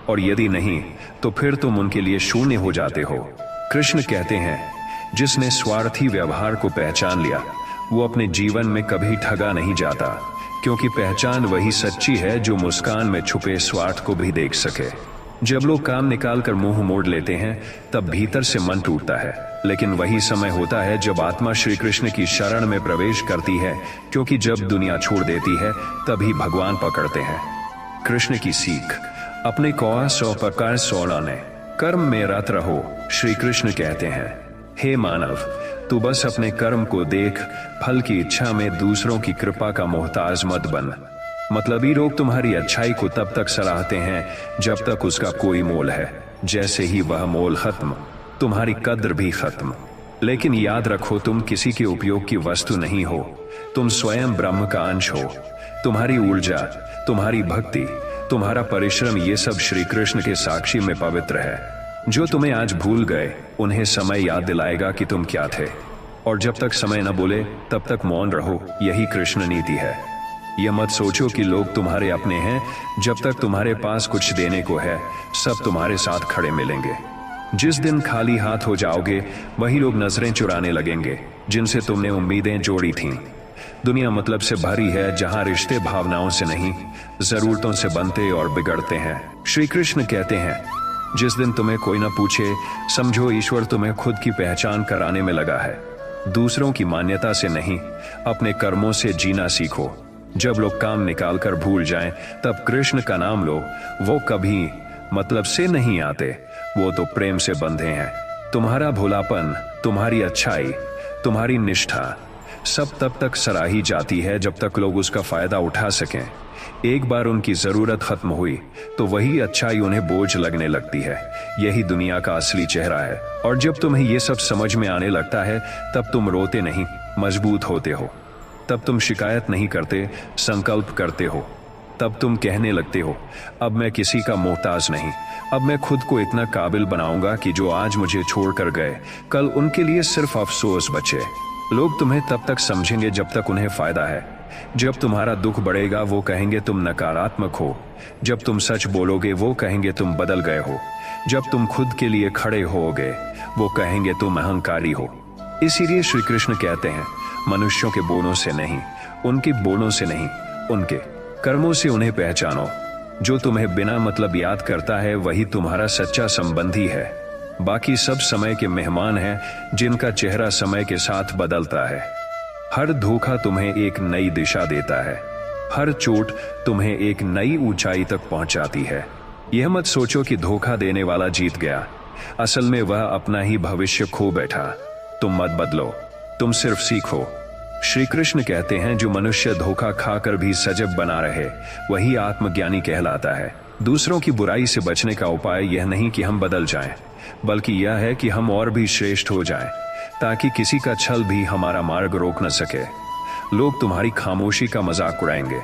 और यदि नहीं, तो फिर तुम उनके लिए शून्य हो जाते हो। कृष्ण कहते हैं, जिसने स्वार्थी व्यवहार को पहचान लिया वो अपने जीवन में कभी ठगा नहीं जाता, क्योंकि पहचान वही सच्ची है जो मुस्कान में छुपे स्वार्थ को भी देख सके। जब लोग काम निकाल कर मुंह मोड़ लेते हैं तब भीतर से मन टूटता है, लेकिन वही समय होता है जब आत्मा श्री कृष्ण की शरण में प्रवेश करती है, क्योंकि जब दुनिया छोड़ देती है तभी भगवान पकड़ते हैं। कृष्ण की सीख, अपने कौआ 100 प्रकार 100 लाने, कर्म में रत रहो। श्री कृष्ण कहते हैं, हे मानव, तू बस अपने कर्म को देख, फल की इच्छा में दूसरों की कृपा का मोहताज मत बन। मतलबी लोग तुम्हारी अच्छाई को तब तक सराहते हैं जब तक उसका कोई मोल है, जैसे ही वह मोल खत्म, तुम्हारी कद्र भी खत्म। लेकिन याद रखो, तुम किसी के उपयोग की वस्तु नहीं हो, तुम स्वयं ब्रह्म का अंश हो। तुम्हारी ऊर्जा, तुम्हारी भक्ति, तुम्हारा परिश्रम, ये सब श्री कृष्ण के साक्षी में पवित्र है। जो तुम्हें आज भूल गए, उन्हें समय याद दिलाएगा कि तुम क्या थे। और जब तक समय न बोले तब तक मौन रहो, यही कृष्ण नीति है। यह मत सोचो कि लोग तुम्हारे अपने हैं। जब तक तुम्हारे पास कुछ देने को है, सब तुम्हारे साथ खड़े मिलेंगे। जिस दिन खाली हाथ हो जाओगे, वही लोग नजरें चुराने लगेंगे जिनसे तुमने उम्मीदें जोड़ी थीं। दुनिया मतलब से भरी है, जहां रिश्ते भावनाओं से नहीं, जरूरतों से बनते और बिगड़ते हैं। श्री कृष्ण कहते हैं, जिस दिन तुम्हें कोई न पूछे, समझो ईश्वर तुम्हें खुद की पहचान कराने में लगा है। दूसरों की मान्यता से नहीं, अपने कर्मों से जीना सीखो। जब लोग काम निकाल कर भूल जाएं, तब कृष्ण का नाम लो। वो कभी मतलब से नहीं आते, वो तो प्रेम से बंधे हैं। तुम्हारा भोलापन, तुम्हारी अच्छाई, तुम्हारी निष्ठा सब तब तक सराही जाती है जब तक लोग उसका फायदा उठा सकें। एक बार उनकी जरूरत खत्म हुई तो वही अच्छाई उन्हें बोझ लगने लगती है। यही दुनिया का असली चेहरा है। और जब तुम्हें यह सब समझ में आने लगता है, तब तुम रोते नहीं, मजबूत होते हो। तब तुम शिकायत नहीं करते, संकल्प करते हो। तब तुम कहने लगते हो, अब मैं किसी का मोहताज नहीं। अब मैं खुद को इतना काबिल बनाऊंगा कि जो आज मुझे छोड़कर गए, कल उनके लिए सिर्फ अफसोस बचे। लोग तुम्हें तब तक समझेंगे जब तक उन्हें फायदा है। जब तुम्हारा दुख बढ़ेगा, वो कहेंगे तुम नकारात्मक हो। जब तुम सच बोलोगे, वो कहेंगे तुम बदल गए हो। जब तुम खुद के लिए खड़े होगे, वो कहेंगे तुम अहंकारी हो। इसीलिए श्री कृष्ण कहते हैं, मनुष्यों के बोलों से नहीं, उनके बोलों से नहीं, उनके कर्मों से उन्हें पहचानो। जो तुम्हें बिना मतलब याद करता है, वही तुम्हारा सच्चा संबंधी है। बाकी सब समय के मेहमान हैं, जिनका चेहरा समय के साथ बदलता है। हर धोखा तुम्हें एक नई दिशा देता है। हर चोट तुम्हें एक नई ऊंचाई तक पहुंचाती है। यह मत सोचो कि धोखा देने वाला जीत गया। असल में वह अपना ही भविष्य खो बैठा। तुम मत बदलो, तुम सिर्फ सीखो। श्री कृष्ण कहते हैं, जो मनुष्य धोखा खाकर भी सजग बना रहे, वही आत्मज्ञानी कहलाता है। दूसरों की बुराई से बचने का उपाय यह नहीं कि हम बदल जाएं, बल्कि यह है कि हम और भी श्रेष्ठ हो जाएं, ताकि किसी का छल भी हमारा मार्ग रोक न सके। लोग तुम्हारी खामोशी का मजाक उड़ाएंगे,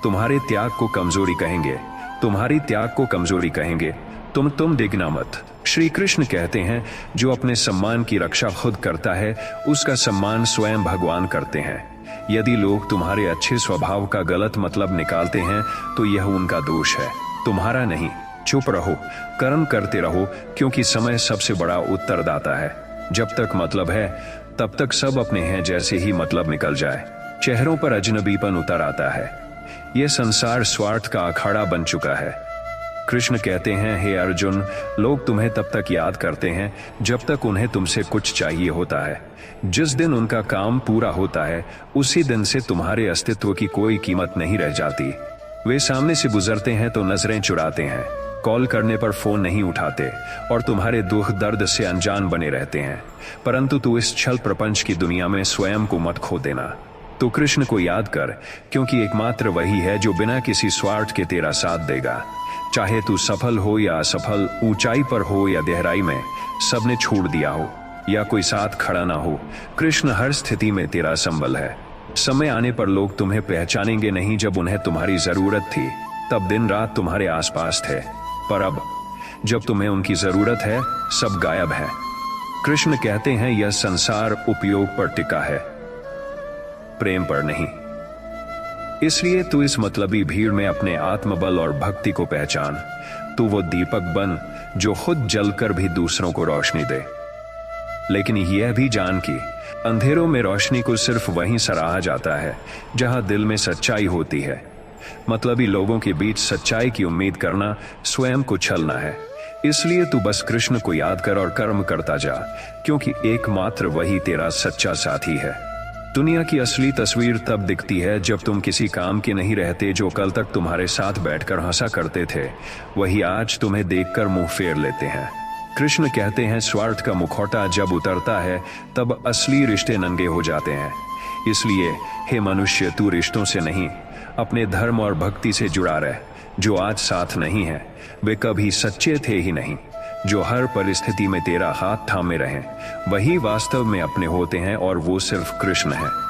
तुम्हारे त्याग को कमजोरी कहेंगे, तुम्हारी त्याग को कमजोरी कहेंगे। तुम डिगना मत। श्री कृष्ण कहते हैं, जो अपने सम्मान की रक्षा खुद करता है, उसका सम्मान स्वयं भगवान करते हैं। यदि लोग तुम्हारे अच्छे स्वभाव का गलत मतलब निकालते हैं, तो यह उनका दोष है, तुम्हारा नहीं। चुप रहो, कर्म करते रहो, क्योंकि समय सबसे बड़ा उत्तरदाता है। जब तक मतलब है, तब तक सब अपने हैं। जैसे ही मतलब निकल जाए, चेहरों पर अजनबीपन उतर आता है। यह संसार स्वार्थ का अखाड़ा बन चुका है। कृष्ण कहते हैं, हे अर्जुन, लोग तुम्हें तब तक याद करते हैं जब तक उन्हें तुमसे कुछ चाहिए होता है। जिस दिन उनका काम पूरा होता है, उसी दिन से तुम्हारे अस्तित्व की कोई कीमत नहीं रह जाती। वे सामने से गुजरते हैं तो नजरें चुराते हैं, कॉल करने पर फोन नहीं उठाते और तुम्हारे दुख दर्द से अनजान बने रहते हैं। परंतु तू इस छल प्रपंच की दुनिया में स्वयं को मत खो देना। तो कृष्ण को याद कर, क्योंकि एकमात्र वही है जो बिना किसी स्वार्थ के तेरा साथ देगा। चाहे तू सफल हो या असफल, ऊंचाई पर हो या गहराई में, सबने छोड़ दिया हो या कोई साथ खड़ा ना हो, कृष्ण हर स्थिति में तेरा संबल है। समय आने पर लोग तुम्हें पहचानेंगे नहीं। जब उन्हें तुम्हारी जरूरत थी, तब दिन रात तुम्हारे आसपास थे, पर अब जब तुम्हें उनकी जरूरत है, सब गायब है। कृष्ण कहते हैं, यह संसार उपयोग पर टिका है, प्रेम पर नहीं। इसलिए तू इस मतलबी भीड़ में अपने आत्मबल और भक्ति को पहचान। तू वो दीपक बन जो खुद जलकर भी दूसरों को रोशनी दे। लेकिन यह भी जान कि अंधेरों में रोशनी को सिर्फ वहीं सराहा जाता है जहां दिल में सच्चाई होती है। मतलबी लोगों के बीच सच्चाई की उम्मीद करना स्वयं को छलना है। इसलिए तू बस कृष्ण को याद कर और कर्म करता जा, क्योंकि एकमात्र वही तेरा सच्चा साथी है। दुनिया की असली तस्वीर तब दिखती है जब तुम किसी काम के नहीं रहते। जो कल तक तुम्हारे साथ बैठकर हंसा करते थे, वही आज तुम्हें देखकर मुंह फेर लेते हैं। कृष्ण कहते हैं, स्वार्थ का मुखौटा जब उतरता है तब असली रिश्ते नंगे हो जाते हैं। इसलिए हे मनुष्य, तू रिश्तों से नहीं, अपने धर्म और भक्ति से जुड़ा रह। जो आज साथ नहीं है वे कभी सच्चे थे ही नहीं। जो हर परिस्थिति में तेरा हाथ थामे रहें, वही वास्तव में अपने होते हैं, और वो सिर्फ कृष्ण है।